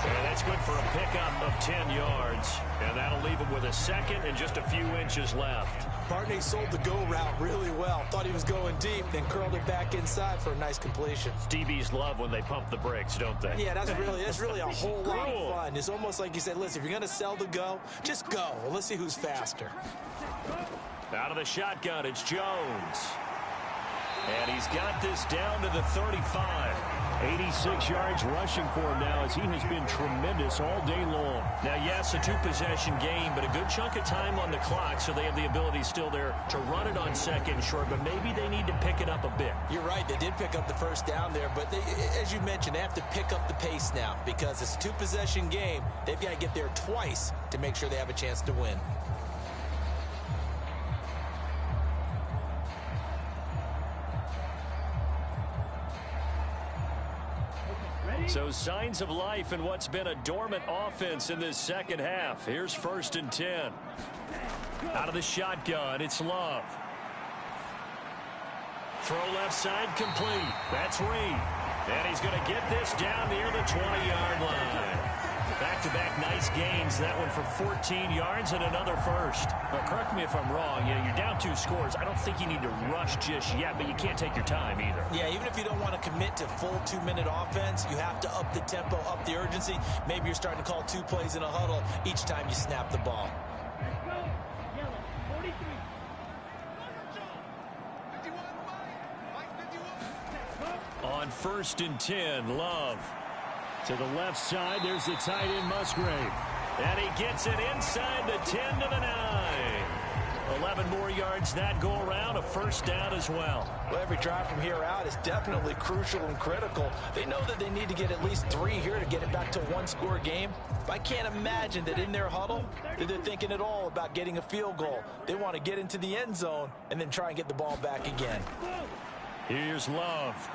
And that's good for a pickup of 10 yards. And that'll leave him with a second and just a few inches left. Barney sold the go route really well. Thought he was going deep, then curled it back inside for a nice completion. DBs love when they pump the brakes, don't they? Yeah, that's really a whole lot of fun. It's almost like you said, listen, if you're going to sell the go, just go. Well, let's see who's faster. Out of the shotgun, it's Jones. And he's got this down to the 35. 86 yards rushing for him now as he has been tremendous all day long. Now, yes, a 2-possession game, but a good chunk of time on the clock, so they have the ability still there to run it on second short, but maybe they need to pick it up a bit. You're right. They did pick up the first down there, but they, as you mentioned, they have to pick up the pace now because it's a 2-possession game. They've got to get there twice to make sure they have a chance to win. So signs of life in what's been a dormant offense in this second half. Here's 1st and 10. Out of the shotgun, it's Love. Throw left side complete. That's Reed. And he's going to get this down near the 20-yard line. Back-to-back nice gains. That one for 14 yards and another first. Now, correct me if I'm wrong. You know, you're down 2 scores. I don't think you need to rush just yet, but you can't take your time either. Yeah, even if you don't want to commit to full 2-minute offense, you have to up the tempo, up the urgency. Maybe you're starting to call 2 plays in a huddle each time you snap the ball. On 1st and 10, Love. To the left side, there's the tight end, Musgrave. And he gets it inside the 10 to the 9. 11 more yards that go around, a first down as well. Well, every drive from here out is definitely crucial and critical. They know that they need to get at least 3 here to get it back to a one-score game. But I can't imagine that in their huddle that they're thinking at all about getting a field goal. They want to get into the end zone and then try and get the ball back again. Here's Love.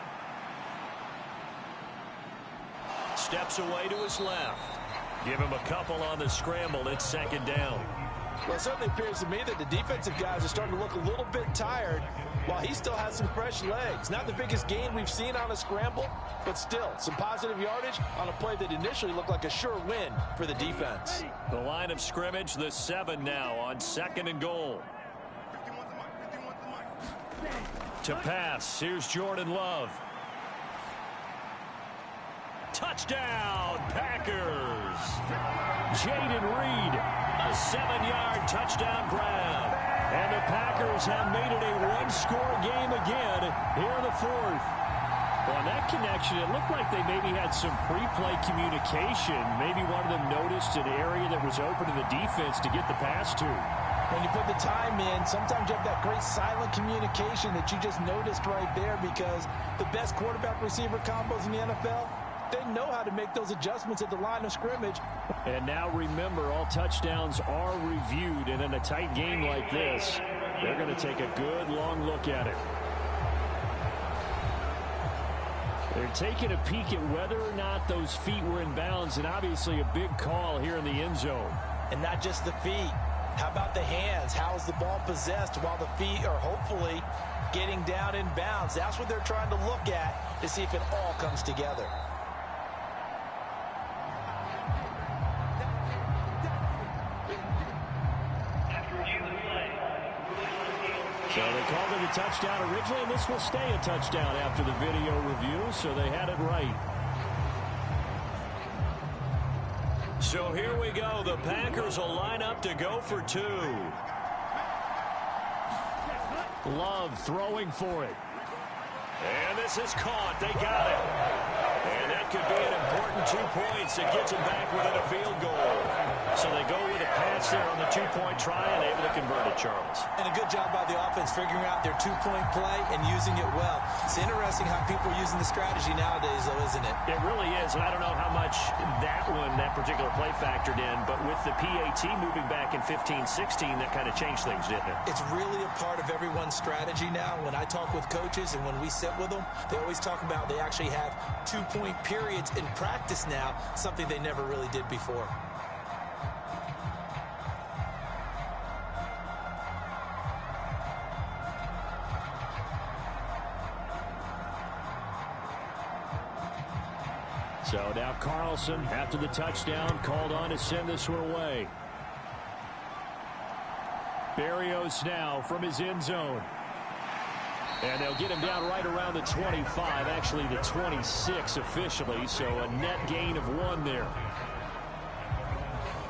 Steps away to his left. Give him a couple on the scramble. It's second down. Well, it certainly appears to me that the defensive guys are starting to look a little bit tired while he still has some fresh legs. Not the biggest gain we've seen on a scramble, but still some positive yardage on a play that initially looked like a sure win for the defense. The line of scrimmage, the 7 now on 2nd and goal. To pass, here's Jordan Love. Touchdown, Packers! Jaden Reed, a 7-yard touchdown grab. And the Packers have made it a one-score game again here in the 4th. Well, on that connection, it looked like they maybe had some pre-play communication. Maybe one of them noticed an area that was open to the defense to get the pass to. When you put the time in, sometimes you have that great silent communication that you just noticed right there, because the best quarterback-receiver combos in the NFL, they know how to make those adjustments at the line of scrimmage. And now remember, all touchdowns are reviewed, and in a tight game like this, they're going to take a good long look at it. They're taking a peek at whether or not those feet were in bounds, and obviously a big call here in the end zone. And not just the feet. How about the hands? How is the ball possessed while the feet are hopefully getting down in bounds? That's what they're trying to look at to see if it all comes together. So they called it a touchdown originally, and this will stay a touchdown after the video review, so they had it right. So here we go. The Packers will line up to go for 2. Love throwing for it. And this is caught. They got it. And that could be an important 2 points. It gets them back within a field goal. So they go with a pass there on the 2-point try and able to convert it, Charles. And a good job by the offense figuring out their 2-point play and using it well. It's interesting how people are using the strategy nowadays, though, isn't it? It really is, and I don't know how much that particular play factored in, but with the PAT moving back in 15-16, that kind of changed things, didn't it? It's really a part of everyone's strategy now. When I talk with coaches and when we sit with them, they always talk about they actually have 2-point periods in practice now, something they never really did before. So now Carlson, after the touchdown, called on to send this one away. Berrios now from his end zone. And they'll get him down right around the 25, actually the 26 officially, so a net gain of 1 there.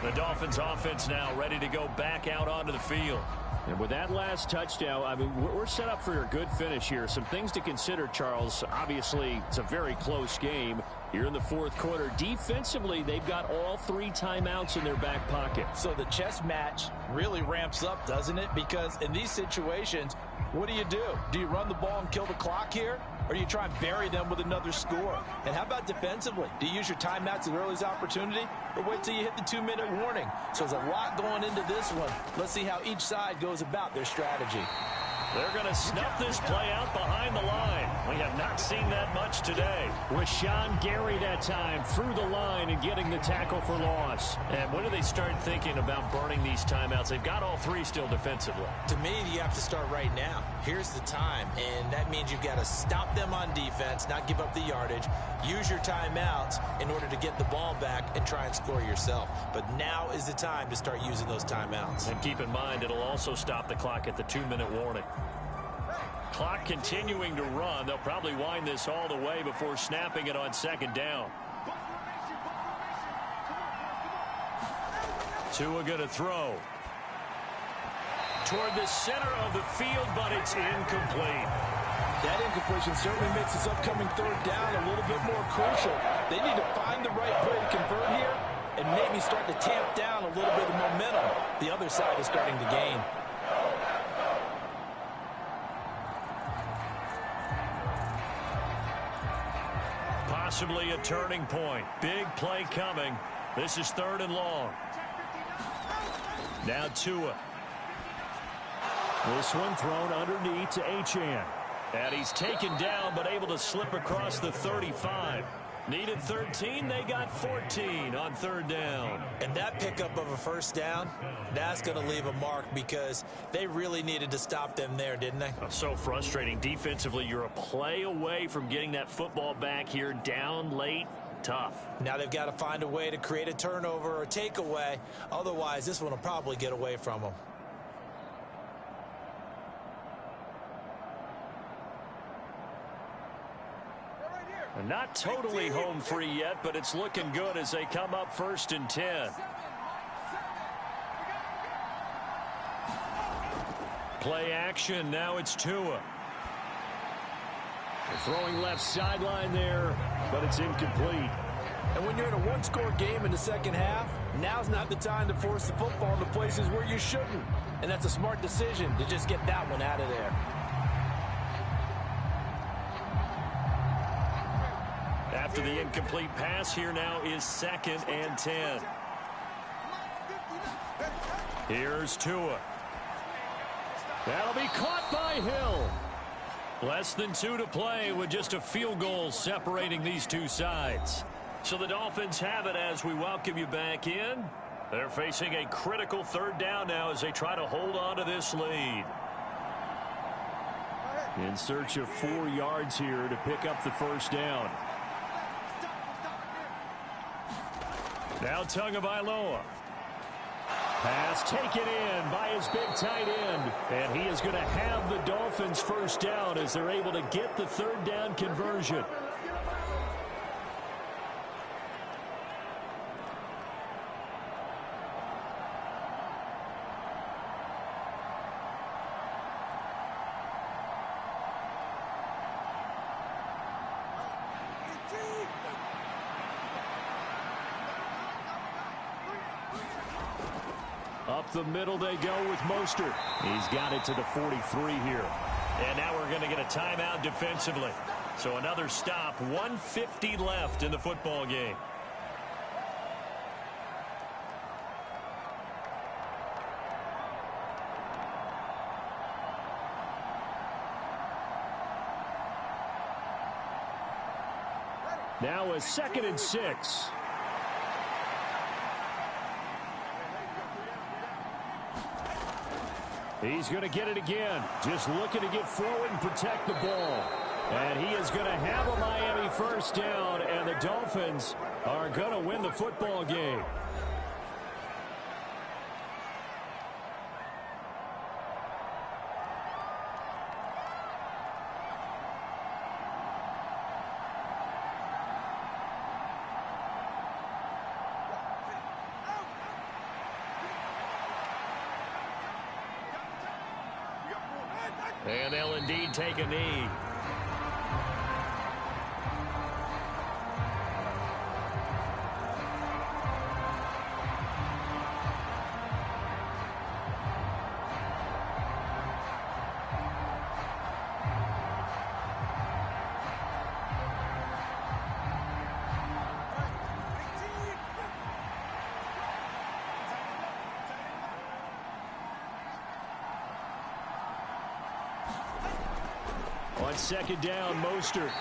The Dolphins offense now ready to go back out onto the field. And with that last touchdown, I mean, we're set up for a good finish here. Some things to consider, Charles. Obviously, it's a very close game here in the 4th quarter. Defensively, they've got all 3 timeouts in their back pocket. So the chess match really ramps up, doesn't it? Because in these situations, what do? Do you run the ball and kill the clock here? Or do you try and bury them with another score? And how about defensively? Do you use your timeouts at earliest opportunity? Or wait till you hit the 2-minute warning? So there's a lot going into this one. Let's see how each side goes about their strategy. They're going to snuff this play out behind the line. We have not seen that much today. Rashawn Gary that time through the line and getting the tackle for loss. And when do they start thinking about burning these timeouts? They've got all 3 still defensively. To me, you have to start right now. Here's the time, and that means you've got to stop them on defense, not give up the yardage, use your timeouts in order to get the ball back and try and score yourself. But now is the time to start using those timeouts. And keep in mind, it'll also stop the clock at the 2-minute warning. Clock continuing to run. They'll probably wind this all the way before snapping it on 2nd down. Tua going to throw toward the center of the field, but it's incomplete. That incompletion certainly makes this upcoming 3rd down a little bit more crucial. They need to find the right play to convert here and maybe start to tamp down a little bit of momentum the other side is starting to gain. possibly a turning point. Big play coming. This is 3rd and long. Now Tua. This one thrown underneath to Achane. And he's taken down, but able to slip across the 35. Needed 13, they got 14 on 3rd down. And that pickup of a 1st down, that's going to leave a mark because they really needed to stop them there, didn't they? So frustrating. Defensively, you're a play away from getting that football back here down late. Tough. Now they've got to find a way to create a turnover or takeaway. Otherwise, this one will probably get away from them. Not totally home free yet, but it's looking good as they come up 1st and 10. Play action. Now it's Tua. They're throwing left sideline there, but it's incomplete. And when you're in a one-score game in the 2nd half, now's not the time to force the football into places where you shouldn't. And that's a smart decision to just get that one out of there. After the incomplete pass, here now is 2nd and 10. Here's Tua. That'll be caught by Hill. Less than 2 to play with just a field goal separating these two sides. So the Dolphins have it as we welcome you back in. They're facing a critical 3rd down now as they try to hold on to this lead. In search of 4 yards here to pick up the 1st down. Now Tagovailoa. Pass taken in by his big tight end. And he is going to have the Dolphins 1st down as they're able to get the 3rd down conversion. Up the middle they go with Mostert. He's got it to the 43 here. And now we're going to get a timeout defensively. So another stop. 1:50 left in the football game. Now a 2nd and 6. He's going to get it again. Just looking to get forward and protect the ball. And he is going to have a Miami 1st down, and the Dolphins are going to win the football game. And they'll indeed take a knee. On 2nd down, Mostert.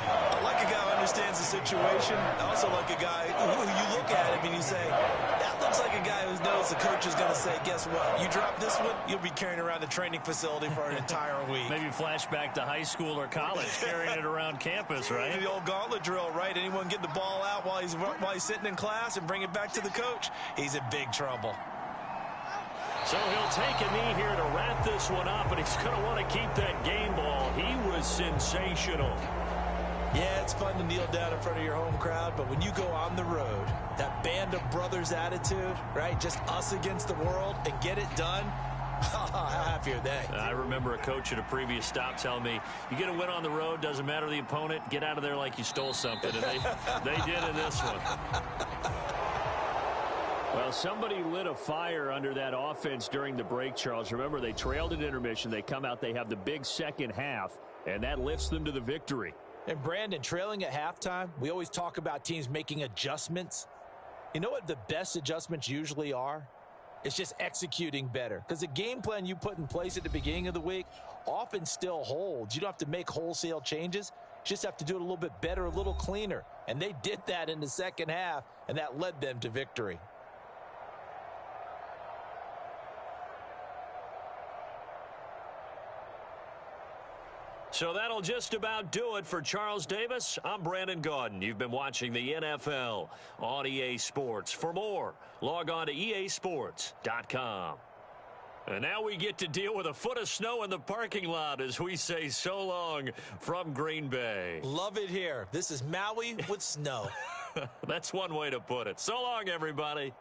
I like a guy who understands the situation. I also like a guy who you look at him and you say, that looks like a guy who knows the coach is going to say, guess what? You drop this one, you'll be carrying around the training facility for an entire week. Maybe flashback to high school or college, carrying it around campus, right? The old gauntlet drill, right? Anyone get the ball out while he's sitting in class and bring it back to the coach, he's in big trouble. So he'll take a knee here to wrap this one up, and he's going to want to keep that game ball. He was sensational. Yeah, it's fun to kneel down in front of your home crowd, but when you go on the road, that band of brothers attitude, right? Just us against the world and get it done. How happy are they? I remember a coach at a previous stop telling me, you get a win on the road, doesn't matter the opponent, get out of there like you stole something. And they did in this one. Well, somebody lit a fire under that offense during the break, Charles. Remember, they trailed at intermission. They come out, they have the big 2nd half. and that lifts them to the victory. And Brandon, trailing at halftime, we always talk about teams making adjustments. You know what the best adjustments usually are? It's just executing better. Because the game plan you put in place at the beginning of the week often still holds. You don't have to make wholesale changes. You just have to do it a little bit better, a little cleaner. And they did that in the second half, and that led them to victory. So that'll just about do it for Charles Davis. I'm Brandon Gaudin. You've been watching the NFL on EA Sports. For more, log on to easports.com. And now we get to deal with a foot of snow in the parking lot as we say so long from Green Bay. Love it here. This is Maui with snow. That's one way to put it. So long, everybody.